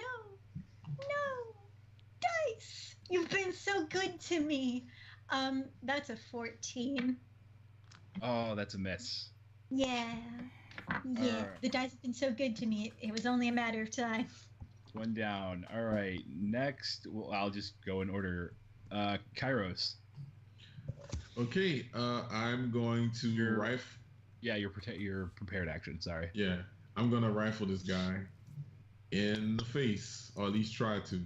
dice. You've been so good to me. That's a 14. Oh, that's a miss. Yeah. Alright. The dice have been so good to me. It was only a matter of time. One down. All right. Next, well, I'll just go in order. Kairos. Okay, I'm going to Your- rifle. Yeah, your prepared action. Sorry. Yeah, I'm gonna rifle this guy in the face, or at least try to.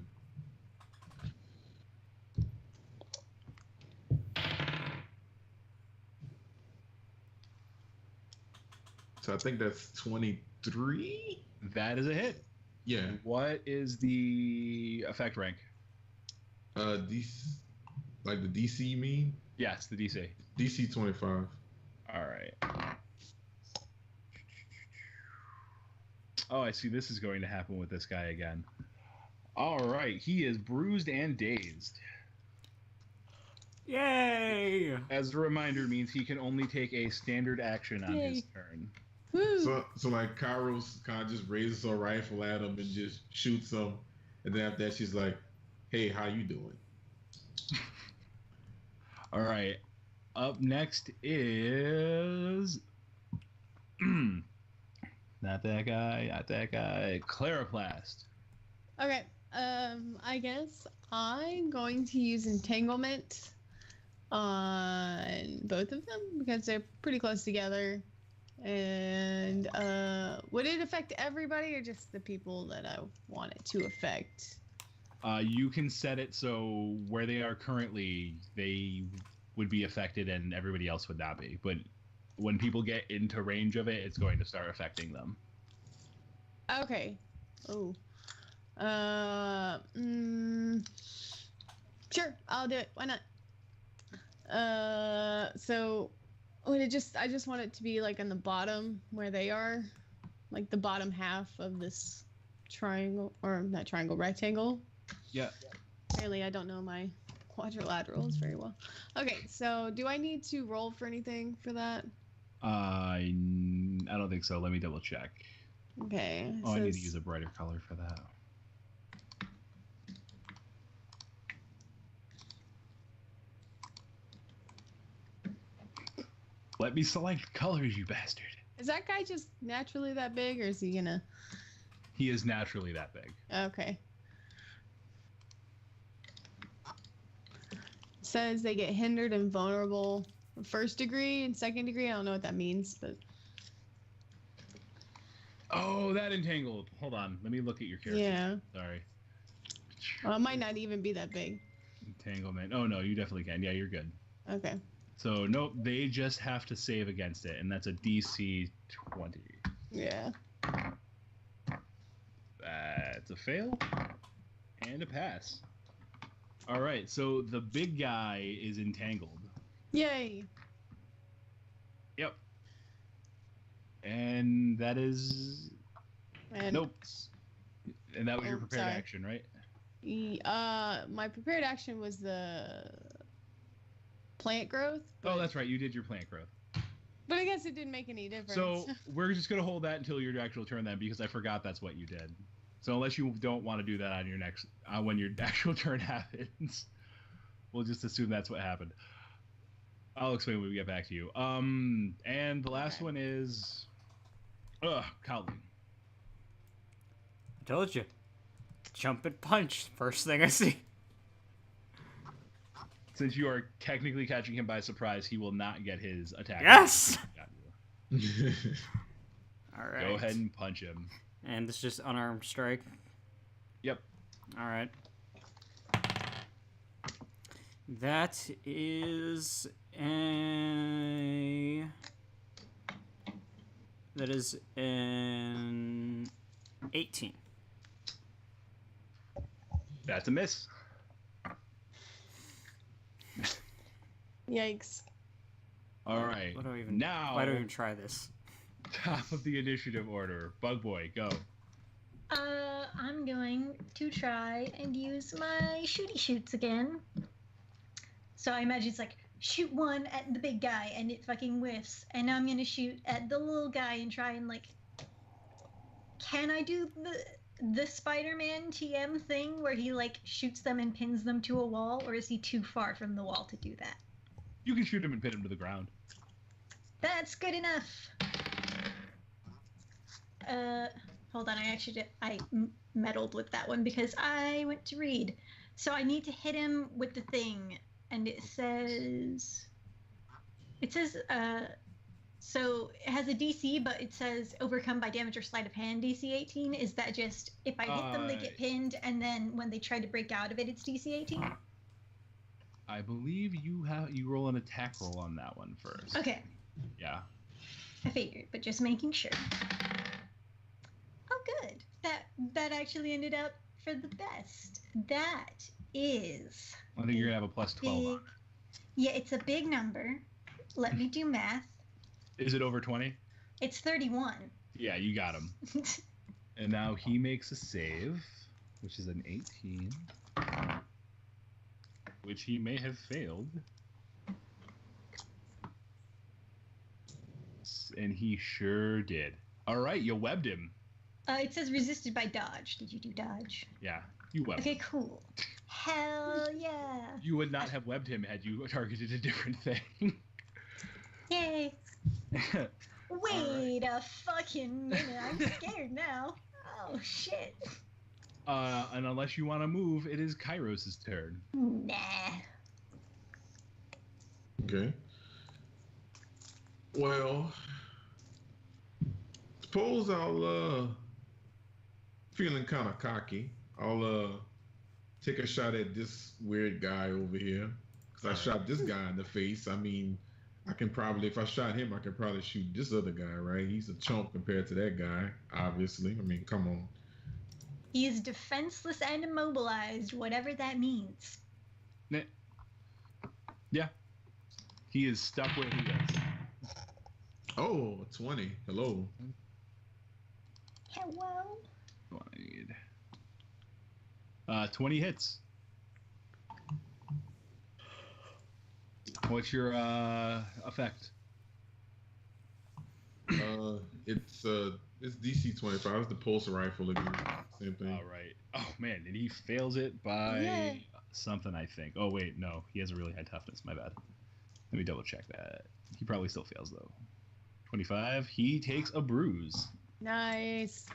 So I think that's 23. That is a hit. Yeah. What is the effect rank? DC, like the DC you mean? Yes, the DC. DC 25. All right. Oh, I see. This is going to happen with this guy again. All right. He is bruised and dazed. Yay! As a reminder, means he can only take a standard action on his Yay. turn. woo! So like Kairos kind of just raises her rifle at him and just shoots him, and then after that she's like, "Hey, how you doing?" All right. Up next is not that guy, not that guy. Claroplast. Okay, I guess I'm going to use entanglement on both of them because they're pretty close together. And would it affect everybody or just the people that I want it to affect? You can set it so where they are currently, they would be affected and everybody else would not be. But when people get into range of it, it's going to start affecting them. Okay. Oh. Sure, I'll do it. Why not? So would it just I just want it to be like on the bottom where they are, like the bottom half of this triangle, or not triangle, rectangle. Yeah. Clearly, I don't know my quadrilaterals very well. Okay, so do I need to roll for anything for that? I don't think so. Let me double check. Okay. Oh, I need to use a brighter color for that. Let me select colors, you bastard. Is that guy just naturally that big, or is he gonna? He is naturally that big. Okay. Says they get hindered and vulnerable. First degree and second degree. I don't know what that means, but. Oh, that entangled. Hold on. Let me look at your character. Yeah. Sorry. Well, it might not even be that big. Entanglement. Oh, no, you definitely can. Yeah, you're good. Okay. So, nope, they just have to save against it, and that's a DC 20. Yeah. That's a fail and a pass. All right, so the big guy is entangled. Yay. Yep. And that is... And, Nope. And that was your Oh, prepared sorry. action, right? My prepared action was the plant growth. Oh, that's right. You did your plant growth. But I guess it didn't make any difference. So we're just going to hold that until your actual turn then, because I forgot that's what you did. So unless you don't want to do that on your next, when your actual turn happens, we'll just assume that's what happened. I'll explain when we get back to you. And the last Okay. one is, Cowling. I told you. Jump and punch. First thing I see. Since you are technically catching him by surprise, he will not get his attack. Yes! Alright. Go ahead and punch him. And this is just unarmed strike. Yep. Alright. That is a... That is an 18. That's a miss. Yikes. All right. What do I even... Now, Why do I even try this? top of the initiative order. Bug Boy, go. I'm going to try and use my shooty shoots again. So I imagine it's like, shoot one at the big guy and it fucking whiffs. And now I'm gonna shoot at the little guy and try and like... Can I do the Spider-Man TM thing where he like shoots them and pins them to a wall? Or is he too far from the wall to do that? You can shoot him and pin him to the ground. That's good enough. Hold on, I meddled with that one because I went to read. So I need to hit him with the thing, and it says, so it has a DC, but it says overcome by damage or sleight of hand DC 18. Is that just, if I hit them, they get pinned, and then when they try to break out of it, it's DC 18? I believe you roll an attack roll on that one first. Okay. Yeah. I figured, but just making sure. Oh, good. That actually ended up for the best. That is... I think you're going to have a plus 12 on it. Yeah, it's a big number. Let me do math. Is it over 20? It's 31. Yeah, you got him. And now he makes a save, which is an 18. Which he may have failed. And he sure did. All right, you webbed him. It says resisted by dodge. Did you do dodge? Yeah, you webbed Okay, him. cool. Hell yeah. You would not have webbed him had you targeted a different thing. Yay. Wait a fucking minute. I'm scared now. Oh, shit. And unless you want to move, it is Kairos' turn. Nah. Okay. Well, suppose I'll feeling kind of cocky. I'll take a shot at this weird guy over here. Cause I shot this guy in the face. I mean, I can probably, if I shot him, I can probably shoot this other guy, right? He's a chump compared to that guy, obviously. I mean, come on. He is defenseless and immobilized, whatever that means. Yeah. He is stuck where he is. Oh, 20. Hello. Hello? What I need. 20 hits. What's your effect? It's DC 25. It's the pulse rifle again. Same thing. All right. Oh man, and he fails it by Yeah. something, I think. Oh wait, no, he has a really high toughness. My bad. Let me double check that. He probably still fails though. 25. He takes a bruise. Nice.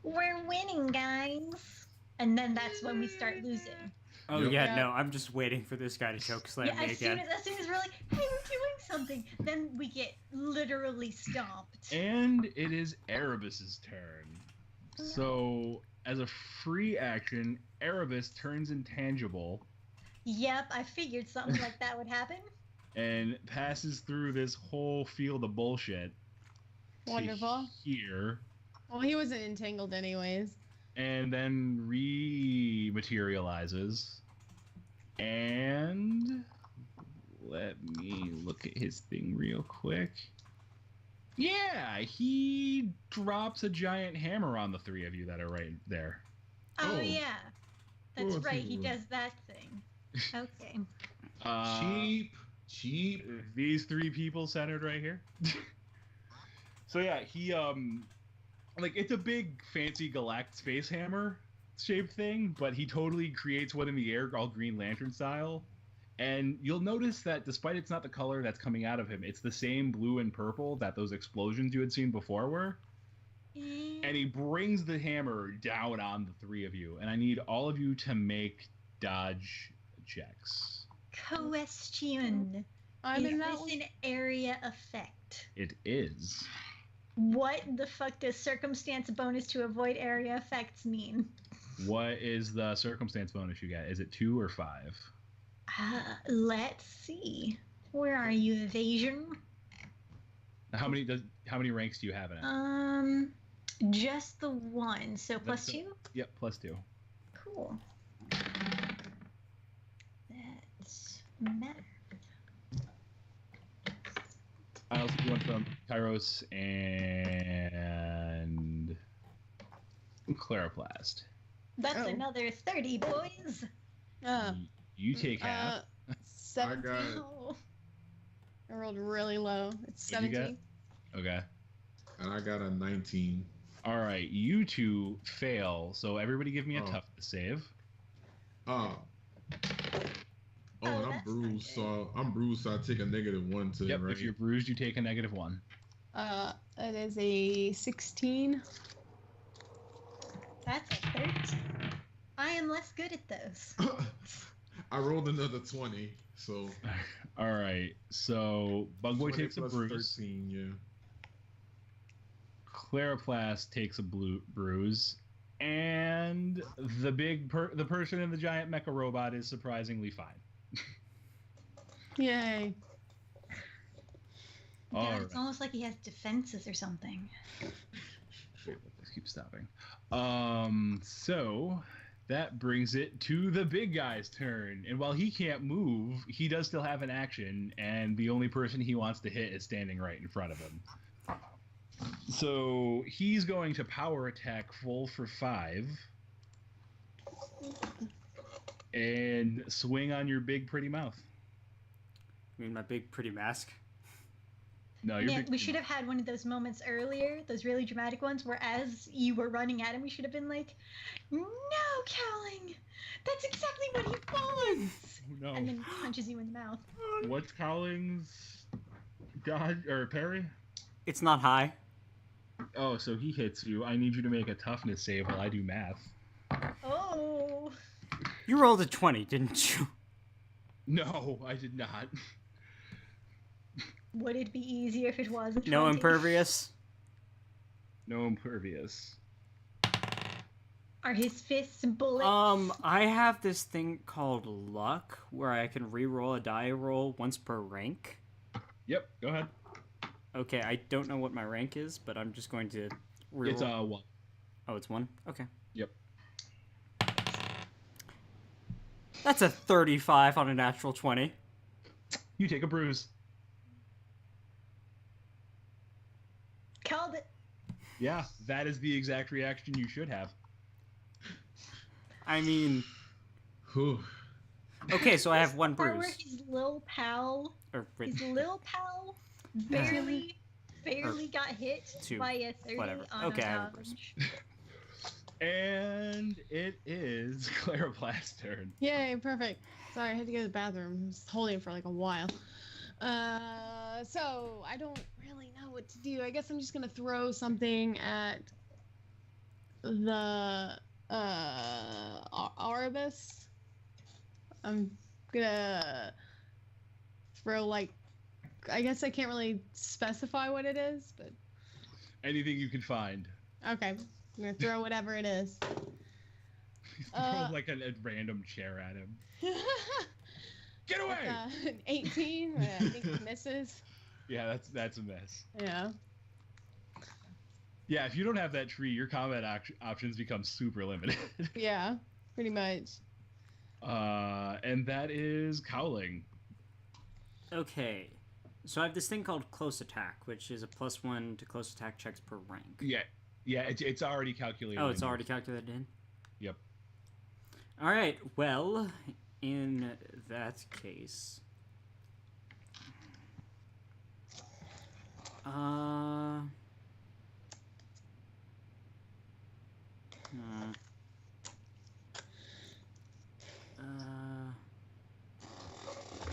We're winning, guys. And then that's when we start losing. Oh Yep. yeah, Yeah. no, I'm just waiting for this guy to choke slam Yeah, me as soon again. as we're like, hey, we're doing something, then we get literally stomped. And it is Erebus's turn. So, as a free action, Erebus turns intangible Yep, I figured something like that would happen. and passes through this whole field of bullshit. to Wonderful. Here, Well, he wasn't entangled anyways. and then rematerializes. And let me look at his thing real quick. Yeah, he drops a giant hammer on the three of you that are right there. Oh, Oh. yeah. That's Oh, right, he cool. does that thing. Okay. Cheap. These three people centered right here. So yeah, he like it's a big fancy galactic space hammer shaped thing, but he totally creates one in the air all Green Lantern style. And you'll notice that despite it's not the color that's coming out of him, it's the same blue and purple that those explosions you had seen before were. And he brings the hammer down on the three of you. And I need all of you to make dodge checks. Question. I'm Is in that this one. an area effect? It is. What the fuck does circumstance bonus to avoid area effects mean? What is the circumstance bonus you get? Is it 2 or 5? Let's see. Where are you, evasion? How many ranks do you have in it? Just the one. So plus That's 2? Yep, plus 2. Cool. That's better. I also do one from Kairos and Claroplast. That's Oh. another 30, boys. You take half. 17. got it. Oh. I rolled really low. It's What'd you get? 17. Okay. And I got a 19. All right, you two fail. So everybody give me a Oh. toughness save. Oh, Oh, and I'm that's bruised, not so I take a -1 to it, Yep. right? If you're bruised, you take a -1. It is a 16. That's a 13. I am less good at those. I rolled another 20, so All right. So Bugboy 20 takes a plus bruise. 13, yeah. Claroplast takes a bruise, and the person in the giant mecha robot is surprisingly fine. Yay. All God, right. it's almost like he has defenses or something. Let's keep stopping. So that brings it to the big guy's turn, and while he can't move, he does still have an action, and the only person he wants to hit is standing right in front of him. So he's going to power attack full for 5 and swing on your big pretty mouth. I mean, my big pretty mask. No, you're Man, we should have had one of those moments earlier, those really dramatic ones, where as you were running at him, we should have been like, "No, Cowling! That's exactly what he wants!" No. And then he punches you in the mouth. What's Cowling's dodge or parry? It's not high. Oh, so he hits you. I need you to make a toughness save while I do math. Oh. You rolled a 20, didn't you? No, I did not. Would it be easier if it was a 20? No impervious? No impervious. Are his fists bullets? I have this thing called luck where I can re-roll a die roll once per rank. Yep, go ahead. Okay, I don't know what my rank is, but I'm just going to re-roll. It's 1. Oh, it's 1? Okay. Yep. That's a 35 on a natural 20. You take a bruise. Called it. Yeah, that is the exact reaction you should have. I mean, Whew. okay, so I have one Or where bruise. his little pal, Or, barely got hit Two, by a 30 whatever. on Okay, a I have a bruise. dodge. And it is Clarablast's turn. Yay, perfect. Sorry, I had to go to the bathroom. I was holding it for like a while. So I don't really know what to do. I guess I'm just gonna throw something at the Arabus. I'm gonna throw like, I guess I can't really specify what it is, but Anything you can find. okay, I'm gonna throw whatever it is. Throw like a random chair at him. Get away! An 18. I think it misses. Yeah, that's a mess. Yeah. Yeah, if you don't have that tree, your combat options become super limited. Yeah, pretty much. And that is Cowling. Okay, so I have this thing called close attack, which is a +1 to close attack checks per rank. Yeah, it's already calculated. Oh, it's in already calculated in? Yep. Alright, well, in that case...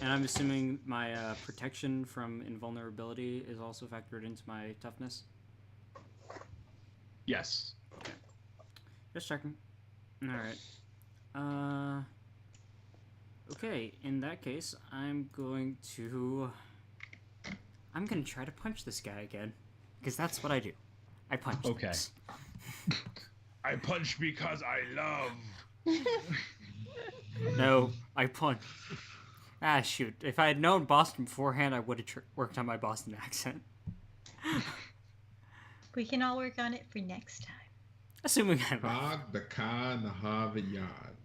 And I'm assuming my protection from invulnerability is also factored into my toughness? Yes. Just checking. Alright. Okay, in that case, I'm going to try to punch this guy again. Because that's what I do. I punch Okay. things. I punch because I love. No, I punch. Ah, shoot. If I had known Boston beforehand, I would have worked on my Boston accent. We can all work on it for next time. Assuming I will. Hog, the Khan, the Harvard Yard.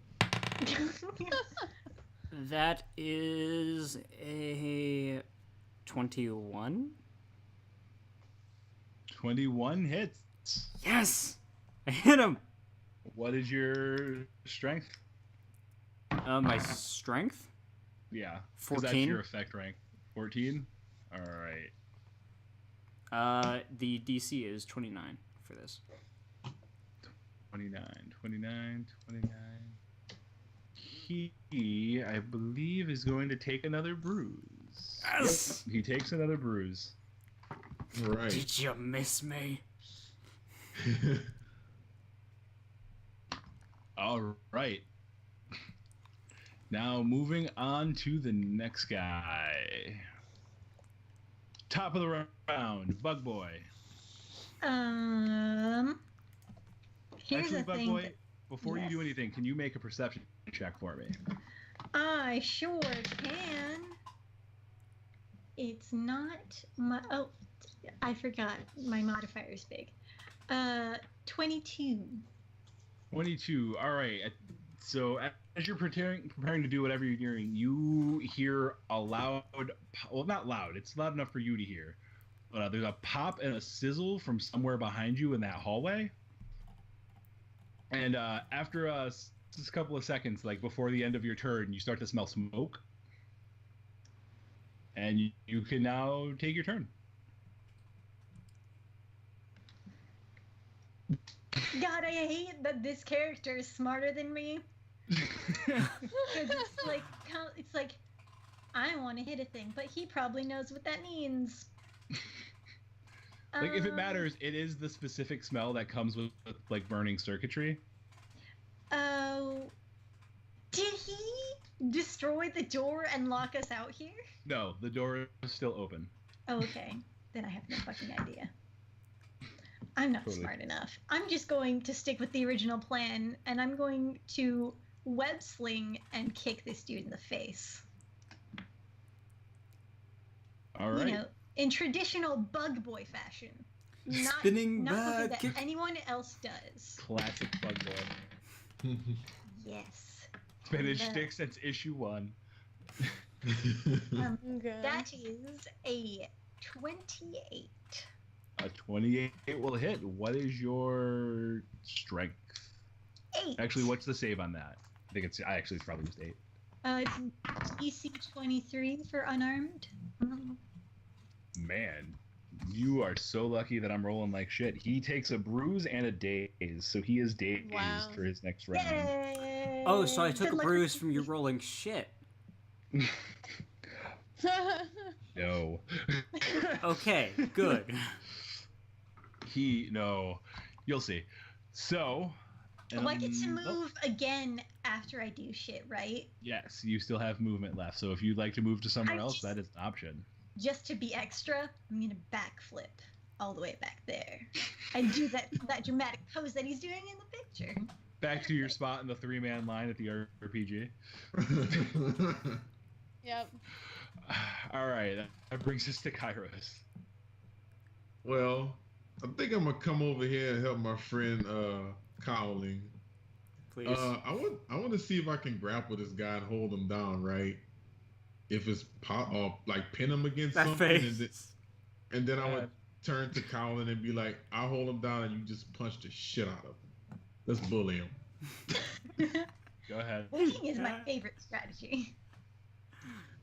That is a 21. 21 hits. Yes! I hit him! What is your strength? My strength? Yeah. 'Cause 14. That's your effect rank. 14? Alright. The DC is 29 for this. 29. He, I believe, is going to take another bruise. Yes! Yep, he takes another bruise. Right. Did you miss me? All right. Now moving on to the next guy. Top of the round, Bug Boy. Here's Actually, the Bug thing. Boy, before you do Yes. anything, can you make a perception check for me? I sure can. It's not my. Oh, I forgot. My modifier is big. 22. 22. All right. So as you're preparing to do whatever you're doing, you hear a loud, well, not loud. It's loud enough for you to hear. But there's a pop and a sizzle from somewhere behind you in that hallway. And after just a couple of seconds, like before the end of your turn, you start to smell smoke. And you can now take your turn. God, I hate that this character is smarter than me. 'Cause it's like, I want to hit a thing, but he probably knows what that means. Like, if it matters, it is the specific smell that comes with like burning circuitry. Oh, did he destroy the door and lock us out here? No, the door is still open. Oh, okay. Then I have no fucking idea. I'm not Totally. smart enough. I'm just going to stick with the original plan, and I'm going to web sling and kick this dude in the face. All right. You know, in traditional Bug Boy fashion. Not, Spinning not something bug that kick. anyone else does. Classic bug boy. Yes. Spinach And, stick since issue 1. Okay. That is a 28. A 28 will hit. What is your strength? 8. Actually, what's the save on that? It's probably just 8. It's DC 23 for unarmed. Man, you are so lucky that I'm rolling like shit. He takes a bruise and a daze, so he is dazed Wow. for his next round. Yay! Oh, so I took Good a luck bruise with- from you rolling shit. No. Okay, good. No. You'll see. So. Oh, I get to oh, move again after I do shit, right? yes, you still have movement left. So if you'd like to move to somewhere I else, just- that is an option. Just to be extra, I'm gonna backflip all the way back there and do that dramatic pose that he's doing in the picture. Back to your spot in the 3-man line at the RPG. Yep. All right, that brings us to Kairos. Well, I think I'm gonna come over here and help my friend Cowling. Please. I want to see if I can grapple this guy and hold him down, right? If it's like pin him against that something, face. and then I would turn to Cowling and be like, "I'll hold him down, and you just punch the shit out of him. Let's bully him." Go ahead. Bullying is my favorite strategy.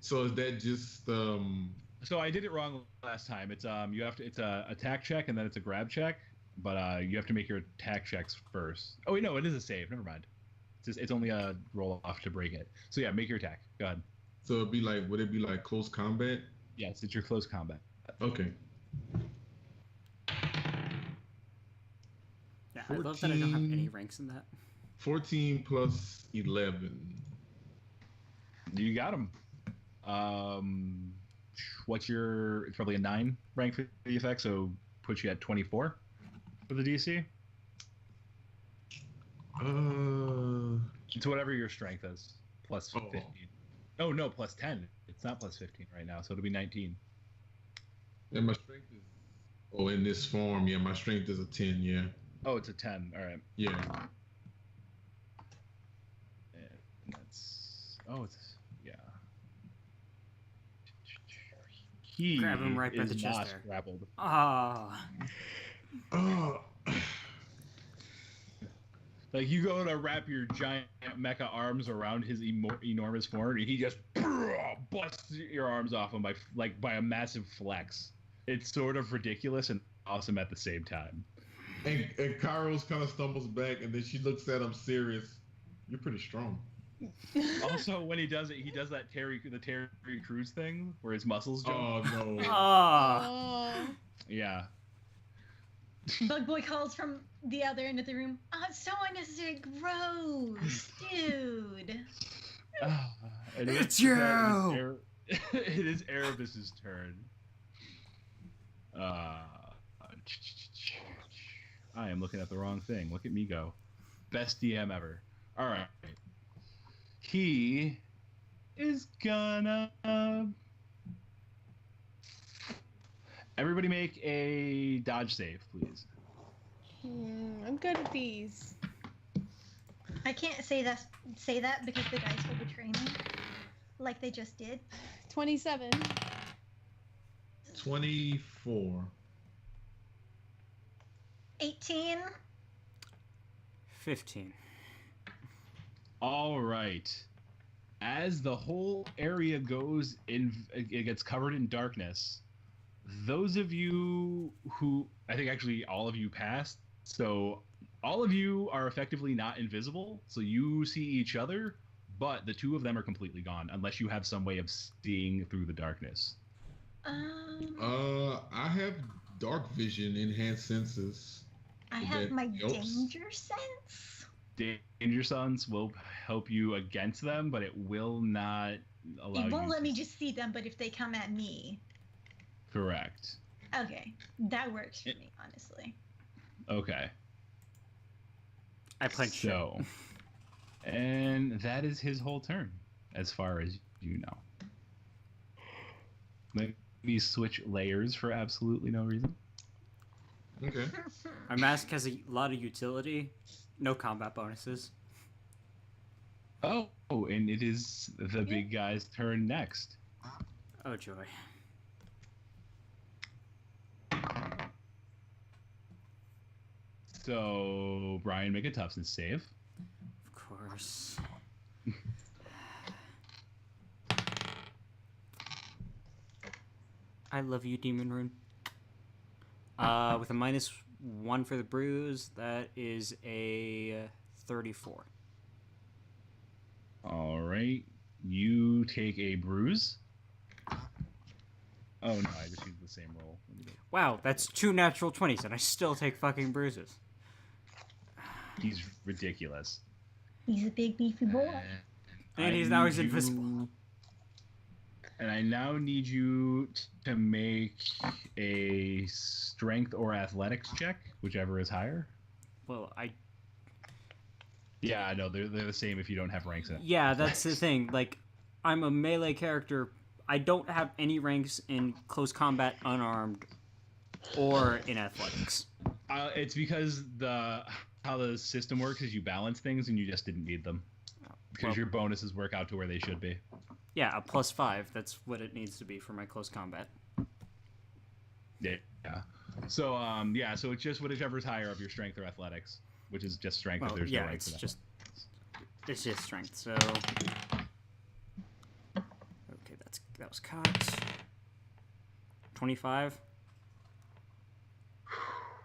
So is that just So I did it wrong last time. It's it's a attack check and then it's a grab check, but you have to make your attack checks first. Oh wait, no, it is a save. Never mind. It's only a roll off to break it. So yeah, make your attack. Go ahead. so would it be like close combat? Yes, it's your close combat. Okay. Yeah, I love that I don't have 14. any ranks in that. 14 plus 11. You got him. What's your? It's probably a 9 rank for the effect, so puts you at 24 for the DC. It's whatever your strength is. Plus 15. Oh no, plus 10. It's not plus 15 right now, so it'll be 19. And my strength is. Oh, in this form, yeah, my strength is a 10. Yeah. Oh, it's a 10. All right. Yeah. And that's. Oh, it's. Yeah. He Grab him right by is the chest not there. grappled. Ah. Oh. Like, you go to wrap your giant mecha arms around his enormous form, and he just busts your arms off him by a massive flex. It's sort of ridiculous and awesome at the same time. And Kairos kind of stumbles back, and then she looks at him serious. You're pretty strong. Also, when he does it, he does the Terry Crews thing where his muscles jump. Oh no. Ah. Oh. Yeah. Bug Boy calls from the other end of the room. Oh, it's so unnecessary. Gross, dude. And It's with you! that, it is Erebus's turn. I am looking at the wrong thing. Look at me go. Best DM ever. All right. He is gonna. Everybody make a dodge save, please. I'm good at these. I can't say that because the dice will betray me, like they just did. 27. 24. 18. 15. All right. As the whole area goes in, it gets covered in darkness. Those of you who, I think actually all of you passed, so all of you are effectively not invisible, so you see each other, but the two of them are completely gone, unless you have some way of seeing through the darkness. I have dark vision, enhanced senses. I Would have that my help? danger sense. Danger Sons will help you against them, but it will not allow It won't you let to... me just see them, but if they come at me. Correct. Okay, that works for me, honestly. Okay. I punch shit. So, and that is his whole turn, as far as you know. Let me switch layers for absolutely no reason. Okay. My mask has a lot of utility, no combat bonuses. Oh, and it is the big guy's turn next. Oh joy. So, Brian, make a toughness save. Of course. I love you, Demon Rune. With a -1 for the bruise, that is a 34. All right. You take a bruise. Oh, no, I just used the same roll. Wow, that's 2 natural 20s, and I still take fucking bruises. He's ridiculous. He's a big beefy boy. And he's invisible. And I now need you to make a strength or athletics check, whichever is higher. Well, Yeah, no, they're the same if you don't have ranks in it. yeah, that's the thing. Like, I'm a melee character. I don't have any ranks in close combat, unarmed, or in athletics. It's because how the system works is you balance things and you just didn't need them. Because Well- your bonuses work out to where they should be. Yeah, a +5. That's what it needs to be for my close combat. Yeah. So so it's just whatever's higher of your strength or athletics, which is just strength if Well, there's yeah, no rank for it's that. just strength. So okay, that was cut. 25.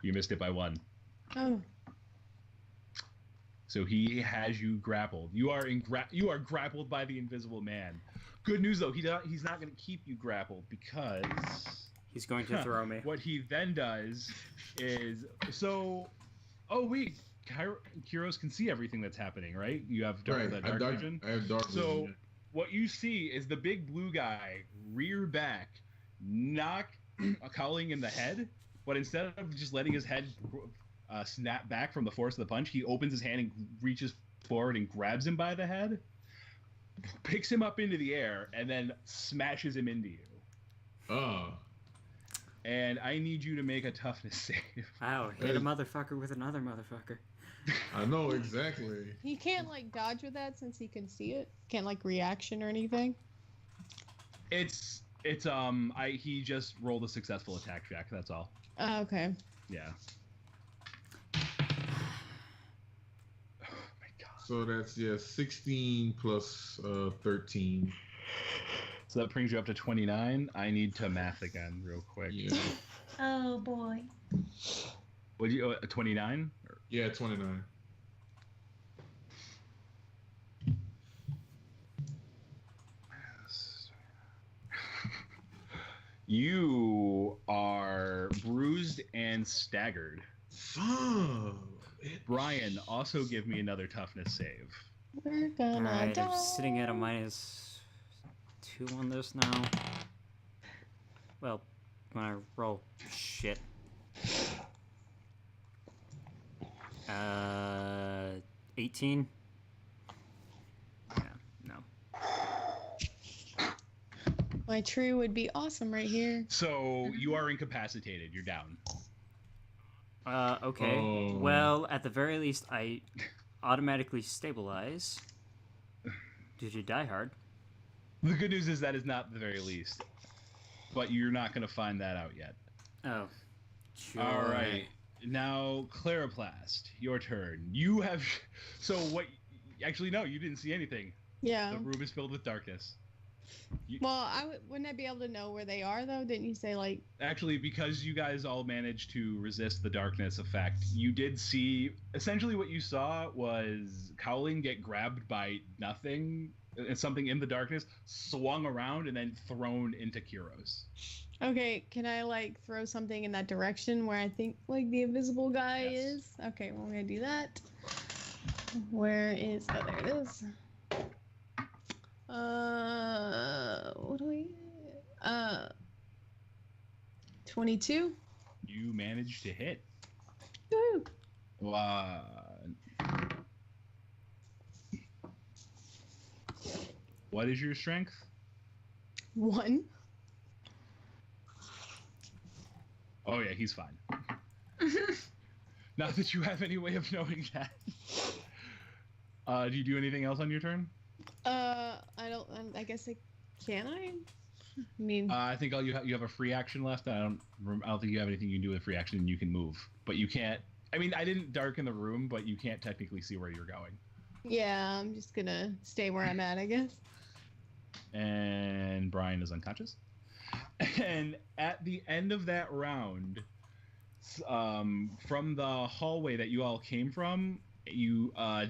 You missed it by 1. Oh. So he has you grappled. You are grappled by the invisible man. Good news though, he's not going to keep you grappled because He's going to throw me. what he then does is oh wait, Kyros can see everything that's happening, right? You have dark vision. I have dark vision. So what you see is the big blue guy rear back, knock a Cowling in the head, but instead of just letting his head snap back from the force of the punch, he opens his hand and reaches forward and grabs him by the head, picks him up into the air, and then smashes him into you. Oh. And I need you to make a toughness save. Wow, hit a motherfucker with another motherfucker. I know exactly. He can't like dodge with that since he can see it. Can't like reaction or anything. He just rolled a successful attack check, that's all. Oh, okay. Yeah. Oh my god. So that's 16 plus 13. So that brings you up to 29. I need to math again real quick. Yeah. Oh boy. Would you 29? Yeah, 29. You are bruised and staggered. Fuck. Brian, also give me another toughness save. We're gonna Alright, die. I'm sitting at a -2 on this now. Well, when I roll shit. 18? Yeah, no. My tree would be awesome right here. So you are incapacitated. You're down. Okay. Oh. Well, at the very least, I automatically stabilize due to Die Hard. The good news is that is not the very least. But you're not going to find that out yet. Oh. Sure. All right. Now, Clariplast, your turn. You have... So what... Actually, no, you didn't see anything. Yeah. The room is filled with darkness. Well, wouldn't I be able to know where they are though? Didn't you say like? Actually, because you guys all managed to resist the darkness effect, you did see... Essentially what you saw was Cowling get grabbed by nothing, and something in the darkness, swung around, and then thrown into Kyros. Okay, can I like throw something in that direction where I think like the invisible guy Yes. is? Okay, we're gonna do that. Where is? Oh, there it is. What do we? 22. You managed to hit. Woo! What is your strength? 1. Oh yeah, he's fine. Not that you have any way of knowing that. Do you do anything else on your turn? I don't. I guess I can. I mean, I think you have a free action left. I don't think you have anything you can do with free action. You can move, but you can't. I mean, I didn't darken the room, but you can't technically see where you're going. yeah, I'm just gonna stay where I'm at, I guess. And Brian is unconscious. And at the end of that round, from the hallway that you all came from,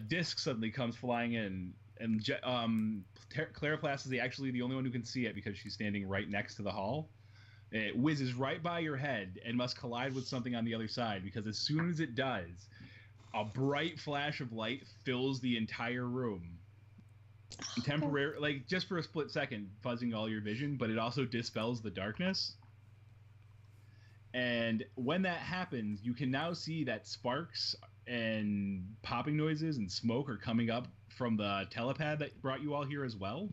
disc suddenly comes flying in, and Clara Plass is actually the only one who can see it because she's standing right next to the hall. It whizzes right by your head and must collide with something on the other side, because as soon as it does, a bright flash of light fills the entire room. Temporary, like just for a split second, fuzzing all your vision, but it also dispels the darkness. And when that happens, you can now see that sparks and popping noises and smoke are coming up from the telepad that brought you all here as well.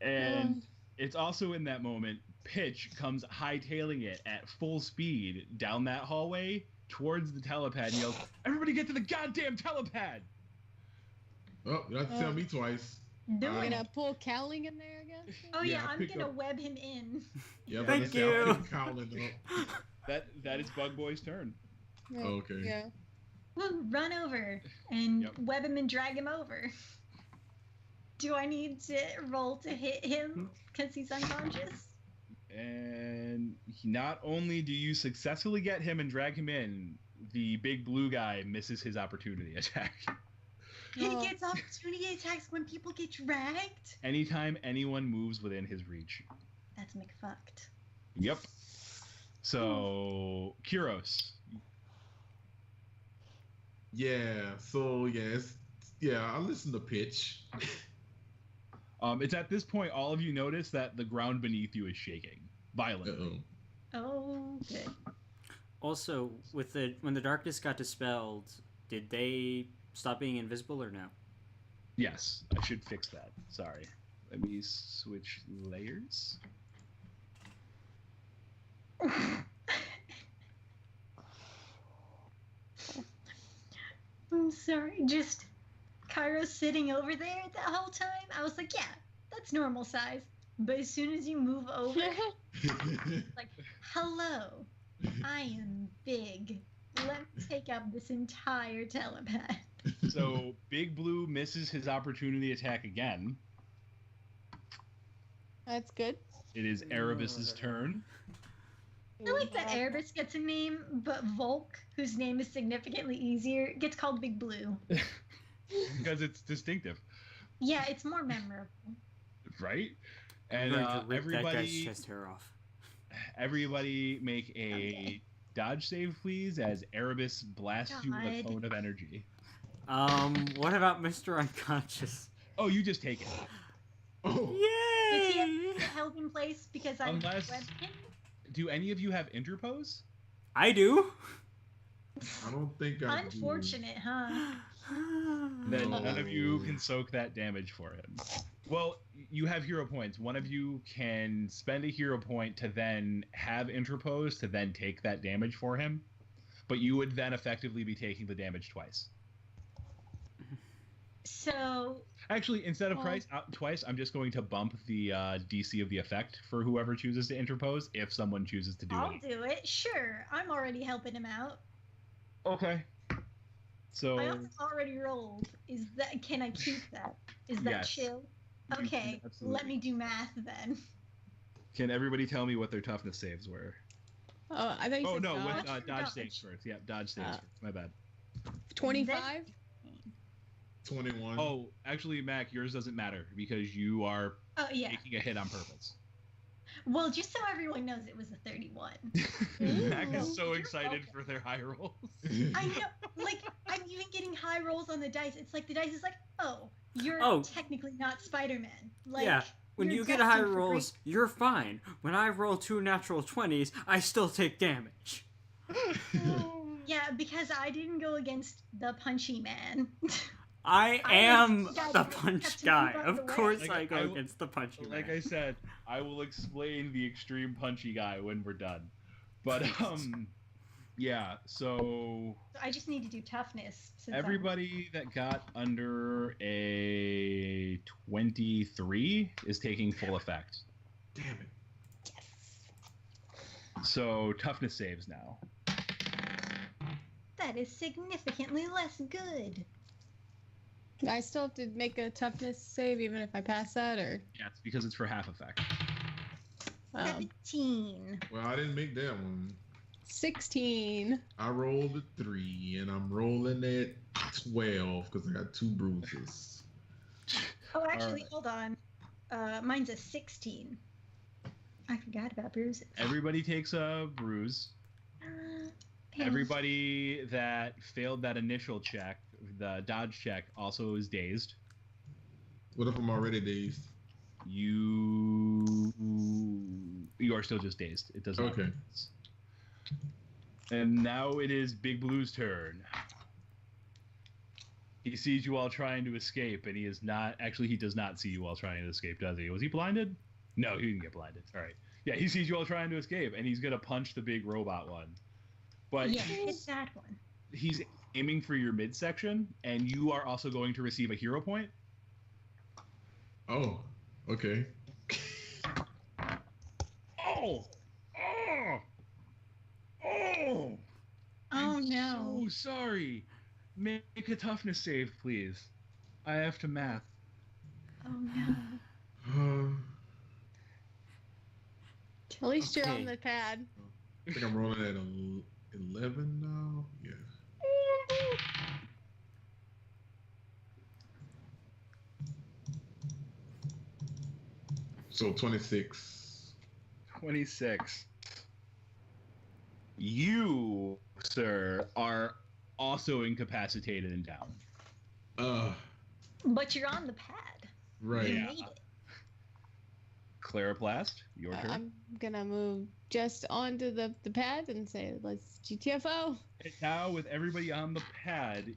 And it's also in that moment, Pitch comes hightailing it at full speed down that hallway towards the telepad and yells, "Everybody get to the goddamn telepad!" Oh, you have to tell me twice. Do We're it. gonna pull Cowling in there again. Oh Yeah, yeah, I I'm picked gonna up- web him in. Yeah, Thank I'll you. pick Cowling up. That is Bug Boy's turn. Yeah, Okay. Yeah. We'll run over and Yep. web him and drag him over. Do I need to roll to hit him because he's unconscious? And not only do you successfully get him and drag him in, the big blue guy misses his opportunity attack. He Oh. gets opportunity attacks when people get dragged? Anytime anyone moves within his reach. That's McFucked. Yep. So, Kyros. Yeah. So I listen to Pitch. It's at this point all of you notice that the ground beneath you is shaking violently. Uh-oh. Oh, good. Also, when the darkness got dispelled, did they stop being invisible or no? Yes, I should fix that. Sorry. Let me switch layers. I'm sorry. Just Cairo sitting over there that whole time. I was like, yeah, that's normal size. But as soon as you move over, like, hello, I am big. Let me take up this entire telepad. So, Big Blue misses his opportunity attack again. That's good. It is Erebus's turn. I like that Erebus gets a name, but Volk, whose name is significantly easier, gets called Big Blue. Because it's distinctive, Yeah, it's more memorable. right? I'm And going to rip that guy's everybody, chest hair off. everybody make a Okay. dodge save, please, as Erebus blasts you with a God. cone of energy. What about Mr. Unconscious? Oh, you just take it. Oh, Does he Yay! have held in place because I Unless- webbed him? Do any of you have interpose? I do. I don't think I do. Unfortunate, huh? Then No. none of you can soak that damage for him. Well, you have hero points. One of you can spend a hero point to then have interpose to then take that damage for him, but you would then effectively be taking the damage twice. So, Actually, instead of Oh. twice, I'm just going to bump the DC of the effect for whoever chooses to interpose if someone chooses to do I'll it. do it. Sure, I'm already helping him out. Okay. So I also already rolled. Can I keep that? Is that Yes. chill? You can Okay, absolutely. let me do math then. can everybody tell me what their toughness saves were? Oh, I thought you Oh said no, dodge. with Dodge. dodge saves first. Yeah, dodge saves Uh, first. My bad. 25. 21. Oh, actually, Mac, yours doesn't matter because you are Oh yeah. making a hit on purpose. Well, just so everyone knows, it was a 31. Mac Ooh. is so You're excited welcome. for their high rolls. I know, like, I'm even getting high rolls on the dice. It's like the dice is like, oh, you're Oh. technically not Spider-Man. Like, Yeah, when you're you get high destined for rolls, you're fine. When I roll 2 natural 20s, I still take damage. Yeah, because I didn't go against the punchy man. I I am was the guy the that punch kept guy. moving out of Of the course way. Like, I go I will- against the punchy Like man. I said, I will explain the extreme punchy guy when we're done. But yeah. So So I just need to do toughness. Since everybody that got under a 23 is taking full effect. Damn it. Yes. So toughness saves now. That is significantly less good. I still have to make a toughness save even if I pass that, or Yeah, it's because it's for half effect. 17. Well, I didn't make that one. 16. I rolled a 3, and I'm rolling at 12 because I got 2 bruises. Oh, actually, Alright. hold on. Mine's a 16. I forgot about bruises. Everybody takes a bruise. Pain. Everybody that failed that initial check, the dodge check, also is dazed. What if I'm already dazed? You are still just dazed. It does not. Okay. And now it is Big Blue's turn. He sees you all trying to escape, and he is not. Actually, he does not see you all trying to escape, does he? Was he blinded? No, he didn't get blinded. All right. Yeah, he sees you all trying to escape, and he's gonna punch the big robot one. But Yeah, it's that one. he's aiming for your midsection, and you are also going to receive a hero point. Oh, okay. Oh! Oh! Oh! Oh I'm no. so sorry. Make a toughness save, please. I have to math. Oh no. At least you're Okay. on the pad. I think I'm rolling at 11 now. Yeah. So 26. 26. You, sir, are also incapacitated and down. But you're on the pad. Right. You Yeah. made it. Clariplast, your turn. I'm gonna move just onto the pad and say, let's GTFO. And now, with everybody on the pad,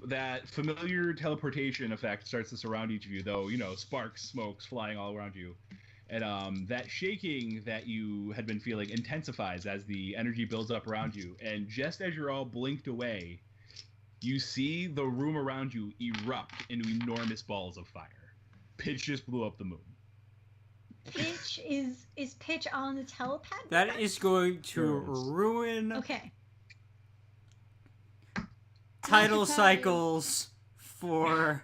that familiar teleportation effect starts to surround each of you, though, sparks, smokes flying all around you. And that shaking that you had been feeling intensifies as the energy builds up around you. And just as you're all blinked away, you see the room around you erupt into enormous balls of fire. Pitch just blew up the moon. Pitch is Pitch on the telepad? with That us? is going to Yes. ruin Okay. title Not surprised. cycles for.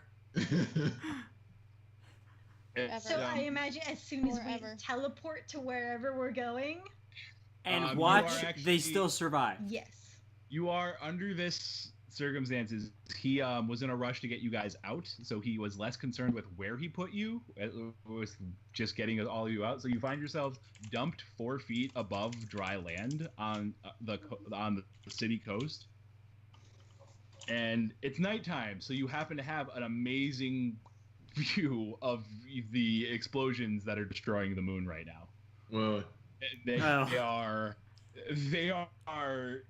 It's, So I imagine as soon as Forever. we teleport to wherever we're going, And you watch, are they actually- still survive. yes. You are under this circumstances. He was in a rush to get you guys out, so he was less concerned with where he put you. It was just getting all of you out. So you find yourselves dumped 4 feet above dry land on the city coast, and it's nighttime. So you happen to have an amazing view of the explosions that are destroying the moon right now. Well, They Oh. are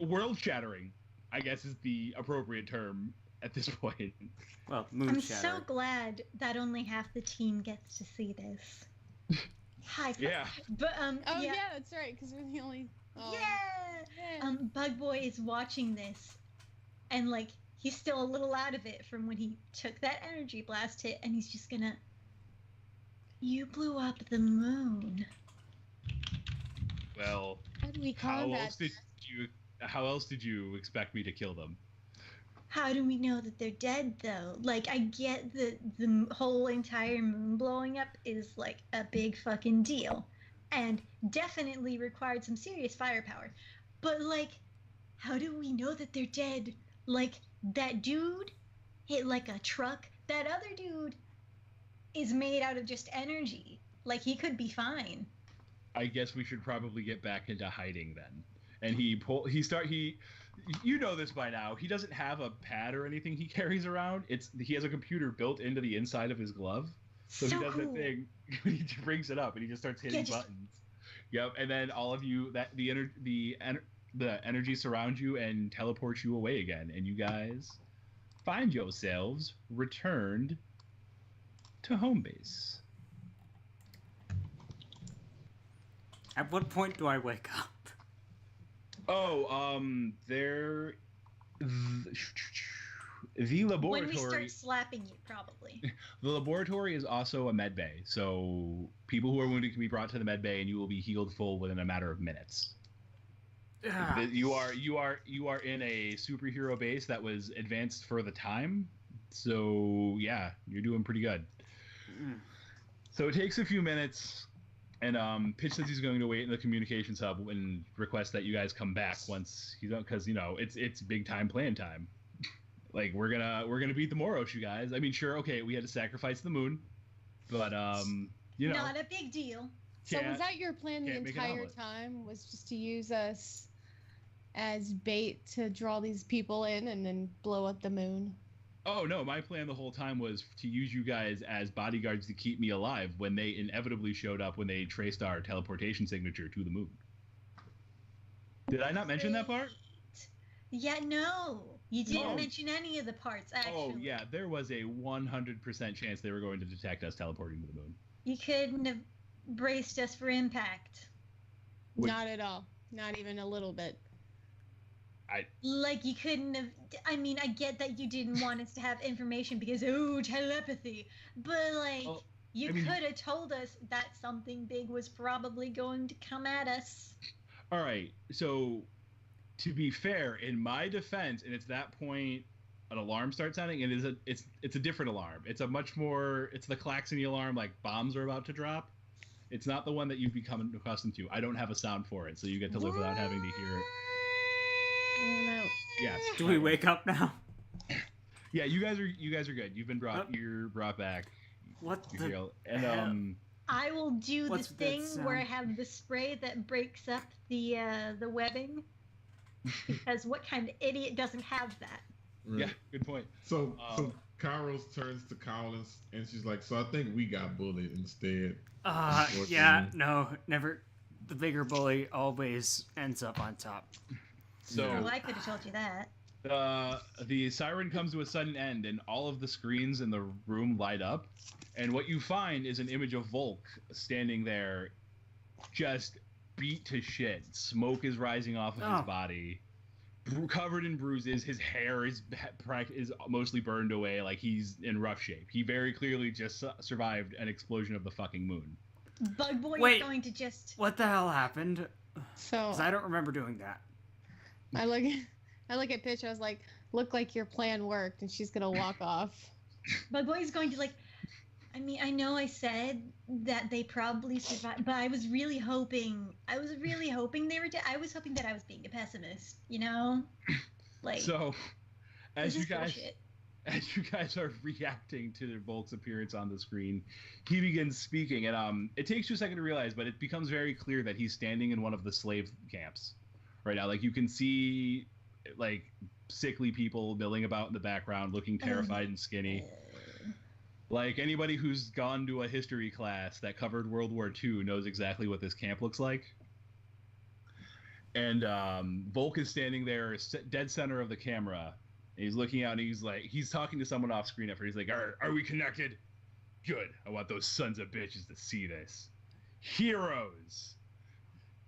world shattering, I guess is the appropriate term at this point. Well, moon I'm shatter. so glad that only half the team gets to see this. High five. Yeah. But Oh yeah. yeah, that's right, because we're the only. Oh. Yeah. Bug Boy is watching this, and like he's still a little out of it from when he took that energy blast hit, and he's just gonna. You blew up the moon. Well, How do we how combat? else did you expect me to kill them? How do we know that they're dead though? Like I get that the whole entire moon blowing up is like a big fucking deal, and definitely required some serious firepower. But like, how do we know that they're dead? Like that dude hit like a truck. That other dude is made out of just energy. Like, he could be fine. I guess we should probably get back into hiding then. And you know this by now. He doesn't have a pad or anything he carries around. He has a computer built into the inside of his glove. So he does cool. that thing. He brings it up and he just starts hitting buttons. Yep. And then all of you, the energy surrounds you and teleports you away again, and you guys find yourselves returned to home base. At what point do I wake up? Oh, the laboratory. When we start slapping you, probably. The laboratory is also a med bay, so people who are wounded can be brought to the med bay, and you will be healed full within a matter of minutes. You are in a superhero base that was advanced for the time, so yeah, you're doing pretty good. So it takes a few minutes, and Pitch says he's going to wait in the communications hub and request that you guys come back once he's done, because it's big time plan time. Like we're gonna beat the Moros, you guys. I mean, sure, okay, we had to sacrifice the moon, but not a big deal. So was that your plan the can't make an entire omelet. time? Was just to use us as bait to draw these people in and then blow up the moon? Oh no, my plan the whole time was to use you guys as bodyguards to keep me alive when they inevitably showed up when they traced our teleportation signature to the moon. Did I not mention that part? Yeah, no. You didn't Oh. mention any of the parts, actually. Oh yeah, there was a 100% chance they were going to detect us teleporting to the moon. You couldn't have braced us for impact. Not at all. Not even a little bit. Like, you couldn't have... I mean, I get that you didn't want us to have information because, telepathy. But, like, you could have told us that something big was probably going to come at us. All right, so to be fair, in my defense, and it's that point, an alarm starts sounding, and it's a different alarm. It's the klaxony alarm, like bombs are about to drop. It's not the one that you've become accustomed to. I don't have a sound for it, so you get to live without having to hear it. No. Yes. Do we wake up now? Yeah, you guys are good. You've been brought. You're brought back. What You the feel- and I will do What's the that thing where I sound? have the spray that breaks up the webbing. Because what kind of idiot doesn't have that? yeah, good point. So Kairos turns to Collins and she's like, "So I think we got bullied instead." Yeah, no, never. The bigger bully always ends up on top. So Well, I could have told you that. the siren comes to a sudden end, and all of the screens in the room light up. And what you find is an image of Volk standing there, just beat to shit. Smoke is rising off of his body, covered in bruises. His hair is mostly burned away, like he's in rough shape. He very clearly just survived an explosion of the fucking moon. Bug Boy Wait. is going to just... What the hell happened? So 'Cause I don't remember doing that. I look at Pitch. I was like, "Look like your plan worked," and she's gonna walk off. Bug Boy is going to, like... I mean, I know I said that they probably survived, but I was really hoping they were dead. I was hoping that I was being a pessimist, you know? Like, So, this as you is guys bullshit. are reacting to Volk's appearance on the screen, he begins speaking, and it takes you a second to realize, but it becomes very clear that he's standing in one of the slave camps right now. Like, you can see, like, sickly people milling about in the background, looking terrified and skinny. Like, anybody who's gone to a history class that covered World War II knows exactly what this camp looks like. And Volk is standing there, dead center of the camera. And he's looking out, and he's talking to someone off screen after. He's like, are we connected? Good. I want those sons of bitches to see this. Heroes.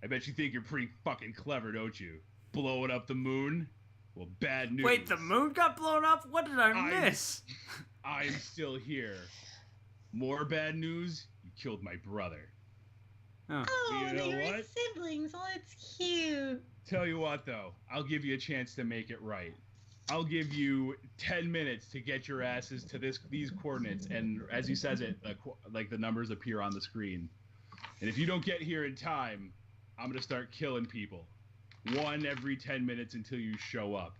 I bet you think you're pretty fucking clever, don't you? Blowing up the moon? Well, bad news. Wait, the moon got blown up? What did I miss? I'm still here. More bad news? You killed my brother. Oh, You know they were what? siblings. Oh, it's cute. Tell you what, though, I'll give you a chance to make it right. I'll give you 10 minutes to get your asses to these coordinates, and as he says it, like the numbers appear on the screen. And if you don't get here in time, I'm gonna start killing people. 1 every 10 minutes until you show up.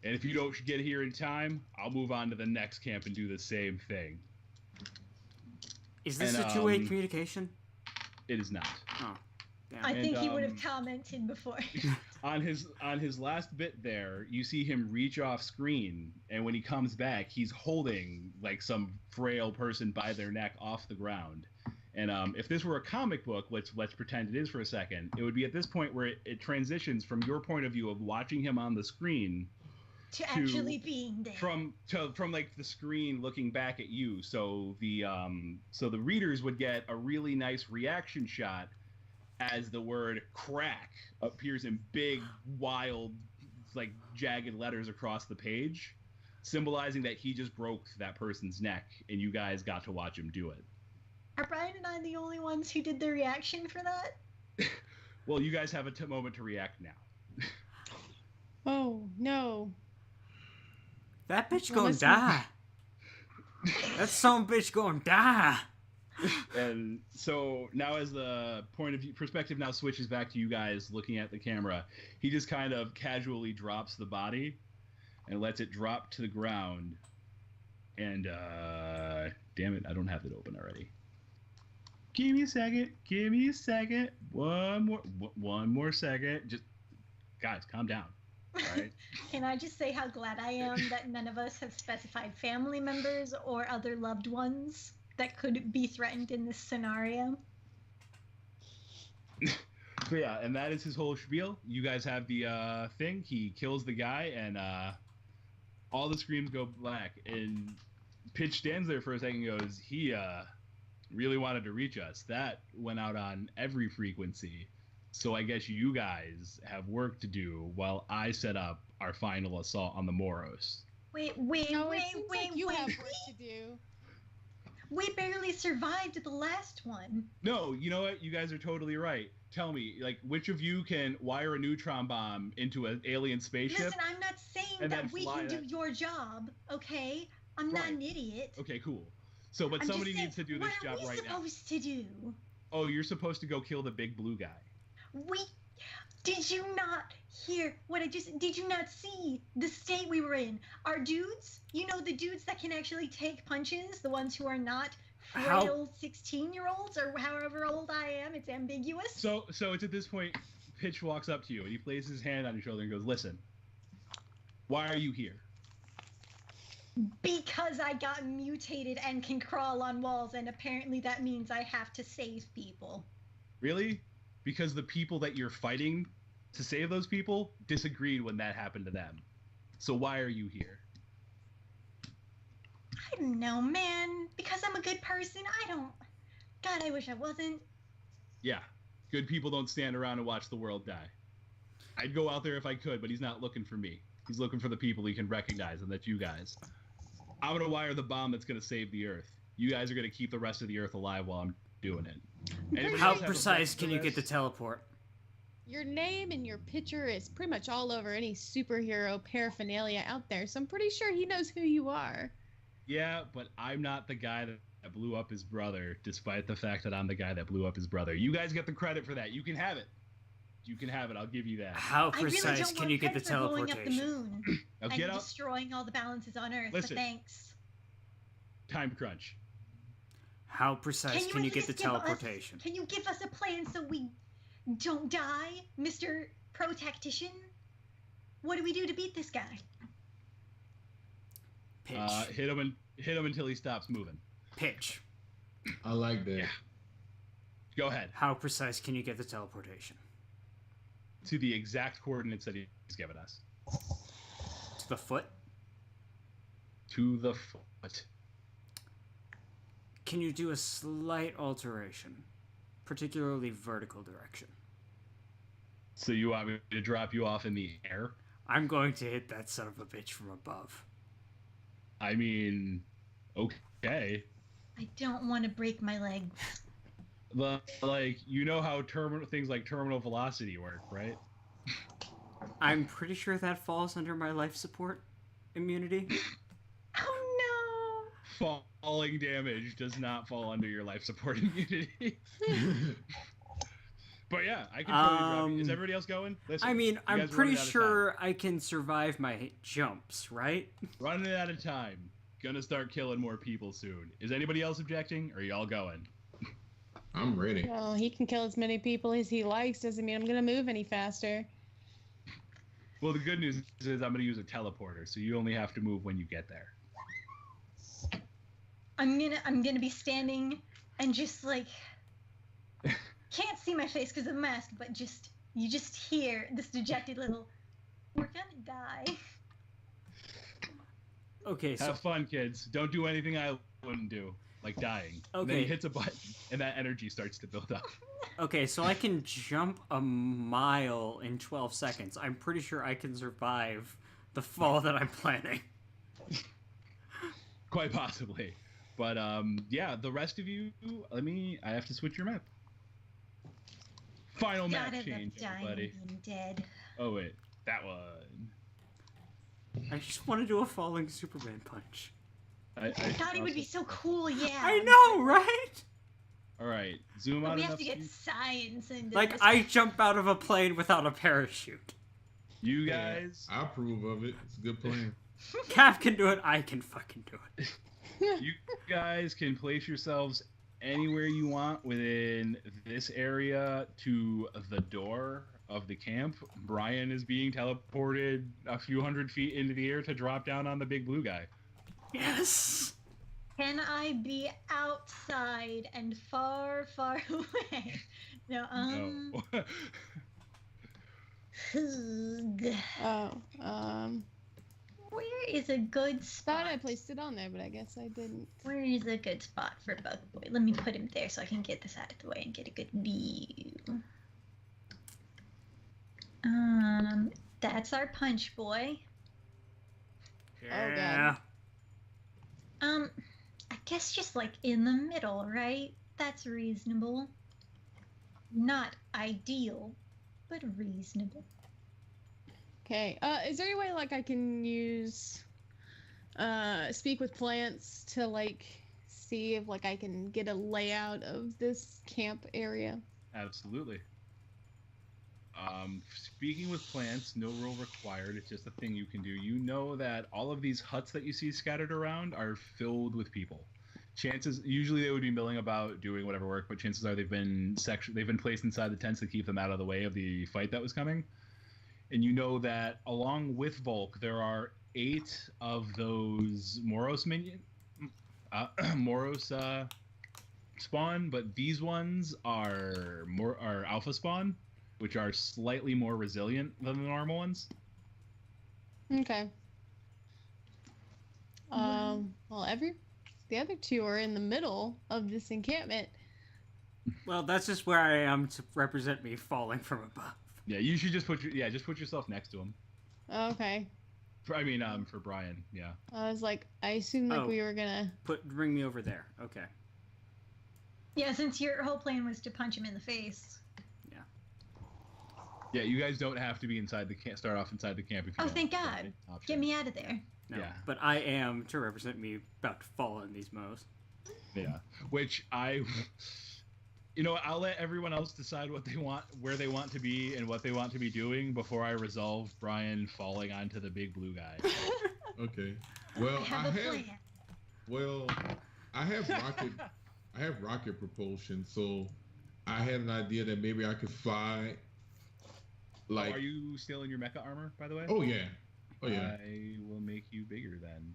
And if you don't get here in time, I'll move on to the next camp and do the same thing. Is this And, a two-way communication? It is not. Oh, damn. I think he would have And, commented before. On his last bit there, you see him reach off screen, and when he comes back, he's holding like some frail person by their neck off the ground. And if this were a comic book, let's pretend it is for a second, it would be at this point where it transitions from your point of view of watching him on the screen to actually being there. from like the screen looking back at you. So the readers would get a really nice reaction shot as the word crack appears in big, wild, like jagged letters across the page, symbolizing that he just broke that person's neck, and you guys got to watch him do it. Are Brian and I the only ones who did the reaction for that? Well, you guys have a moment to react now. Oh no. That bitch Well, gonna let's- die. That some bitch gonna die. And so now, as the point of view perspective now switches back to you guys looking at the camera, he just kind of casually drops the body and lets it drop to the ground. And damn it, I don't have it open already. Give me a second. One more second. Just guys, calm down. All right. Can I just say how glad I am that none of us have specified family members or other loved ones that could be threatened in this scenario? So yeah, and that is his whole spiel. You guys have the thing. He kills the guy, and all the screams go black. And Pitch stands there for a second and goes, he really wanted to reach us. That went out on every frequency. So I guess you guys have work to do while I set up our final assault on the Moros. Wait, No, it seems like you have work to do. We barely survived the last one. No, you know what? You guys are totally right. Tell me, like, which of you can wire a neutron bomb into an alien spaceship? Listen, I'm not saying And then that we fly can do that- your job, okay? I'm not Right. an idiot. Okay, cool. So, but I'm just somebody saying, needs to do this job right What are we now. supposed to do? Oh, you're supposed to go kill the big blue guy. Did you not hear what I just? Did you not see the state we were in? Our dudes, you know, the dudes that can actually take punches, the ones who are not How- frail 16-year-olds or however old I am. It's ambiguous. So it's at this point, Pitch walks up to you and he places his hand on your shoulder and goes, "Listen, why are you here?" Because I got mutated and can crawl on walls, and apparently that means I have to save people. Really? Because the people that you're fighting to save those people disagreed when that happened to them. So why are you here? I don't know, man. Because I'm a good person. God, I wish I wasn't. Yeah, good people don't stand around and watch the world die. I'd go out there if I could, but he's not looking for me. He's looking for the people he can recognize, and that's you guys. I'm gonna wire the bomb that's gonna save the Earth. You guys are gonna keep the rest of the Earth alive while I'm doing it. Anybody How else have a precise plan can for you get the this? teleport? Your name and your picture is pretty much all over any superhero paraphernalia out there, so I'm pretty sure he knows who you are. Yeah, but I'm not the guy that blew up his brother, despite the fact that I'm the guy that blew up his brother. You guys get the credit for that. You can have it. You can have it. I'll give you that. How I really precise don't can want you get the credit for blowing up the teleportation? moon Now and get up. destroying all the balances on Earth. Listen. But thanks. Time crunch. How precise can you at get the least give us- teleportation? Can you give us a plan so we don't die, Mr. Pro-Tactician? What do we do to beat this guy? Pitch. Hit him until he stops moving. Pitch. I like that. Yeah. Go ahead. How precise can you get the teleportation? To the exact coordinates that he's given us. To the foot? To the foot. Can you do a slight alteration? Particularly vertical direction. So you want me to drop you off in the air? I'm going to hit that son of a bitch from above. I mean, okay. I don't want to break my legs. But, like, you know how things like terminal velocity work, right? I'm pretty sure that falls under my life support immunity. Oh Falling damage does not fall under your life support immunity. But yeah, I can totally drop you. Is everybody else going? Listen, I mean, you I'm guys are pretty running out of sure I can survive my jumps, right? time. Running out of time. gonna start killing more people soon. Is anybody else objecting, or are y'all going? I'm ready. Well, he can kill as many people as he likes. Doesn't mean I'm gonna move any faster. Well, the good news is I'm gonna use a teleporter, so you only have to move when you get there. I'm gonna be standing and just like can't see my face because of the mask, but you just hear this dejected little, "We're gonna die." Okay, so Have fun, kids. Don't do anything I wouldn't do, like dying. And then Okay. he hits a button, and that energy starts to build up. so I can jump a mile in 12 seconds. I'm pretty sure I can survive the fall that I'm planning. Quite possibly. But yeah, the rest of you, I have to switch your map. Final map Gotta change, love dying everybody. and being dead. Oh wait, that one. I just want to do a falling Superman punch. I thought it would be so cool, yeah. I know, right? All right, zoom But out we have enough. to get science and Like, I jump out of a plane without a parachute. You guys, I approve of it. It's a good plan. Cap can do it, I can fucking do it. you guys can place yourselves anywhere you want within this area to the door of the camp. Brian is being teleported a few hundred feet into the air to drop down on the big blue guy. Yes! Can I be outside and far, far away? No, No. Oh, where is a good spot? thought I placed it on there, but I guess I didn't. Where is a good spot for Bug Boy? Let me put him there so I can get this out of the way and get a good view. That's our punch boy. Yeah. I guess just like in the middle, right? That's reasonable. Not ideal, but reasonable. Okay. Is there any way like I can use speak with plants to like see if like I can get a layout of this camp area? Absolutely. Speaking with plants, no role required. It's just a thing you can do. You know that all of these huts that you see scattered around are filled with people. Usually they would be milling about doing whatever work, but chances are they've been placed inside the tents to keep them out of the way of the fight that was coming. And you know that along with Volk, there are 8 of those Moros spawn, but these ones are alpha spawn, which are slightly more resilient than the normal ones. Okay. Well, the other 2 are in the middle of this encampment. Well, that's just where I am to represent me falling from above. Yeah, you should just put yourself next to him. Okay. For Brian, yeah. I was like, I assumed like we were gonna Bring me over there. Okay. Yeah, since your whole plan was to punch him in the face. Yeah, you guys don't have to be inside the camp. Start off inside the camp if you Oh, want. thank God. Get me out of there. No, Yeah. but I am to represent me about to fall in these mows. Yeah, which I'll let everyone else decide what they want, where they want to be, and what they want to be doing before I resolve Brian falling onto the big blue guy. Okay. Well, I have a plan. Well, I have rocket propulsion, so I had an idea that maybe I could fly. Like, are you still in your mecha armor, by the way? oh yeah. I will make you bigger then.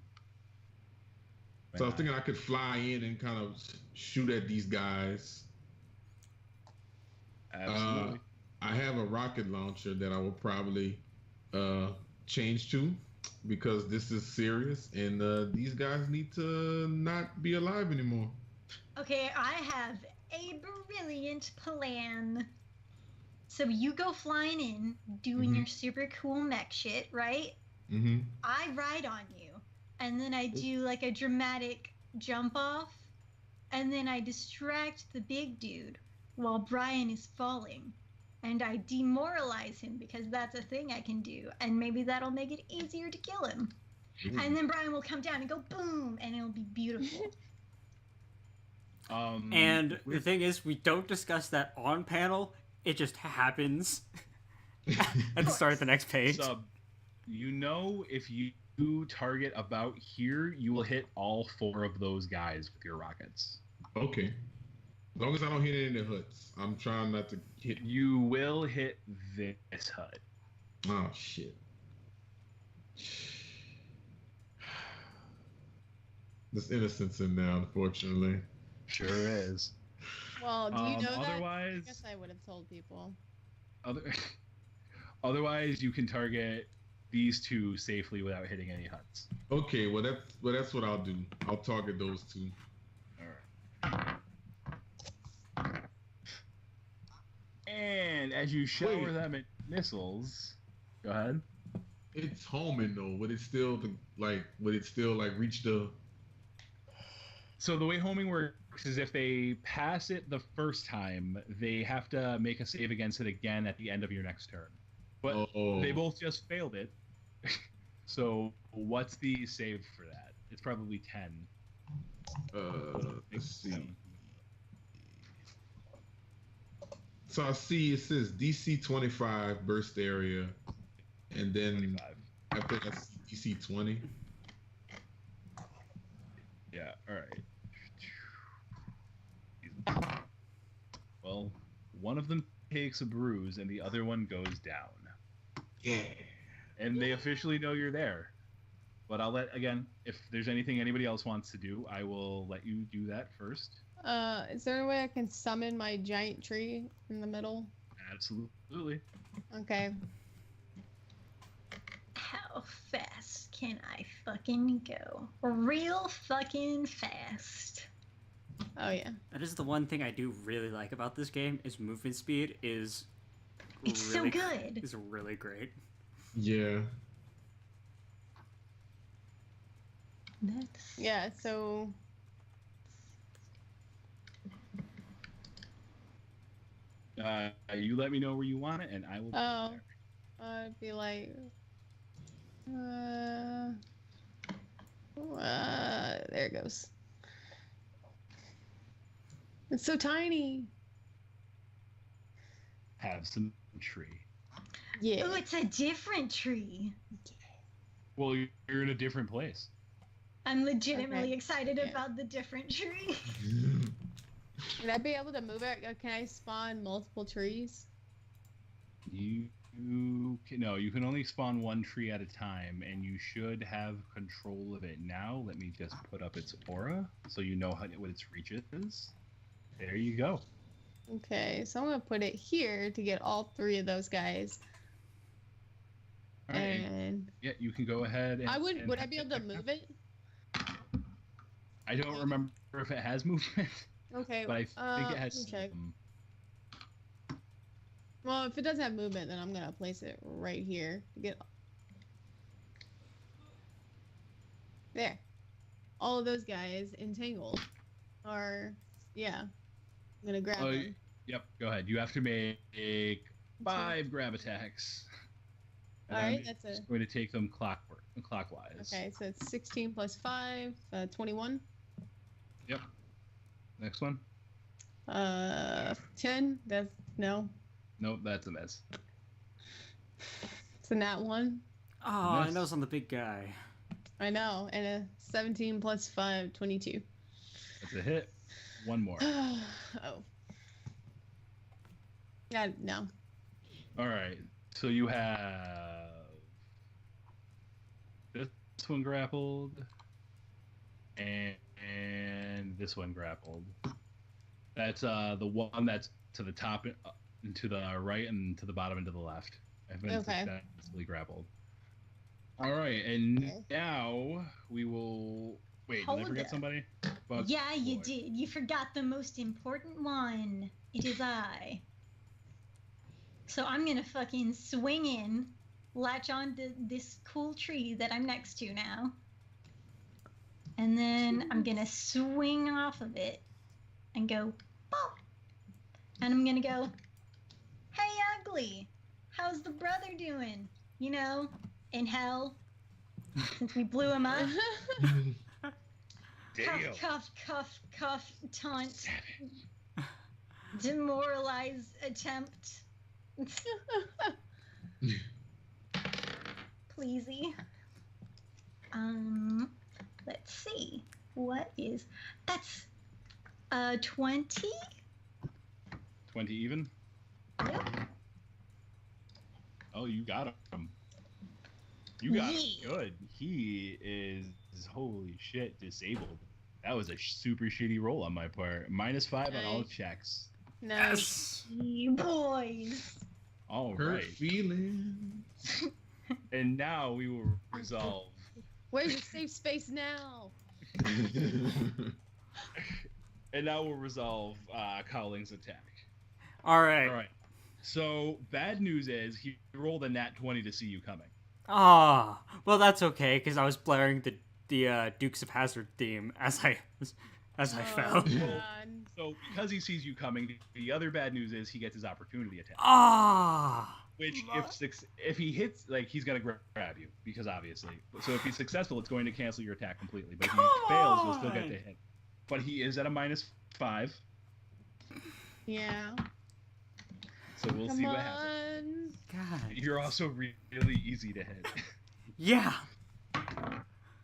So I was thinking I could fly in and kind of shoot at these guys. Absolutely. I have a rocket launcher that I will probably change to because this is serious and these guys need to not be alive anymore. Okay, I have a brilliant plan. So you go flying in, doing your super cool mech shit, right? Mm-hmm. I ride on you, and then I do like a dramatic jump off, and then I distract the big dude while Brian is falling, and I demoralize him because that's a thing I can do, and maybe that'll make it easier to kill him. Ooh. And then Brian will come down and go boom, and it'll be beautiful. And the thing is, we don't discuss that on panel. It just happens at the start of the next page. If you target about here, you will hit all 4 of those guys with your rockets. Okay. As long as I don't hit any of the huts, I'm trying not to hit. You will hit this hut. Oh shit. There's innocence in there, unfortunately. Sure is. Well, do you know that? I Otherwise, guess I would have told people. Otherwise, you can target these 2 safely without hitting any huts. Okay, well that's what I'll do. I'll target those 2. All right. And as you shower them at missiles, go ahead. It's homing though. Would it still reach the? So the way homing works is if they pass it the first time, they have to make a save against it again at the end of your next turn. But they both just failed it. So what's the save for that? It's probably 10. Let's see. So I see it says DC 25 burst area, and then 25. after that's DC 20. Yeah, alright. Well, one of them takes a bruise and the other one goes down. Yeah. And they officially know you're there. But I'll again, if there's anything anybody else wants to do, I will let you do that first. Is there a way I can summon my giant tree in the middle? Absolutely. Okay. How fast can I fucking go? Real fucking fast. Oh yeah. That is the one thing I do really like about this game is movement speed is It's really, so good. is really great. Yeah. That's... Yeah, so You let me know where you want it, and I will. Oh, I'd be like, there it goes. It's so tiny. Have some tree. Yeah. Oh, it's a different tree. Well, you're in a different place. I'm legitimately Okay. Yeah. about the different tree. Would I be able to move it? Can I spawn multiple trees? You can only spawn 1 tree at a time, and you should have control of it now. Let me just put up its aura so you know what its reach is. There you go. Okay, so I'm gonna put it here to get all 3 of those guys. All right. And Yeah, you can go ahead. And, would I be able to move it? I don't remember if it has movement, Okay. but I think it has. let me check. some. Well, if it doesn't have movement, then I'm gonna place it right here to get. There. All of those guys entangled. Or, yeah. I'm gonna grab them. Yep. Go ahead. You have to make 5 grab attacks. And Alright, I'm that's a. just going to take them clockwise. Okay, so it's 16 plus 5, 21. Yep. Next one. 10. That's no. Nope, that's a miss. It's a nat 1. Oh, I Miss. know it's on the big guy. I know. And a 17 plus 5, 22. That's a hit. 1 more. Oh. Yeah, no. All right. So you have this one grappled, and this one grappled. That's the one that's to the top, and to the right, and to the bottom, and to the left. I've been Okay. successfully grappled. All right, and Okay. now we will. Wait, did I Hold forget up. somebody? Bug Yeah, you Boy. did. You forgot the most important one. It is I. So I'm gonna fucking swing in, latch on to this cool tree that I'm next to now. And then I'm gonna swing off of it and go, pop. And I'm gonna go, hey, Ugly, how's the brother doing? You know, in hell, since we blew him up. Damn. Cuff, taunt. Demoralize attempt. Pleasey. Let's see. What is that's 20? 20 even. Yep. Oh, you got him. You got him. Yeah. Good. He is holy shit disabled. That was a super shitty roll on my part. -5 on all Nice. checks. Nice. You boys. All Hurt right. feelings. And now we will resolve. Where's your safe space now? And now we'll resolve Cowling's attack. All right. All right. So bad news is he rolled a nat 20 to see you coming. Ah, well that's okay because I was blaring the Dukes of Hazzard theme as I fell. God. So because he sees you coming, the other bad news is he gets his opportunity attack. Ah. Which if he hits, like, he's gonna grab you because obviously. So if he's successful, it's going to cancel your attack completely. But if he fails, you'll still get the hit. But he is at a -5, Yeah. so we'll Come see what happens. on. God. You're also really easy to hit. Yeah.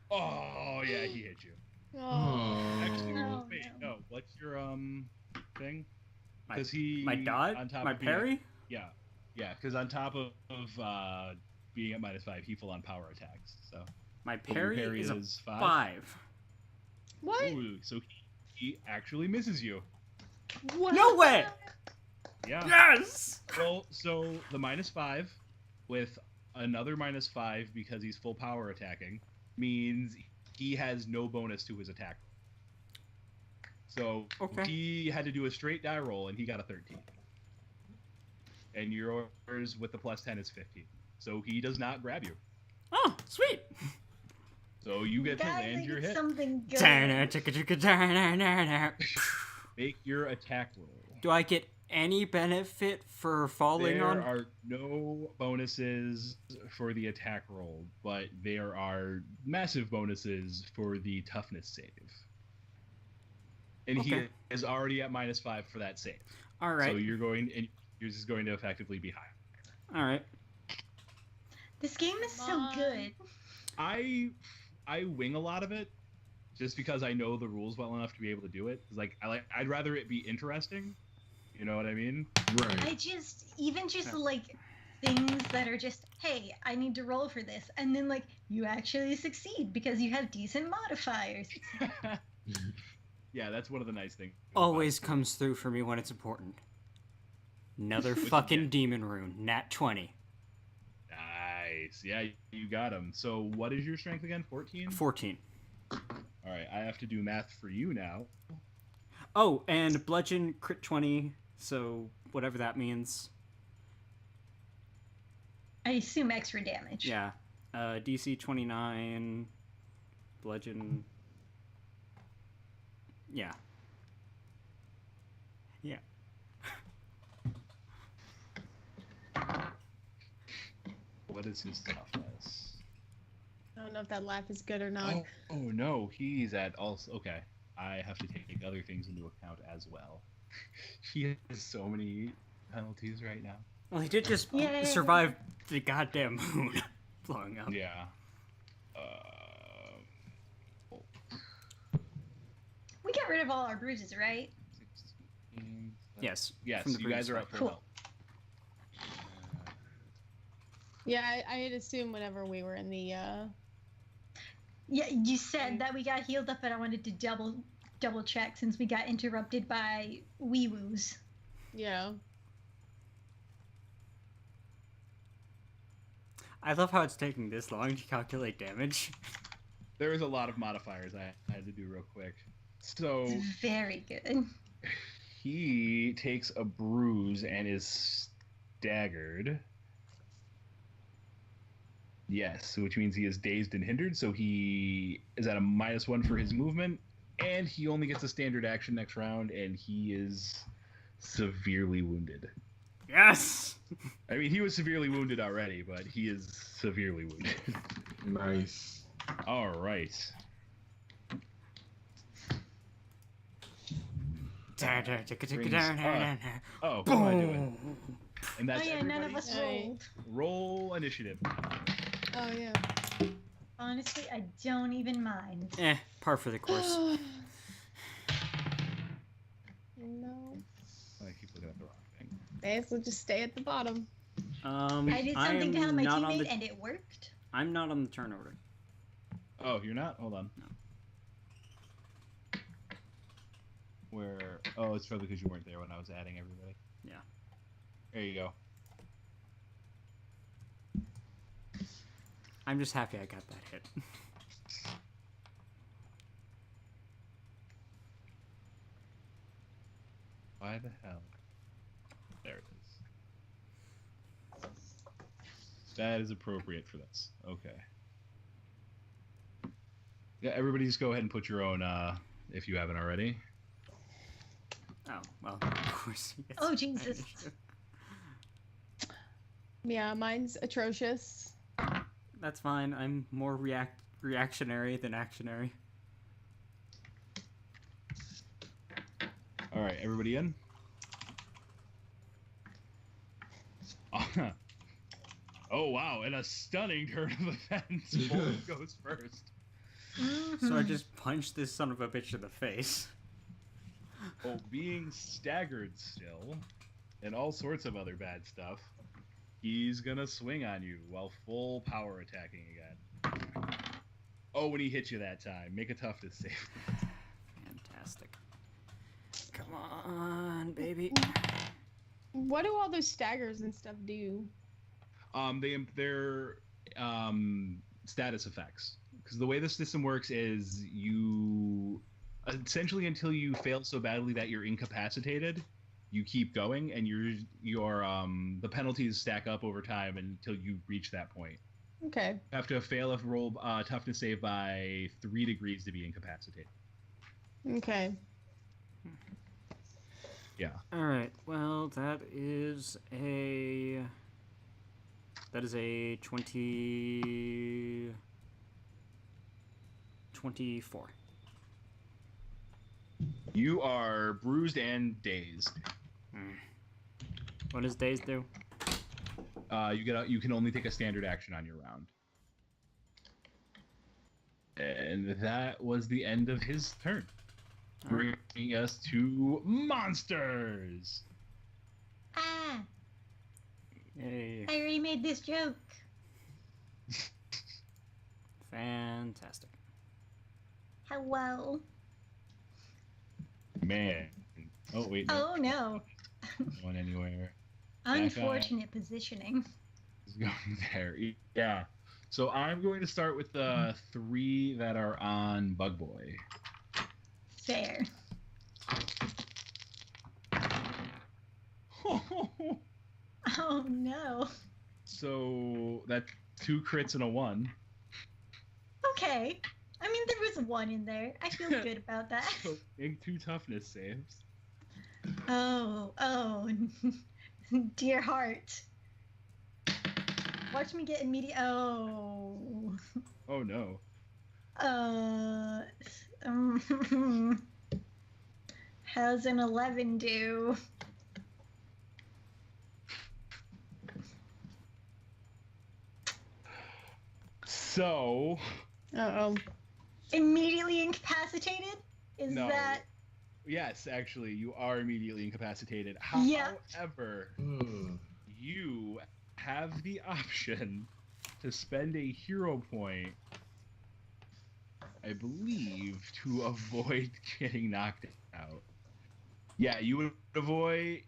Oh yeah, he hit you. Oh. Actually, Oh, wait, no. no. What's your thing? My- Because he My dodge? on top My of being- parry? Yeah, because on top of being at -5, he full on power attacks. So My but your parry is a five. 5. What? Ooh, so he actually misses you. What? No way! Yeah. Yes! Well, so the -5 with another -5 because he's full power attacking means he has no bonus to his attack. So Okay. he had to do a straight die roll and he got a 13. And yours with the +10 is 15. So he does not grab you. Oh, sweet! So you get to Guys, land I your did hit. something good. Make your attack roll. Do I get any benefit for falling There on? are no bonuses for the attack roll, but there are massive bonuses for the toughness save. And Okay. he is already at -5 for that save. All right. So yours is going to effectively be higher. All right. This game is so Come on. good. I wing a lot of it just because I know the rules well enough to be able to do it. I'd rather it be interesting. You know what I mean? Right. I just like things that are just, hey, I need to roll for this, and then like you actually succeed because you have decent modifiers. Yeah, that's one of the nice things. Always comes through for me when it's important. Another What'd you fucking get? demon rune. Nat 20. Nice. Yeah, you got him. So what is your strength again? 14? 14. All right, I have to do math for you now. Oh, and bludgeon crit 20, so whatever that means. I assume extra damage. Yeah. DC 29, bludgeon. Yeah. Yeah. What is his toughness? I don't know if that laugh is good or not. Oh no, he's at also. Okay, I have to take other things into account as well. He has so many penalties right now. Well, he did just Yay. survive the goddamn moon blowing up. Yeah. We got rid of all our bruises, right? 16. Yes. Yes, from the you guys previous are one. at full Cool. health. Yeah, I had assumed whenever we were in the Yeah, you said that we got healed up, but I wanted to double check since we got interrupted by wee woos. yeah. I love how it's taking this long to calculate damage. There is a lot of modifiers I had to do real quick. So It's very good. he takes a bruise and is staggered. Yes, which means he is dazed and hindered, so he is at a -1 for his movement, and he only gets a standard action next round, and he is severely wounded. Yes! I mean, he was severely wounded already, but he is severely wounded. Nice. All right. Oh, what am I doing? And Oh that's yeah, none of everybody. us Right. rolled. Roll initiative. Oh yeah. Honestly, I don't even mind. Par for the course. No. I keep looking at the wrong thing. May as well just stay at the bottom. I did something to help my teammate, and it worked. I'm not on the turn order. Oh, you're not? Hold on. No. Where? Oh, it's probably because you weren't there when I was adding everybody. Yeah. There you go. I'm just happy I got that hit. Why the hell? There it is. That is appropriate for this. Okay. Yeah, everybody just go ahead and put your own, if you haven't already. Oh, well, of course. Yes. Oh, Jesus. Yeah, mine's atrocious. That's fine. I'm more reactionary than actionary. All right, everybody in? Oh, wow, and a stunning turn of events. Bolt goes first. So I just punched this son of a bitch in the face. Oh, being staggered still, and all sorts of other bad stuff, he's gonna swing on you while full power attacking again. Oh, when he hits you that time, make a toughness save. Fantastic. Come on, baby. What do all those staggers and stuff do? They're status effects. Because the way the system works is you essentially until you fail so badly that you're incapacitated, you keep going, and your the penalties stack up over time until you reach that point. Okay. You have to fail a roll toughness save by 3 degrees to be incapacitated. Okay. Yeah. All right. Well, that is a 24. You are bruised and dazed. What does daze do? You can only take a standard action on your round. And that was the end of his turn. Bringing us to monsters. Ah, Yay. I remade this joke. Fantastic. Hello. Man. Oh, wait. No. Oh, no. Not going anywhere. Unfortunate positioning. Is going there. Yeah. So I'm going to start with the 3 that are on Bug Boy. Fair. Oh, no. So that's 2 crits and a 1. Okay. I mean, there was 1 in there. I feel good about that. So make 2 toughness saves. Oh. Dear heart. Watch me get immediate. Oh. Oh no. How's an 11 do? So. Uh-oh. Immediately incapacitated? Is No. that... Yes, actually, you are immediately incapacitated. Yeah. However, you have the option to spend a hero point, I believe, to avoid getting knocked out. Yeah, you would avoid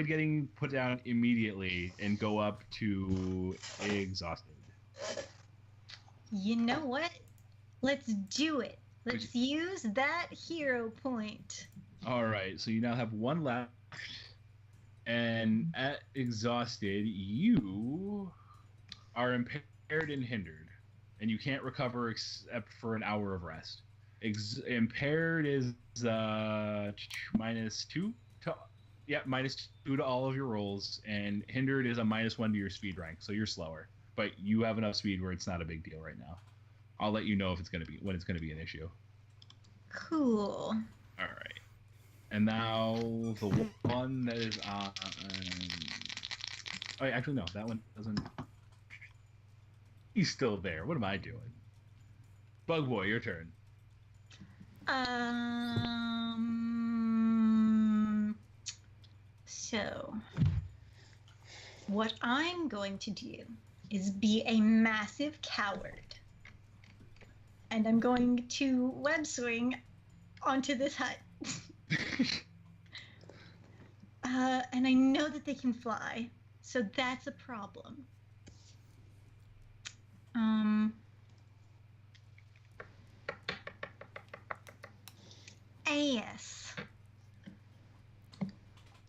getting put down immediately and go up to exhausted. You know what? Let's do it. Let's use that hero point. All right, so you now have 1 left, and at exhausted, you are impaired and hindered, and you can't recover except for an hour of rest. Impaired is -2 to -2 to all of your rolls, and hindered is a -1 to your speed rank, so you're slower. But you have enough speed where it's not a big deal right now. I'll let you know if it's gonna be an issue. Cool. All right. And now the one that is on. Oh, actually, no, that one doesn't. He's still there. What am I doing? Bug Boy, your turn. So, what I'm going to do is be a massive coward. And I'm going to web swing onto this hut. And I know that they can fly, so that's a problem. Ass.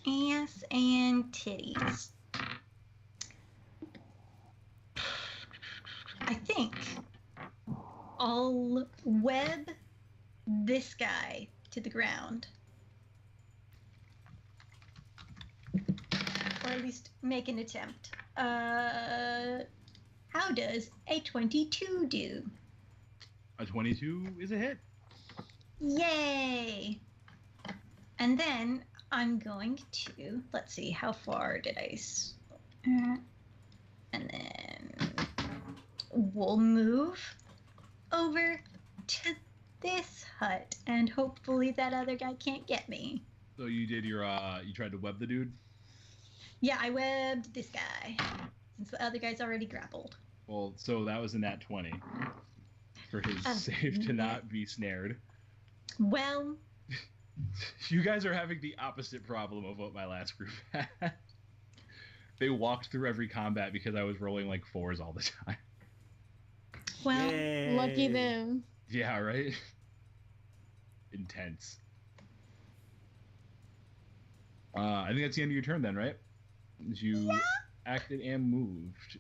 Ass and titties. I think I'll web this guy to the ground. Or at least make an attempt. How does a 22 do? A 22 is a hit. Yay! And then I'm going to, let's see, how far did I... and then we'll move over to this hut, and hopefully that other guy can't get me. So you did your, you tried to web the dude? Yeah, I webbed this guy, since the other guy's already grappled. Well, so that was in that 20 for his save to not be snared. Well... You guys are having the opposite problem of what my last group had. They walked through every combat because I was rolling like 4s all the time. Well, Yay. Lucky them. Yeah, right? Intense. I think that's the end of your turn then, right? You acted and moved.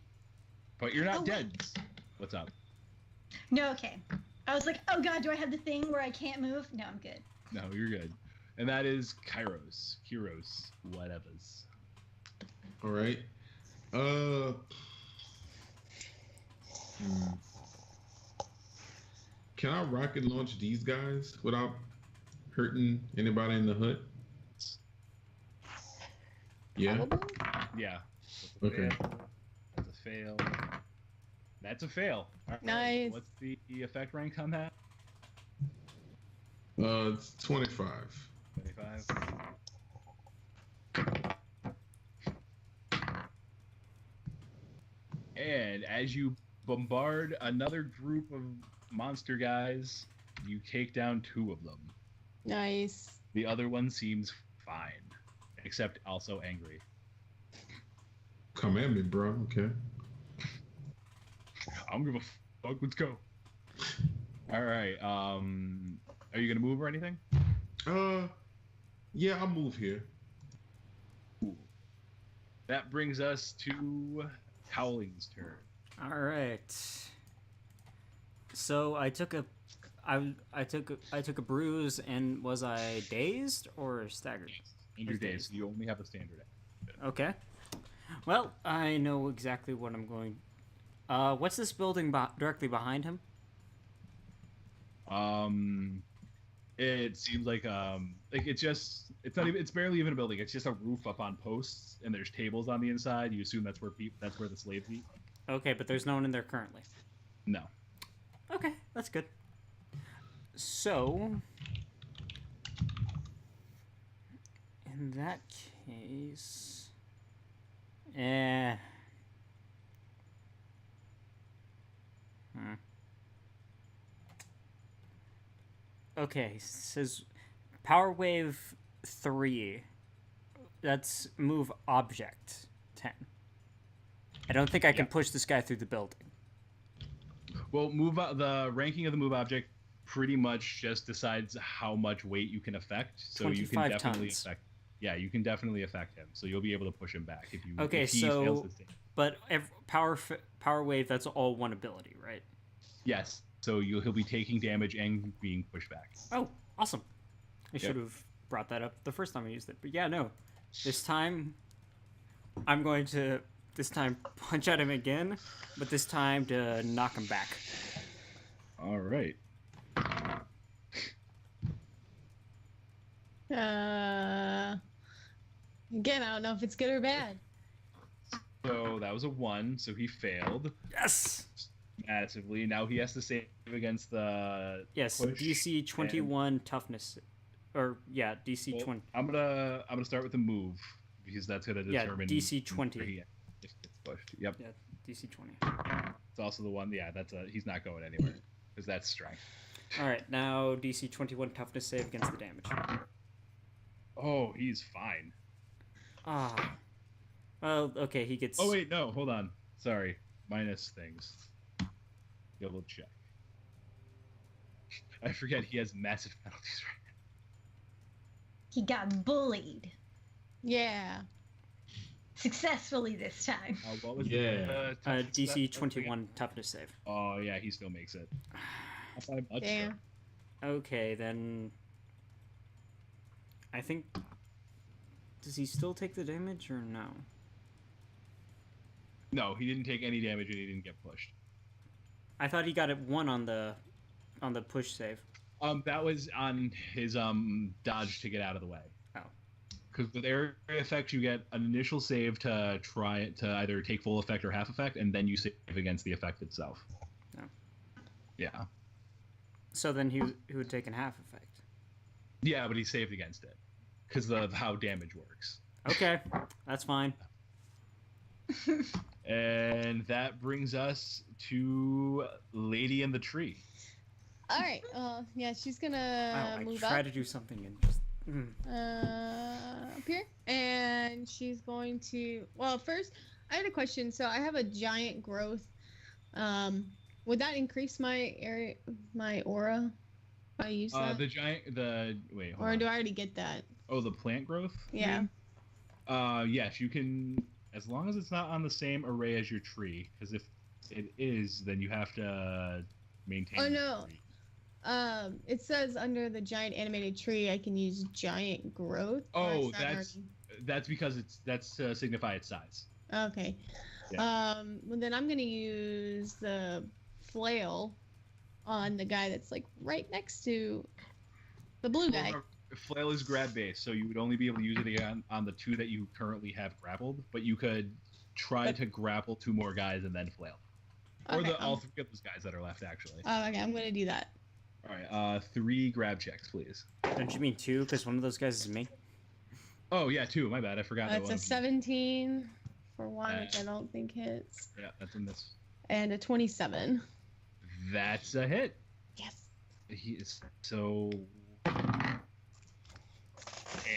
But you're not dead. What's up? No, okay. I was like, oh god, do I have the thing where I can't move? No, I'm good. No, you're good. And that is Kairos. Kyros. Whatevers. All right. Can I rocket launch these guys without hurting anybody in the hut? Yeah. Probably? Yeah. Okay. That's a fail. That's a fail. All right. Nice. What's the effect rank on that? It's 25. 25. And as you bombard another group of monster guys, you take down 2 of them. Nice. The other one seems fine, except also angry. Come at me, bro. Okay. I don't give a fuck. Let's go. All right. Are you gonna move or anything? Yeah, I'll move here. Cool. That brings us to Howling's turn. All right. So I took a bruise, and was I dazed or staggered? In your days, you only have a standard. Okay. Well, I know exactly what I'm going. What's this building directly behind him? It seems like it's barely even a building. It's just a roof up on posts, and there's tables on the inside. You assume that's where the slaves eat. Okay, but there's no one in there currently. No. Okay, that's good. So, in that case, Okay, says Power Wave 3. That's move object 10. I don't think I can push this guy through the building. Well, the ranking of the move object pretty much just decides how much weight you can affect. So you can definitely tons. affect. Yeah, you can definitely affect him. So you'll be able to push him back if you. Okay, if he so fails his save. but power wave, that's all one ability, right? Yes. So he'll be taking damage and being pushed back. Oh, awesome! I should have brought that up the first time I used it, but yeah, no. This time, I'm going to punch at him again, but this time to knock him back. All right. Again, I don't know if it's good or bad. So that was a 1, so he failed Yes. massively. Now he has to save against the Yes. push, DC 21 toughness, or yeah, DC Well, 20. I'm gonna start with the move because that's gonna Yeah, determine DC 20. where he if gets pushed. Yep. Yeah, DC 20. It's also the one. Yeah, he's not going anywhere because that's strength. All right, now DC 21 toughness save against the damage. Oh, he's fine. Ah. Well, okay, he gets. Oh wait, no, hold on. Sorry, minus things. Double check. I forget he has massive penalties right now. He got bullied Yeah. successfully this time. What was Yeah. the DC 21 toughness save. Oh yeah, he still makes it. Not by much, Damn. Okay, then. I think. Does he still take the damage or no? No, he didn't take any damage and he didn't get pushed. I thought he got it 1 on the push save. That was on his dodge to get out of the way. Oh. Because with area effects, you get an initial save to try to either take full effect or half effect, and then you save against the effect itself. Oh. Yeah. So then he would take an half effect. Yeah, but he saved against it because of how damage works. Okay, that's fine. And that brings us to Lady in the Tree. All right. Yeah, she's Wow, gonna I move try up. to do something and just. Up here, and she's going to. Well, first, I had a question. So I have a giant growth. Would that increase my area, my aura? If I use that, Wait, hold or on. do I already get that? Oh, the plant growth? Yeah. Yes, you can, as long as it's not on the same array as your tree, because if it is, then you have to maintain. Oh, your no. tree. It says under the giant animated tree, I can use giant growth. or Oh, is that that's because that's to signify its size. okay. Yeah. Well, then I'm gonna use the flail on the guy that's like right next to the blue guy. Remember, flail is grab based, so you would only be able to use it on the 2 that you currently have grappled, but you could try to grapple 2 more guys and then flail. Or Okay, all 3 of those guys that are left, actually. Oh, okay, I'm gonna do that. All right, 3 grab checks, please. Don't you mean 2? Because one of those guys is me. Oh, yeah, 2. My bad. I forgot that It's one. a 17 for one, which I don't think hits, Yeah, that's a miss. and a 27. That's a hit. Yes. He is so...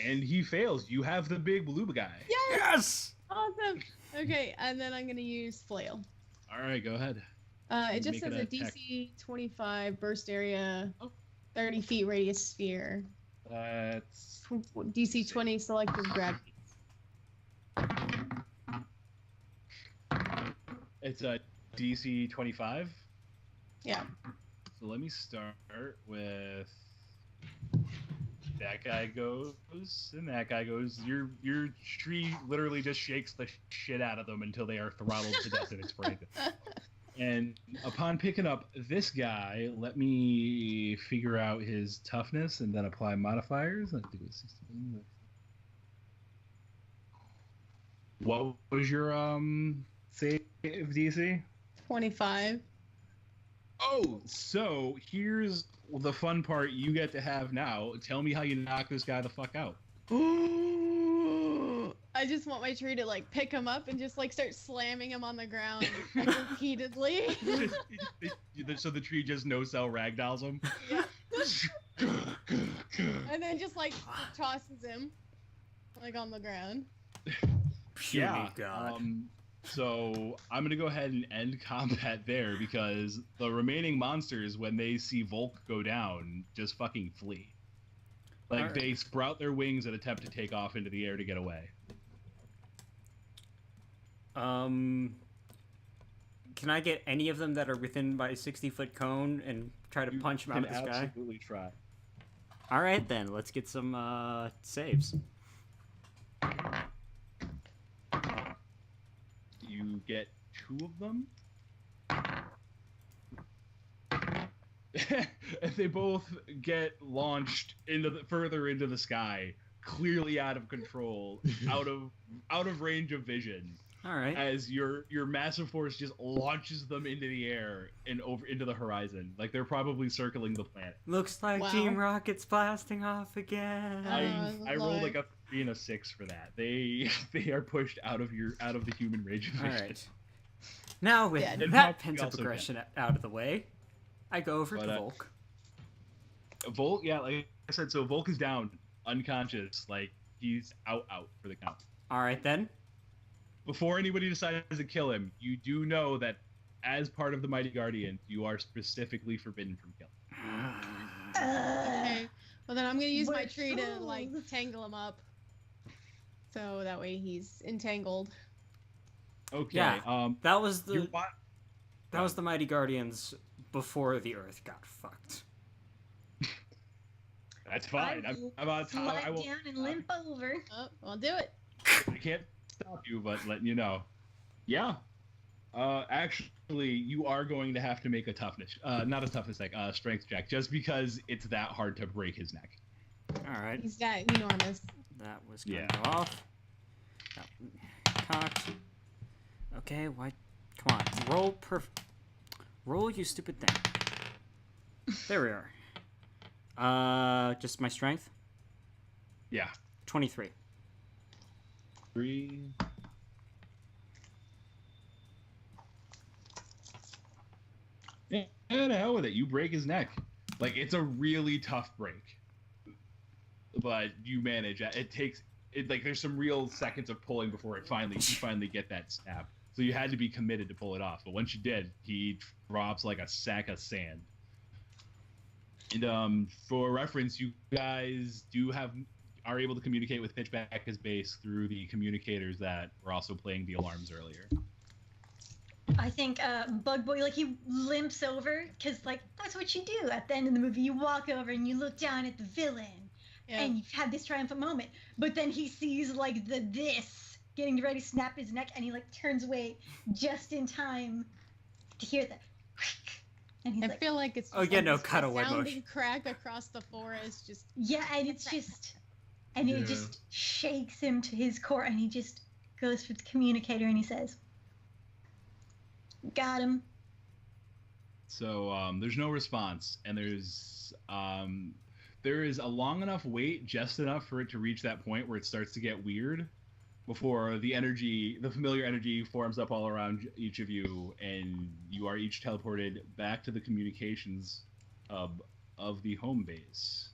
And he fails. You have the big blue guy. Yes! Awesome. Okay, and then I'm gonna use flail. All right, go ahead. It just Make says it a a tech. DC 25 burst area, Oh. 30 feet radius sphere. That's... DC 20 selective grab. It's a DC 25. Yeah. So let me start with... That guy goes, and that guy goes. Your tree literally just shakes the shit out of them until they are throttled to death in its brain. And upon picking up this guy, let me figure out his toughness and then apply modifiers. I think it was 16. What was your save DC? 25. Oh, so here's the fun part you get to have now. Tell me how you knock this guy the fuck out. I just want my tree to like pick him up and just like start slamming him on the ground like, repeatedly. So the tree just no-sell ragdolls him? Yeah. And then just like tosses him like on the ground. Puny God. So I'm gonna go ahead and end combat there because the remaining monsters, when they see Volk go down, just fucking flee. Like Alright. they sprout their wings and attempt to take off into the air to get away. Can I get any of them that are within my 60-foot cone and try to You punch him out can of the sky? absolutely try. All right, then. Let's get some saves. You get 2 of them. And they both get launched further into the sky, clearly out of control, out of range of vision. All right. as your massive force just launches them into the air and over into the horizon. Like they're probably circling the planet. Looks like Wow. Team Rocket's blasting off again. I rolled like a 3 and a 6 for that. They are pushed out of the human range of All vision. right. Now with Yeah. And that Puck penta also progression out of the way, I go over But, to Volk. Volk, yeah, like I said, so Volk is down, unconscious, like he's out for the count. All right then. Before anybody decides to kill him, you do know that as part of the Mighty Guardian, you are specifically forbidden from killing. Okay. Well, then I'm gonna use my We're tree to like fools. tangle him up, so that way he's entangled. Okay. Yeah. That was You're the wa- that was the Mighty Guardians before the Earth got fucked. That's fine. I I'm will about to. slide I will. down and limp over. Oh, I'll do it. I can't stop you, but letting you know. Yeah. Actually, you are going to have to make a toughness, not a toughness check, strength check, just because it's that hard to break his neck. All right. He's that enormous. That was going Yeah. to go off. That cocked. Okay, why? Come on, roll, you stupid thing. There we are. Just my strength. Yeah. 23. 3. Yeah, the hell with it. You break his neck. Like it's a really tough break, but you manage. It takes it like there's some real seconds of pulling before you finally get that snap. So you had to be committed to pull it off. But once you did, he drops like a sack of sand. And for reference, you guys are able to communicate with Pitchback's base through the communicators that were also playing the alarms earlier. I think Bug Boy, like, he limps over, because, like, that's what you do at the end of the movie. You walk over and you look down at the villain, Yeah. and you've had this triumphant moment. But then he sees, like, this getting ready to snap his neck, and he, like, turns away just in time to hear the and he's I like, feel like it's Oh, just yeah, like no, this cutaway resounding motion. crack across the forest. Just yeah, and it's just, and Yeah. it just shakes him to his core, and he just goes for the communicator, and he says, "Got him." So there's no response, and there is a long enough wait, just enough for it to reach that point where it starts to get weird, before the familiar energy forms up all around each of you, and you are each teleported back to the communications hub of the home base,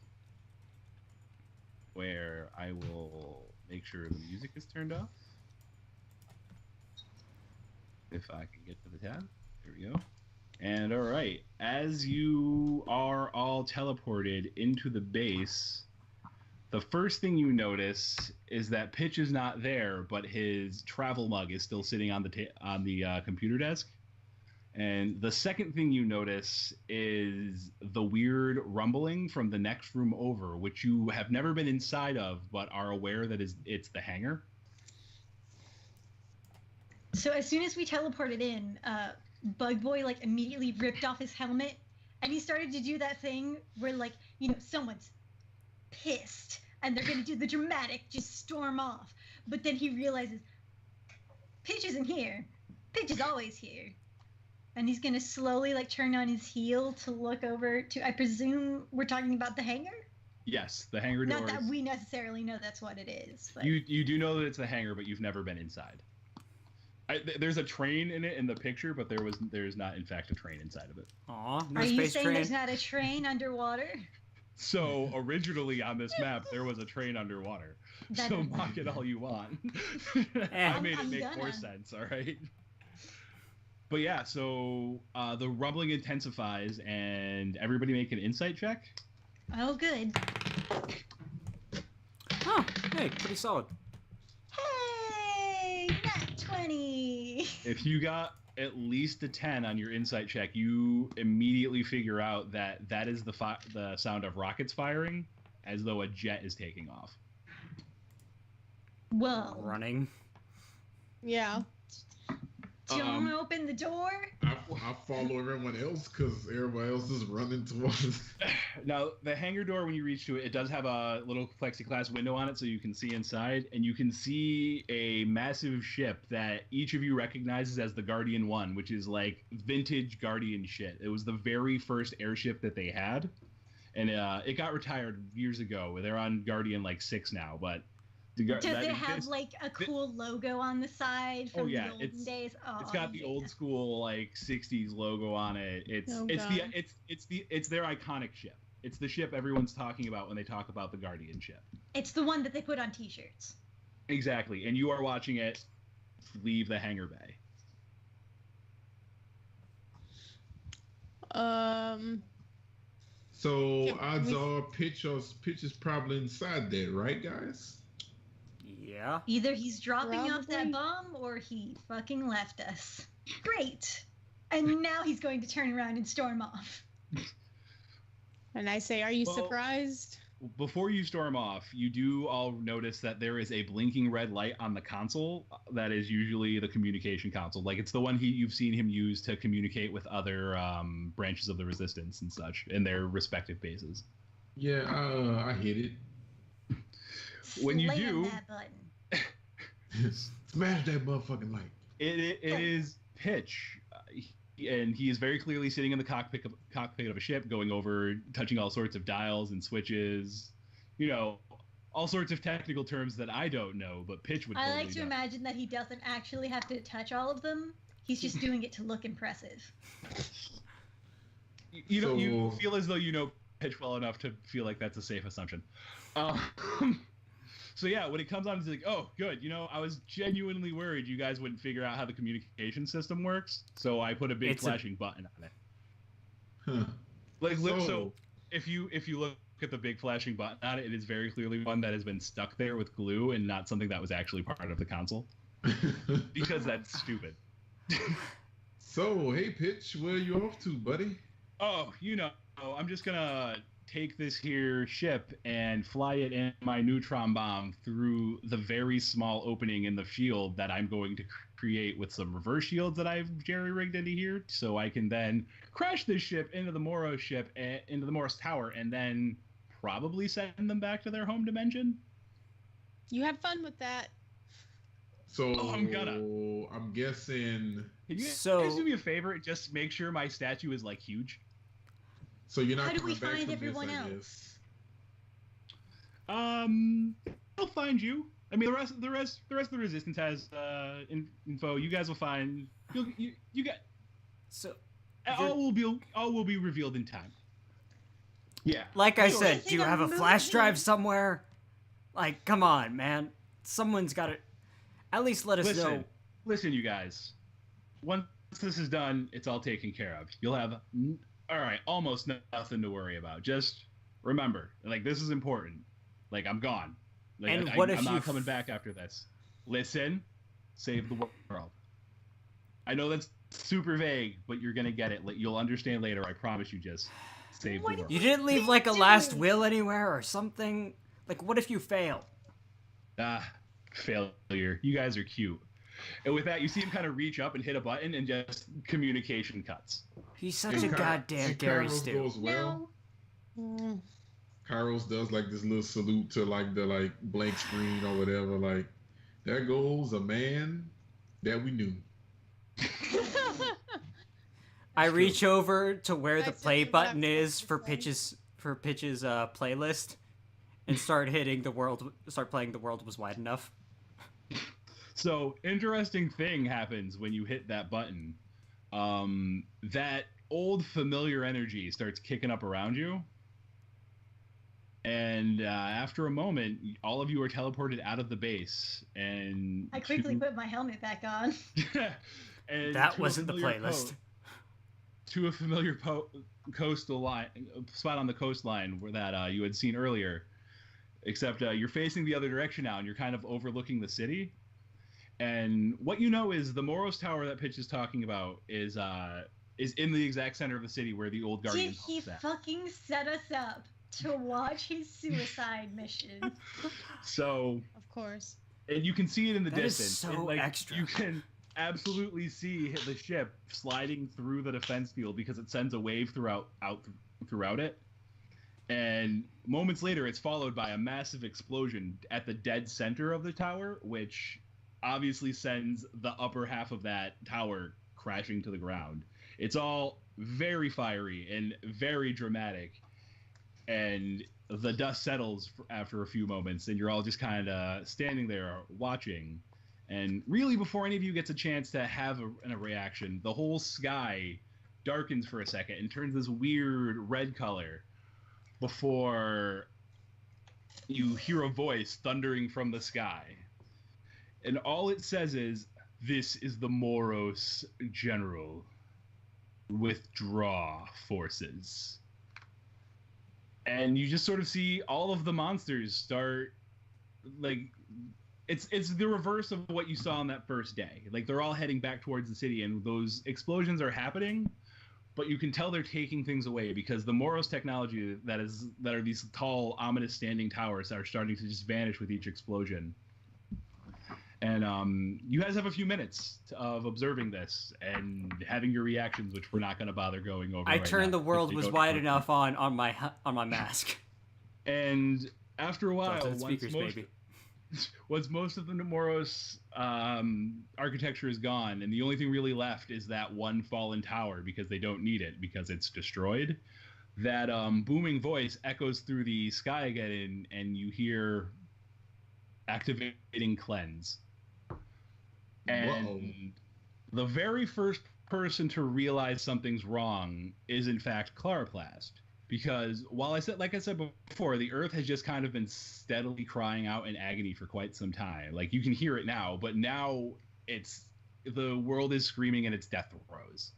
where I will make sure the music is turned off. If I can get to the tab. There we go. And all right, as you are all teleported into the base, the first thing you notice is that Pitch is not there, but his travel mug is still sitting on the computer desk. And the second thing you notice is the weird rumbling from the next room over, which you have never been inside of, but are aware that it's the hangar. So as soon as we teleported in, Bug Boy, like, immediately ripped off his helmet, and he started to do that thing where, like, you know, someone's pissed and they're gonna do the dramatic just storm off, but then he realizes Pitch isn't here. Pitch is always here, and he's gonna slowly, like, turn on his heel to look over to, I presume we're talking about the hangar. Yes, the hangar doors. Not that we necessarily know that's what it is, but You do know that it's the hangar, but you've never been inside. There's a train in it in the picture, but there's not in fact a train inside of it. Aw, no are you space saying train. there's not a train underwater? So originally on this map there was a train underwater. That So is- mock it all you want. Eh. I made it I'm make more gonna. sense. All right. But yeah, so the rumbling intensifies, and everybody make an insight check. Oh, good. Oh, hey, pretty solid. Hey, nat 20. If you got at least a 10 on your insight check, you immediately figure out that is the sound of rockets firing, as though a jet is taking off. Whoa. Running. yeah. Don't open the door. I I follow everyone else because everybody else is running towards. Now, the hangar door, when you reach to it, it does have a little plexiglass window on it so you can see inside, and you can see a massive ship that each of you recognizes as the Guardian 1, which is like vintage Guardian shit. It was the very first airship that they had, and it got retired years ago. They're on Guardian like 6 now, but... Does it have like a cool logo on the side from the olden days? Oh, it's got the old school like 60s logo on it. It's their iconic ship. It's the ship everyone's talking about when they talk about the Guardian ship. It's the one that they put on t-shirts. Exactly. And you are watching it leave the hangar bay. So odds are Pitch is probably inside there, right, guys? Yeah. Either he's dropping off that bomb or he fucking left us. Great. And now he's going to turn around and storm off. And I say, are you surprised? Before you storm off, you do all notice that there is a blinking red light on the console that is usually the communication console. Like, it's the one you've seen him use to communicate with other branches of the Resistance and such in their respective bases. Yeah, I hit it. When you Slam do... that button. Smash that motherfucking light. It is Pitch, and he is very clearly sitting in the cockpit of a ship, going over, touching all sorts of dials and switches, all sorts of technical terms that I don't know, but Pitch would. I like to imagine that he doesn't actually have to touch all of them. He's just doing it to look impressive. You feel as though you know Pitch well enough to feel like that's a safe assumption. So yeah, when it comes on, it's like, oh, good. I was genuinely worried you guys wouldn't figure out how the communication system works, so I put a big flashing button on it. Huh. So if you look at the big flashing button on it, it is very clearly one that has been stuck there with glue and not something that was actually part of the console. Because that's stupid. So, hey, Pitch, where are you off to, buddy? Oh, I'm just gonna take this here ship and fly it in my neutron bomb through the very small opening in the shield that I'm going to create with some reverse shields that I've jerry-rigged into here, so I can then crash this ship into the Moros into the Moros Tower, and then probably send them back to their home dimension. You have fun with that. So I'm guessing. Can you guys do me a favor? Just make sure my statue is like huge. So you're not. How do we coming back find from everyone this, I else? guess. I'll find you. I mean, the rest of the Resistance has info. You guys will find. You got. So. All will be revealed in time. Yeah. Like I said, do you have a flash drive somewhere? Like, come on, man. Someone's got to. At least let us know. Listen, you guys. Once this is done, it's all taken care of. You'll have. All right, almost nothing to worry about. Just remember, like, this is important. Like, I'm gone. Like, and I'm not coming back after this. Listen, save the world. I know that's super vague, but you're gonna get it. You'll understand later. I promise you. Just save the world. You didn't leave like a last will anywhere or something. Like, what if you fail? Failure. You guys are cute. And with that, you see him kind of reach up and hit a button, and just communication cuts. He's such a goddamn Gary Stu. Goes well. Kairos does like this little salute to like the blank screen or whatever. Like, there goes a man that we knew. I reach over to where the play button is for Pitch's playlist, and start playing The World Was Wide Enough. So, interesting thing happens when you hit that button. That old familiar energy starts kicking up around you. And after a moment, all of you are teleported out of the base. And I quickly put my helmet back on. And that wasn't the playlist. To a familiar coastal line, spot on the coastline where that you had seen earlier. Except you're facing the other direction now, and you're kind of overlooking the city. And what you know is the Moros Tower that Pitch is talking about is in the exact center of the city where the old Guardian. Did he fucking set us up to watch his suicide mission? So, of course. And you can see it in the that distance. Is so extra. absolutely see the ship sliding through the defense field because it sends a wave throughout it. And moments later, it's followed by a massive explosion at the dead center of the tower, which obviously sends the upper half of that tower crashing to the ground. It's all very fiery and very dramatic. And the dust settles after a few moments, and you're all just kind of standing there watching. And really, before any of you gets a chance to have a reaction, the whole sky darkens for a second and turns this weird red color before you hear a voice thundering from the sky. And all it says is, "This is the Moros General. Withdraw forces." And you just sort of see all of the monsters start, like, it's the reverse of what you saw on that first day. Like, they're all heading back towards the city, and those explosions are happening, but you can tell they're taking things away because the Moros technology that are these tall, ominous standing towers are starting to just vanish with each explosion. And you guys have a few minutes of observing this and having your reactions, which we're not going to bother going over. I right turned now, the world because was they wide don't- enough on my mask. And after a while, Delta speakers, baby. once most of the Moros architecture is gone, and the only thing really left is that one fallen tower because they don't need it because it's destroyed, that booming voice echoes through the sky again, and you hear activating cleanse. And Uh-oh. the very first person to realize something's wrong is in fact Chloroplast. Because while like I said before, the Earth has just kind of been steadily crying out in agony for quite some time. Like, you can hear it now, but now the world is screaming in its death throes.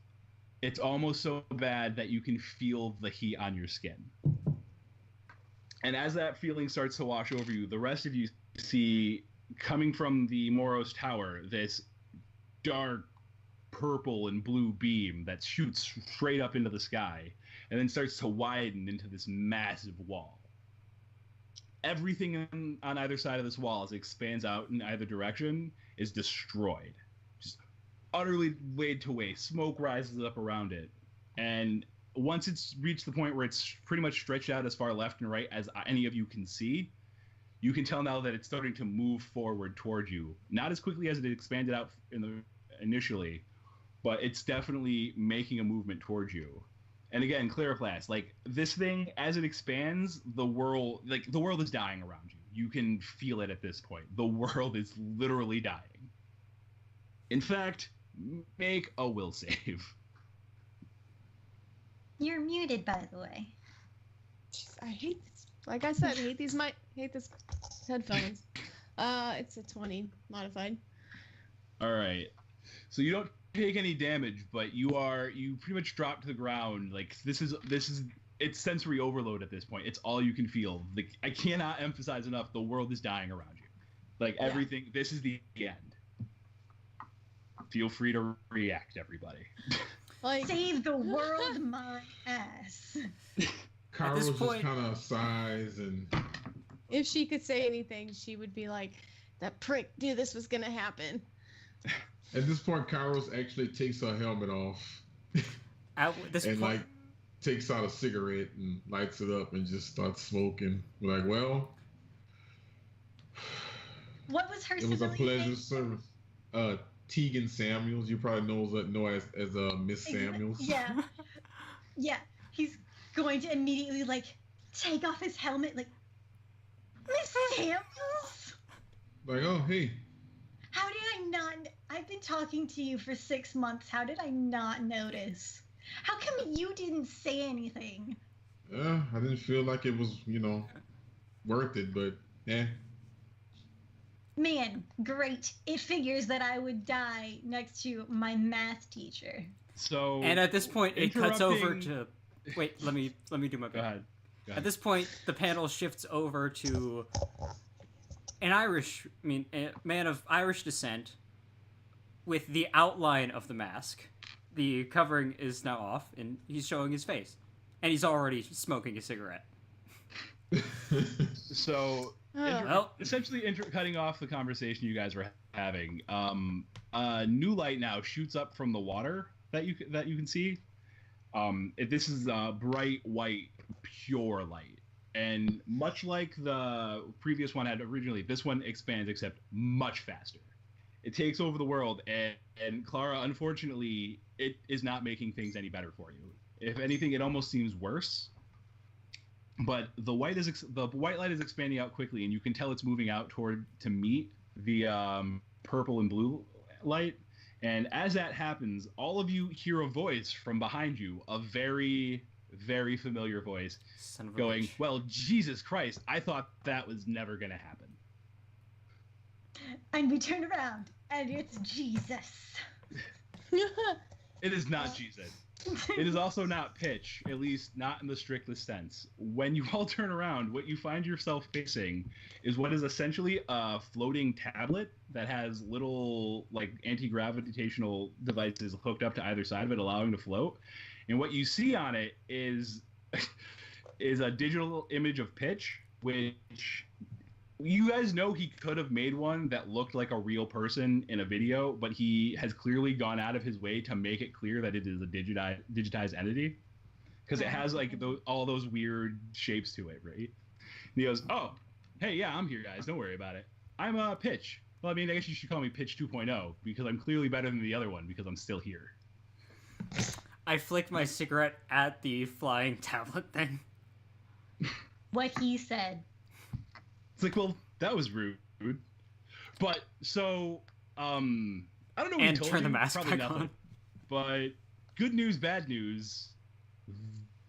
It's almost so bad that you can feel the heat on your skin. And as that feeling starts to wash over you, the rest of you see, coming from the Moros Tower, this dark purple and blue beam that shoots straight up into the sky and then starts to widen into this massive wall. Everything on either side of this wall, as it expands out in either direction, is destroyed. Just utterly laid to waste. Smoke rises up around it. And once it's reached the point where it's pretty much stretched out as far left and right as any of you can see, you can tell now that it's starting to move forward towards you. Not as quickly as it expanded out initially, but it's definitely making a movement towards you. And again, Chloroplast, like, this thing, as it expands, the world is dying around you. You can feel it at this point. The world is literally dying. In fact, make a will save. You're muted, by the way. Jeez, I hate this. Like I said, hate this headphones. It's a 20 modified. All right. So you don't take any damage, but you pretty much drop to the ground. Like, this is it's sensory overload at this point. It's all you can feel. Like, I cannot emphasize enough, the world is dying around you. Like, everything, this is the end. Feel free to react, everybody. Like, Save the world, my ass. Carlos just point- kind of sighs and if she could say anything, she would be like, "That prick knew this was gonna happen." at this point, Carlos actually takes her helmet off At this and point, takes out a cigarette and lights it up and just starts smoking. We're like, well, What was her it was a civilian pleasure name? service. Tegan Samuels, you probably know as Miss Samuels. Yeah. Yeah. He's going to immediately, like, take off his helmet, like, Miss Samuels? Like, oh, hey. How did I not? I've been talking to you for 6 months. How did I not notice? How come you didn't say anything? I didn't feel like it was, worth it, but Man, great. It figures that I would die next to my math teacher. So and at this point, it cuts over interrupting- to. Wait, let me do my Go bit. ahead. At this point, the panel shifts over to a man of Irish descent, with the outline of the mask. The covering is now off, and he's showing his face, and he's already smoking a cigarette. So Oh. Well, Essentially, cutting off the conversation you guys were having. New light now shoots up from the water that you can see. This is bright white, pure light, and much like the previous one had originally, this one expands except much faster. It takes over the world, and Clara, unfortunately, it is not making things any better for you. If anything, it almost seems worse. But the white light is expanding out quickly, and you can tell it's moving out to meet the purple and blue light. And as that happens, all of you hear a voice from behind you, a very, very familiar voice, son of a going, bitch. "Well, Jesus Christ, I thought that was never going to happen." And we turn around, and it's Jesus. It is not Jesus. It is also not Pitch, at least not in the strictest sense. When you all turn around, what you find yourself facing is what is essentially a floating tablet that has little like anti-gravitational devices hooked up to either side of it, allowing it to float. And what you see on it is a digital image of Pitch, which you guys know he could have made one that looked like a real person in a video, but he has clearly gone out of his way to make it clear that it is a digitized entity, because it has like all those weird shapes to it, right? And he goes, "Oh, hey, yeah, I'm here, guys. Don't worry about it. I'm Pitch. Well, I mean, I guess you should call me Pitch 2.0 because I'm clearly better than the other one because I'm still here." I flicked my cigarette at the flying tablet thing. What he said. It's like, well, that was rude. But so, I don't know what he And told turn the you, mask probably back nothing. on. But good news, bad news.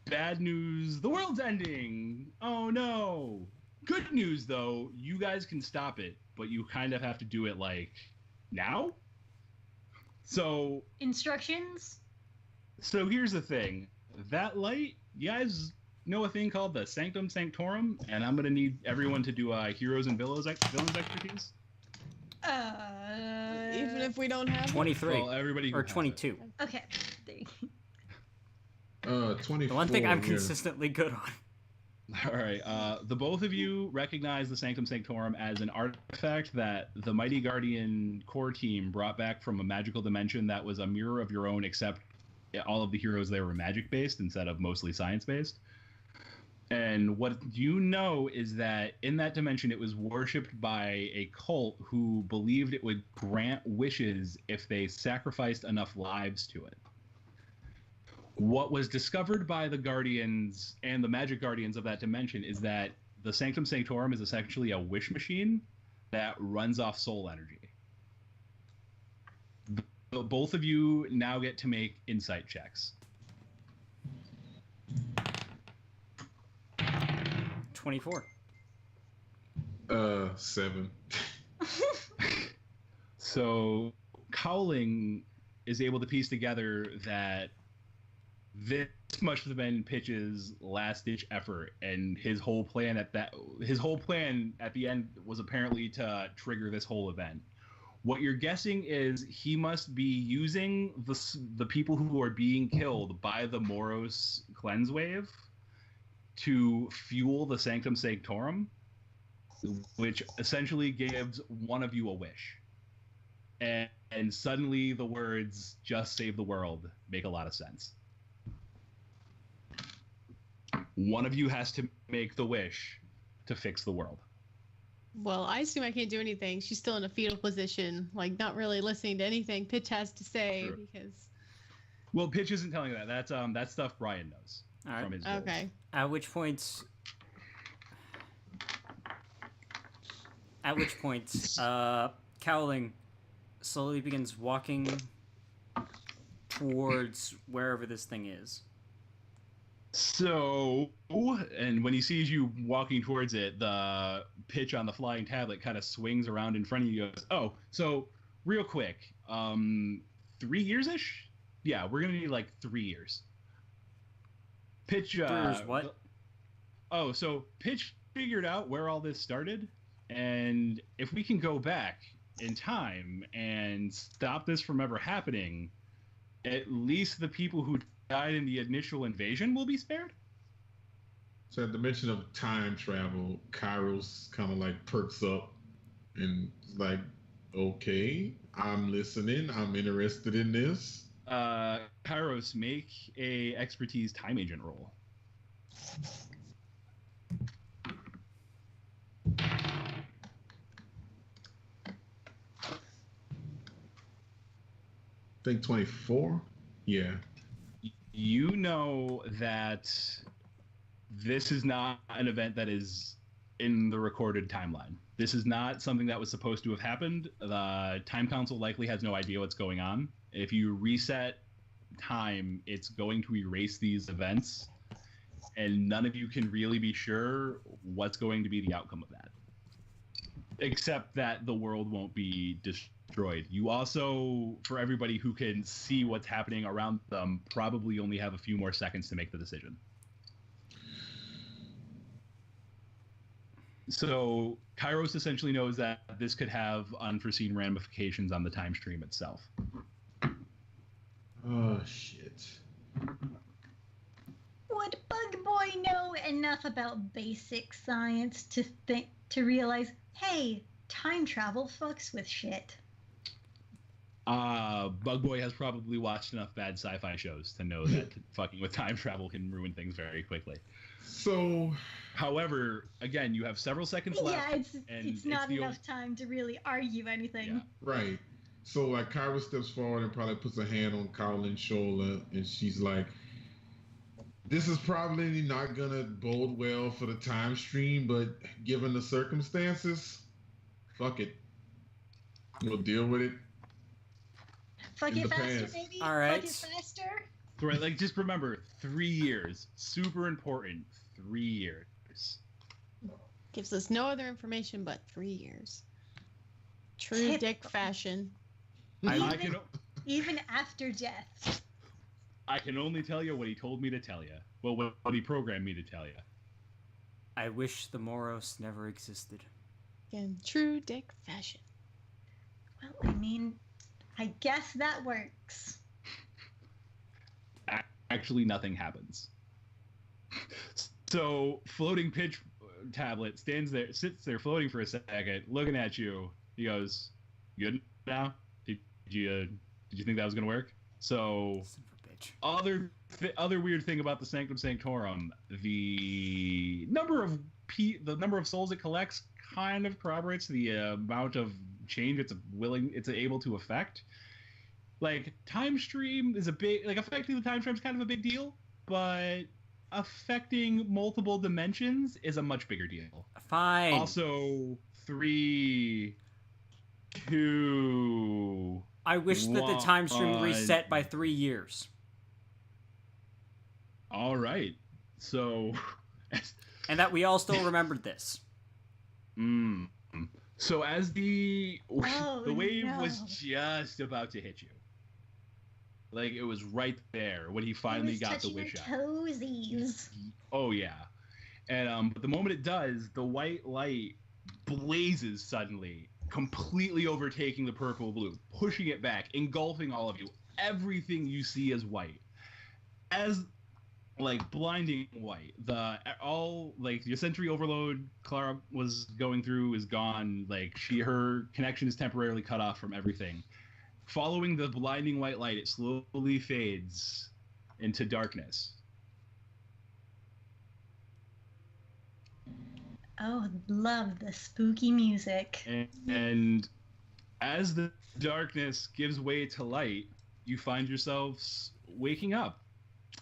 Bad news, the world's ending. Oh no. Good news though, you guys can stop it, but you kind of have to do it like now. So Instructions? here's the thing. That light, you guys know a thing called the Sanctum Sanctorum, and I'm gonna need everyone to do heroes and villains expertise. Even if we don't have it? 23. Well, everybody who Or has it. 22. Okay. There you go. 24. The one thing I'm yeah. consistently good on. All right. The both of you recognize the Sanctum Sanctorum as an artifact that the Mighty Guardian core team brought back from a magical dimension that was a mirror of your own, except all of the heroes there were magic-based instead of mostly science-based. And what you know is that in that dimension, it was worshipped by a cult who believed it would grant wishes if they sacrificed enough lives to it. What was discovered by the Guardians and the Magic Guardians of that dimension is that the Sanctum Sanctorum is essentially a wish machine that runs off soul energy. Both of you now get to make insight checks. 24. 7. So Cowling is able to piece together that this must have been Pitch's last-ditch effort, and his whole plan at the end was apparently to trigger this whole event. What you're guessing is he must be using the people who are being killed by the Moros cleanse wave to fuel the Sanctum Sanctorum, which essentially gives one of you a wish. And suddenly the words "just save the world" make a lot of sense. One of you has to make the wish to fix the world. Well, I assume I can't do anything. She's still in a fetal position, like not really listening to anything Pitch has to say Sure. because. Well, Pitch isn't telling you that. That's stuff Brian knows All right. from his goals. Okay. At which point, Cowling slowly begins walking towards wherever this thing is. So, and when he sees you walking towards it, the Pitch on the flying tablet kind of swings around in front of you. Goes, "Oh, so real quick, 3 years-ish? Yeah, we're gonna need like 3 years." Pitch. 3 years what? Oh, so Pitch figured out where all this started, and if we can go back in time and stop this from ever happening, at least the people who died in the initial invasion will be spared. So at the mention of time travel, Kairos kind of like perks up and is like, okay, I'm listening. I'm interested in this. Kairos, make a expertise time agent roll. I think 24. Yeah. You know that this is not an event that is in the recorded timeline. This is not something that was supposed to have happened. The Time Council likely has no idea what's going on. If you reset time, it's going to erase these events, and none of you can really be sure what's going to be the outcome of that. Except that the world won't be destroyed. You also, for everybody who can see what's happening around them, probably only have a few more seconds to make the decision. So Kairos essentially knows that this could have unforeseen ramifications on the time stream itself. Oh shit. Would Bug Boy know enough about basic science to realize, hey, time travel fucks with shit? Bug Boy has probably watched enough bad sci-fi shows to know that fucking with time travel can ruin things very quickly. So, however, again, you have several seconds left. Yeah, it's not enough time to really argue anything. Yeah. right. So, like, Kyra steps forward and probably puts a hand on Carlin's shoulder, and she's like, this is probably not going to bode well for the time stream, but given the circumstances, fuck it. We'll deal with it. Fuck In it the faster, past. baby. All right. Fuck it faster. Right, like just remember, 3 years, super important. 3 years. Gives us no other information but 3 years. True dick fashion. Even after death. I can only tell you what he told me to tell you. Well, what he programmed me to tell you. I wish the Moros never existed. Again, true dick fashion. Well, I mean, I guess that works. Actually, nothing happens. So, floating pitch tablet sits there floating for a second, looking at you. He goes, "Good now? Did you think that was gonna work?" So, Son of a bitch. other weird thing about the Sanctum Sanctorum, the number of souls it collects kind of corroborates the amount of change it's able to affect. Like, time stream is affecting the time stream is kind of a big deal, but affecting multiple dimensions is a much bigger deal. Fine. Also, 3, 2. I wish that the time stream reset by 3 years. All right. So, And that we all still remembered this. So as the wave no. was just about to hit you, like it was right there when he finally got the wish out. Toesies. Oh yeah, and but the moment it does, the white light blazes suddenly, completely overtaking the purple blue, pushing it back, engulfing all of you. Everything you see is white, as like blinding white. Your sensory overload Clara was going through is gone. Like her connection is temporarily cut off from everything. Following the blinding white light, it slowly fades into darkness. Oh, love the spooky music. And as the darkness gives way to light, you find yourselves waking up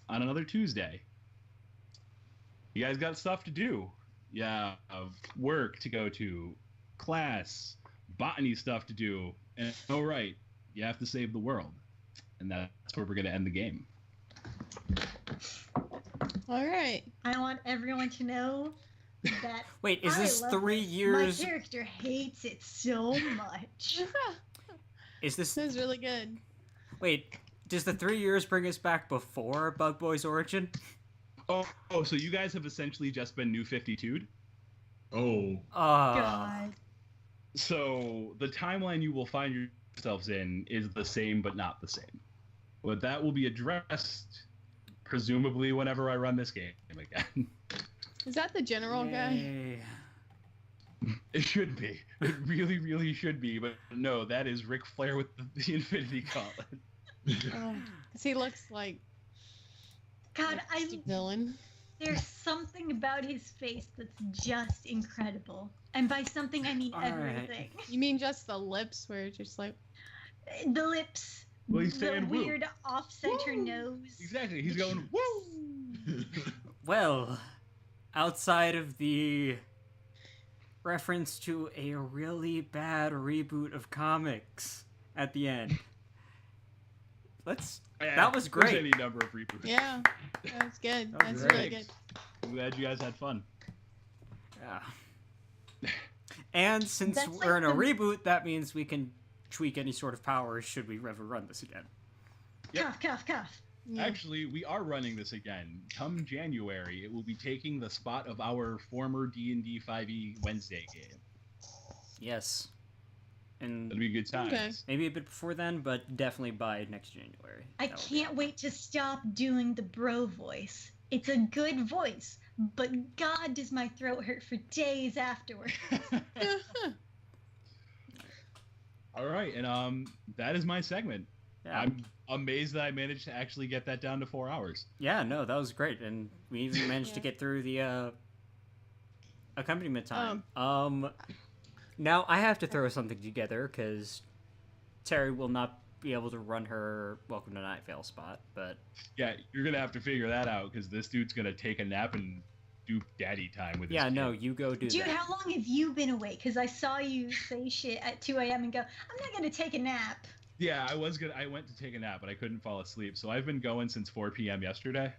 on another Tuesday. You guys got stuff to do. You have work to go to, class, botany stuff to do, and right, you have to save the world. And that's where we're going to end the game. All right. I want everyone to know that. Wait, is this I love 3 this. years? My character hates it so much. Is this? That was really good. Wait, does the 3 years bring us back before Bug Boy's origin? Oh, so you guys have essentially just been New 52'd? Oh. God. So the timeline you will find yourselves in is the same, but not the same. But that will be addressed, presumably, whenever I run this game again. Is that the general guy? Yay. It should be. It really, really should be. But no, that is Ric Flair with the Infinity Gauntlet. Because he looks like God, just a villain. there's something about his face that's just incredible. And by something, I mean All right. everything. You mean just the lips where it's just like... The lips, Well, he's the saying woo. weird off-center nose. Exactly. He's going woo. Well, outside of the reference to a really bad reboot of comics at the end, that was There's great. any number of reboots. Yeah, that was good. That was That's really great. good. I'm glad you guys had fun. Yeah. And since That's we're like in a the- reboot, that means we can tweak any sort of powers should we ever run this again. Yep. Cough, cough, cough. Yeah. Actually, we are running this again. Come January, it will be taking the spot of our former D&D 5e Wednesday game. Yes. And It'll be good times. Okay. maybe a bit before then, but definitely by next January. I That will be can't wait to stop doing the bro voice. It's a good voice, but God, does my throat hurt for days afterwards. All right, and that is my segment. Yeah. I'm amazed that I managed to actually get that down to 4 hours. Yeah, no, that was great, and we even managed to Yeah. get through the accompaniment time. Now I have to throw something together because Terry will not be able to run her Welcome to Night Vale spot, but Yeah, you're gonna have to figure that out because this dude's gonna take a nap and do daddy time with his yeah, kid. no, you go do Dude, that. how long have you been awake? Because I saw you say shit at 2 a.m. and go, I'm not going to take a nap. Yeah, I went to take a nap, but I couldn't fall asleep, so I've been going since 4 p.m. yesterday.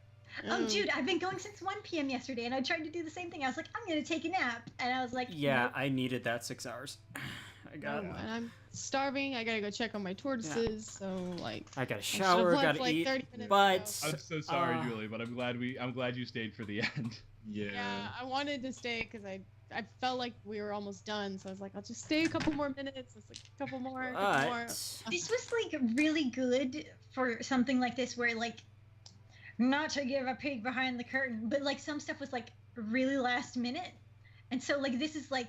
Oh, dude, I've been going since 1 p.m. yesterday, and I tried to do the same thing. I was like, I'm going to take a nap. And I was like, Yeah, nope. I needed that 6 hours. I got. And I'm starving. I gotta go check on my tortoises. So like, I gotta should've shower, left, gotta like, eat, 30 minutes but ago. I'm so sorry, Uh, Julie, but I'm glad you stayed for the end. yeah, I wanted to stay because I felt like we were almost done. So I was like, I'll just stay a couple more minutes. It's like a couple more. but This was like really good for something like this where like, not to give a peek behind the curtain, but like some stuff was like really last minute. And so like this is like,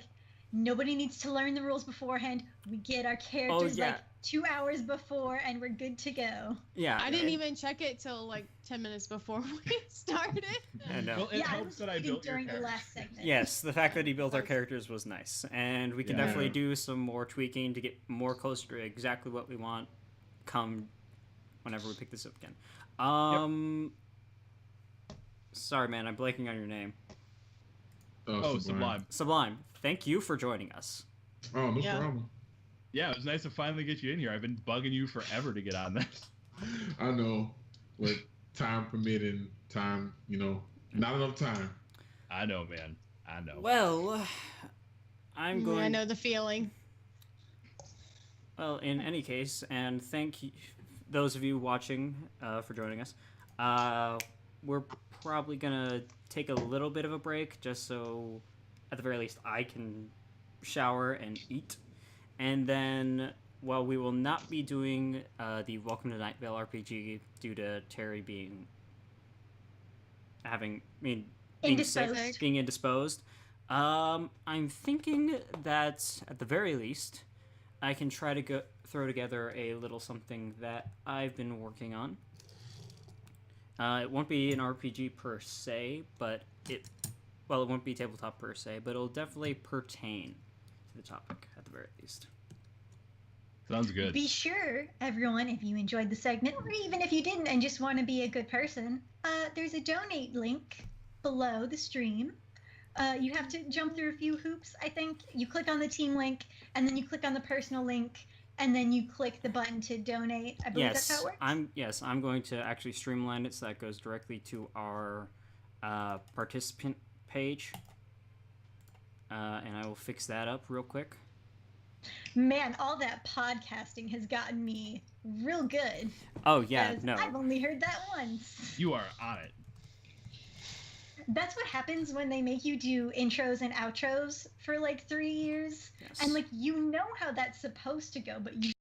nobody needs to learn the rules beforehand. We get our characters yeah. like 2 hours before and we're good to go. yeah, I didn't even check it till like 10 minutes before we started. I know. Well, it Yeah, I helps was that I reading built your during the character. last segment. Yes, the fact that he built our characters was nice, and we can Yeah. definitely do some more tweaking to get more closer to exactly what we want. Come whenever we pick this up again. Sorry, man, I'm blanking on your name. Oh, Sublime. Sublime. Thank you for joining us. Oh, no Yeah. problem. Yeah, it was nice to finally get you in here. I've been bugging you forever to get on this. I know, but time permitting, time, not enough time. I know, man. I know. Well, I'm going. I know the feeling. Well, in any case, and thank you, those of you watching for joining us. We're probably gonna take a little bit of a break, just so, at the very least, I can shower and eat, and then, well, we will not be doing the Welcome to Night Vale RPG due to Terry being Indisposed. sick, being indisposed. I'm thinking that at the very least, I can try to throw together a little something that I've been working on. It won't be an RPG per se, but it won't be tabletop per se, but it'll definitely pertain to the topic at the very least. Sounds good. Be sure, everyone, if you enjoyed the segment, or even if you didn't and just want to be a good person, there's a donate link below the stream. You have to jump through a few hoops, I think. You click on the team link, and then you click on the personal link, and then you click the button to donate. I believe that's how it works. I'm going to actually streamline it so that goes directly to our participant page, and I will fix that up real quick. Man, all that podcasting has gotten me real good. Oh yeah, 'cause no. I've only heard that once. You are on it. That's what happens when they make you do intros and outros for like 3 years. Yes. And like you know how that's supposed to go, but you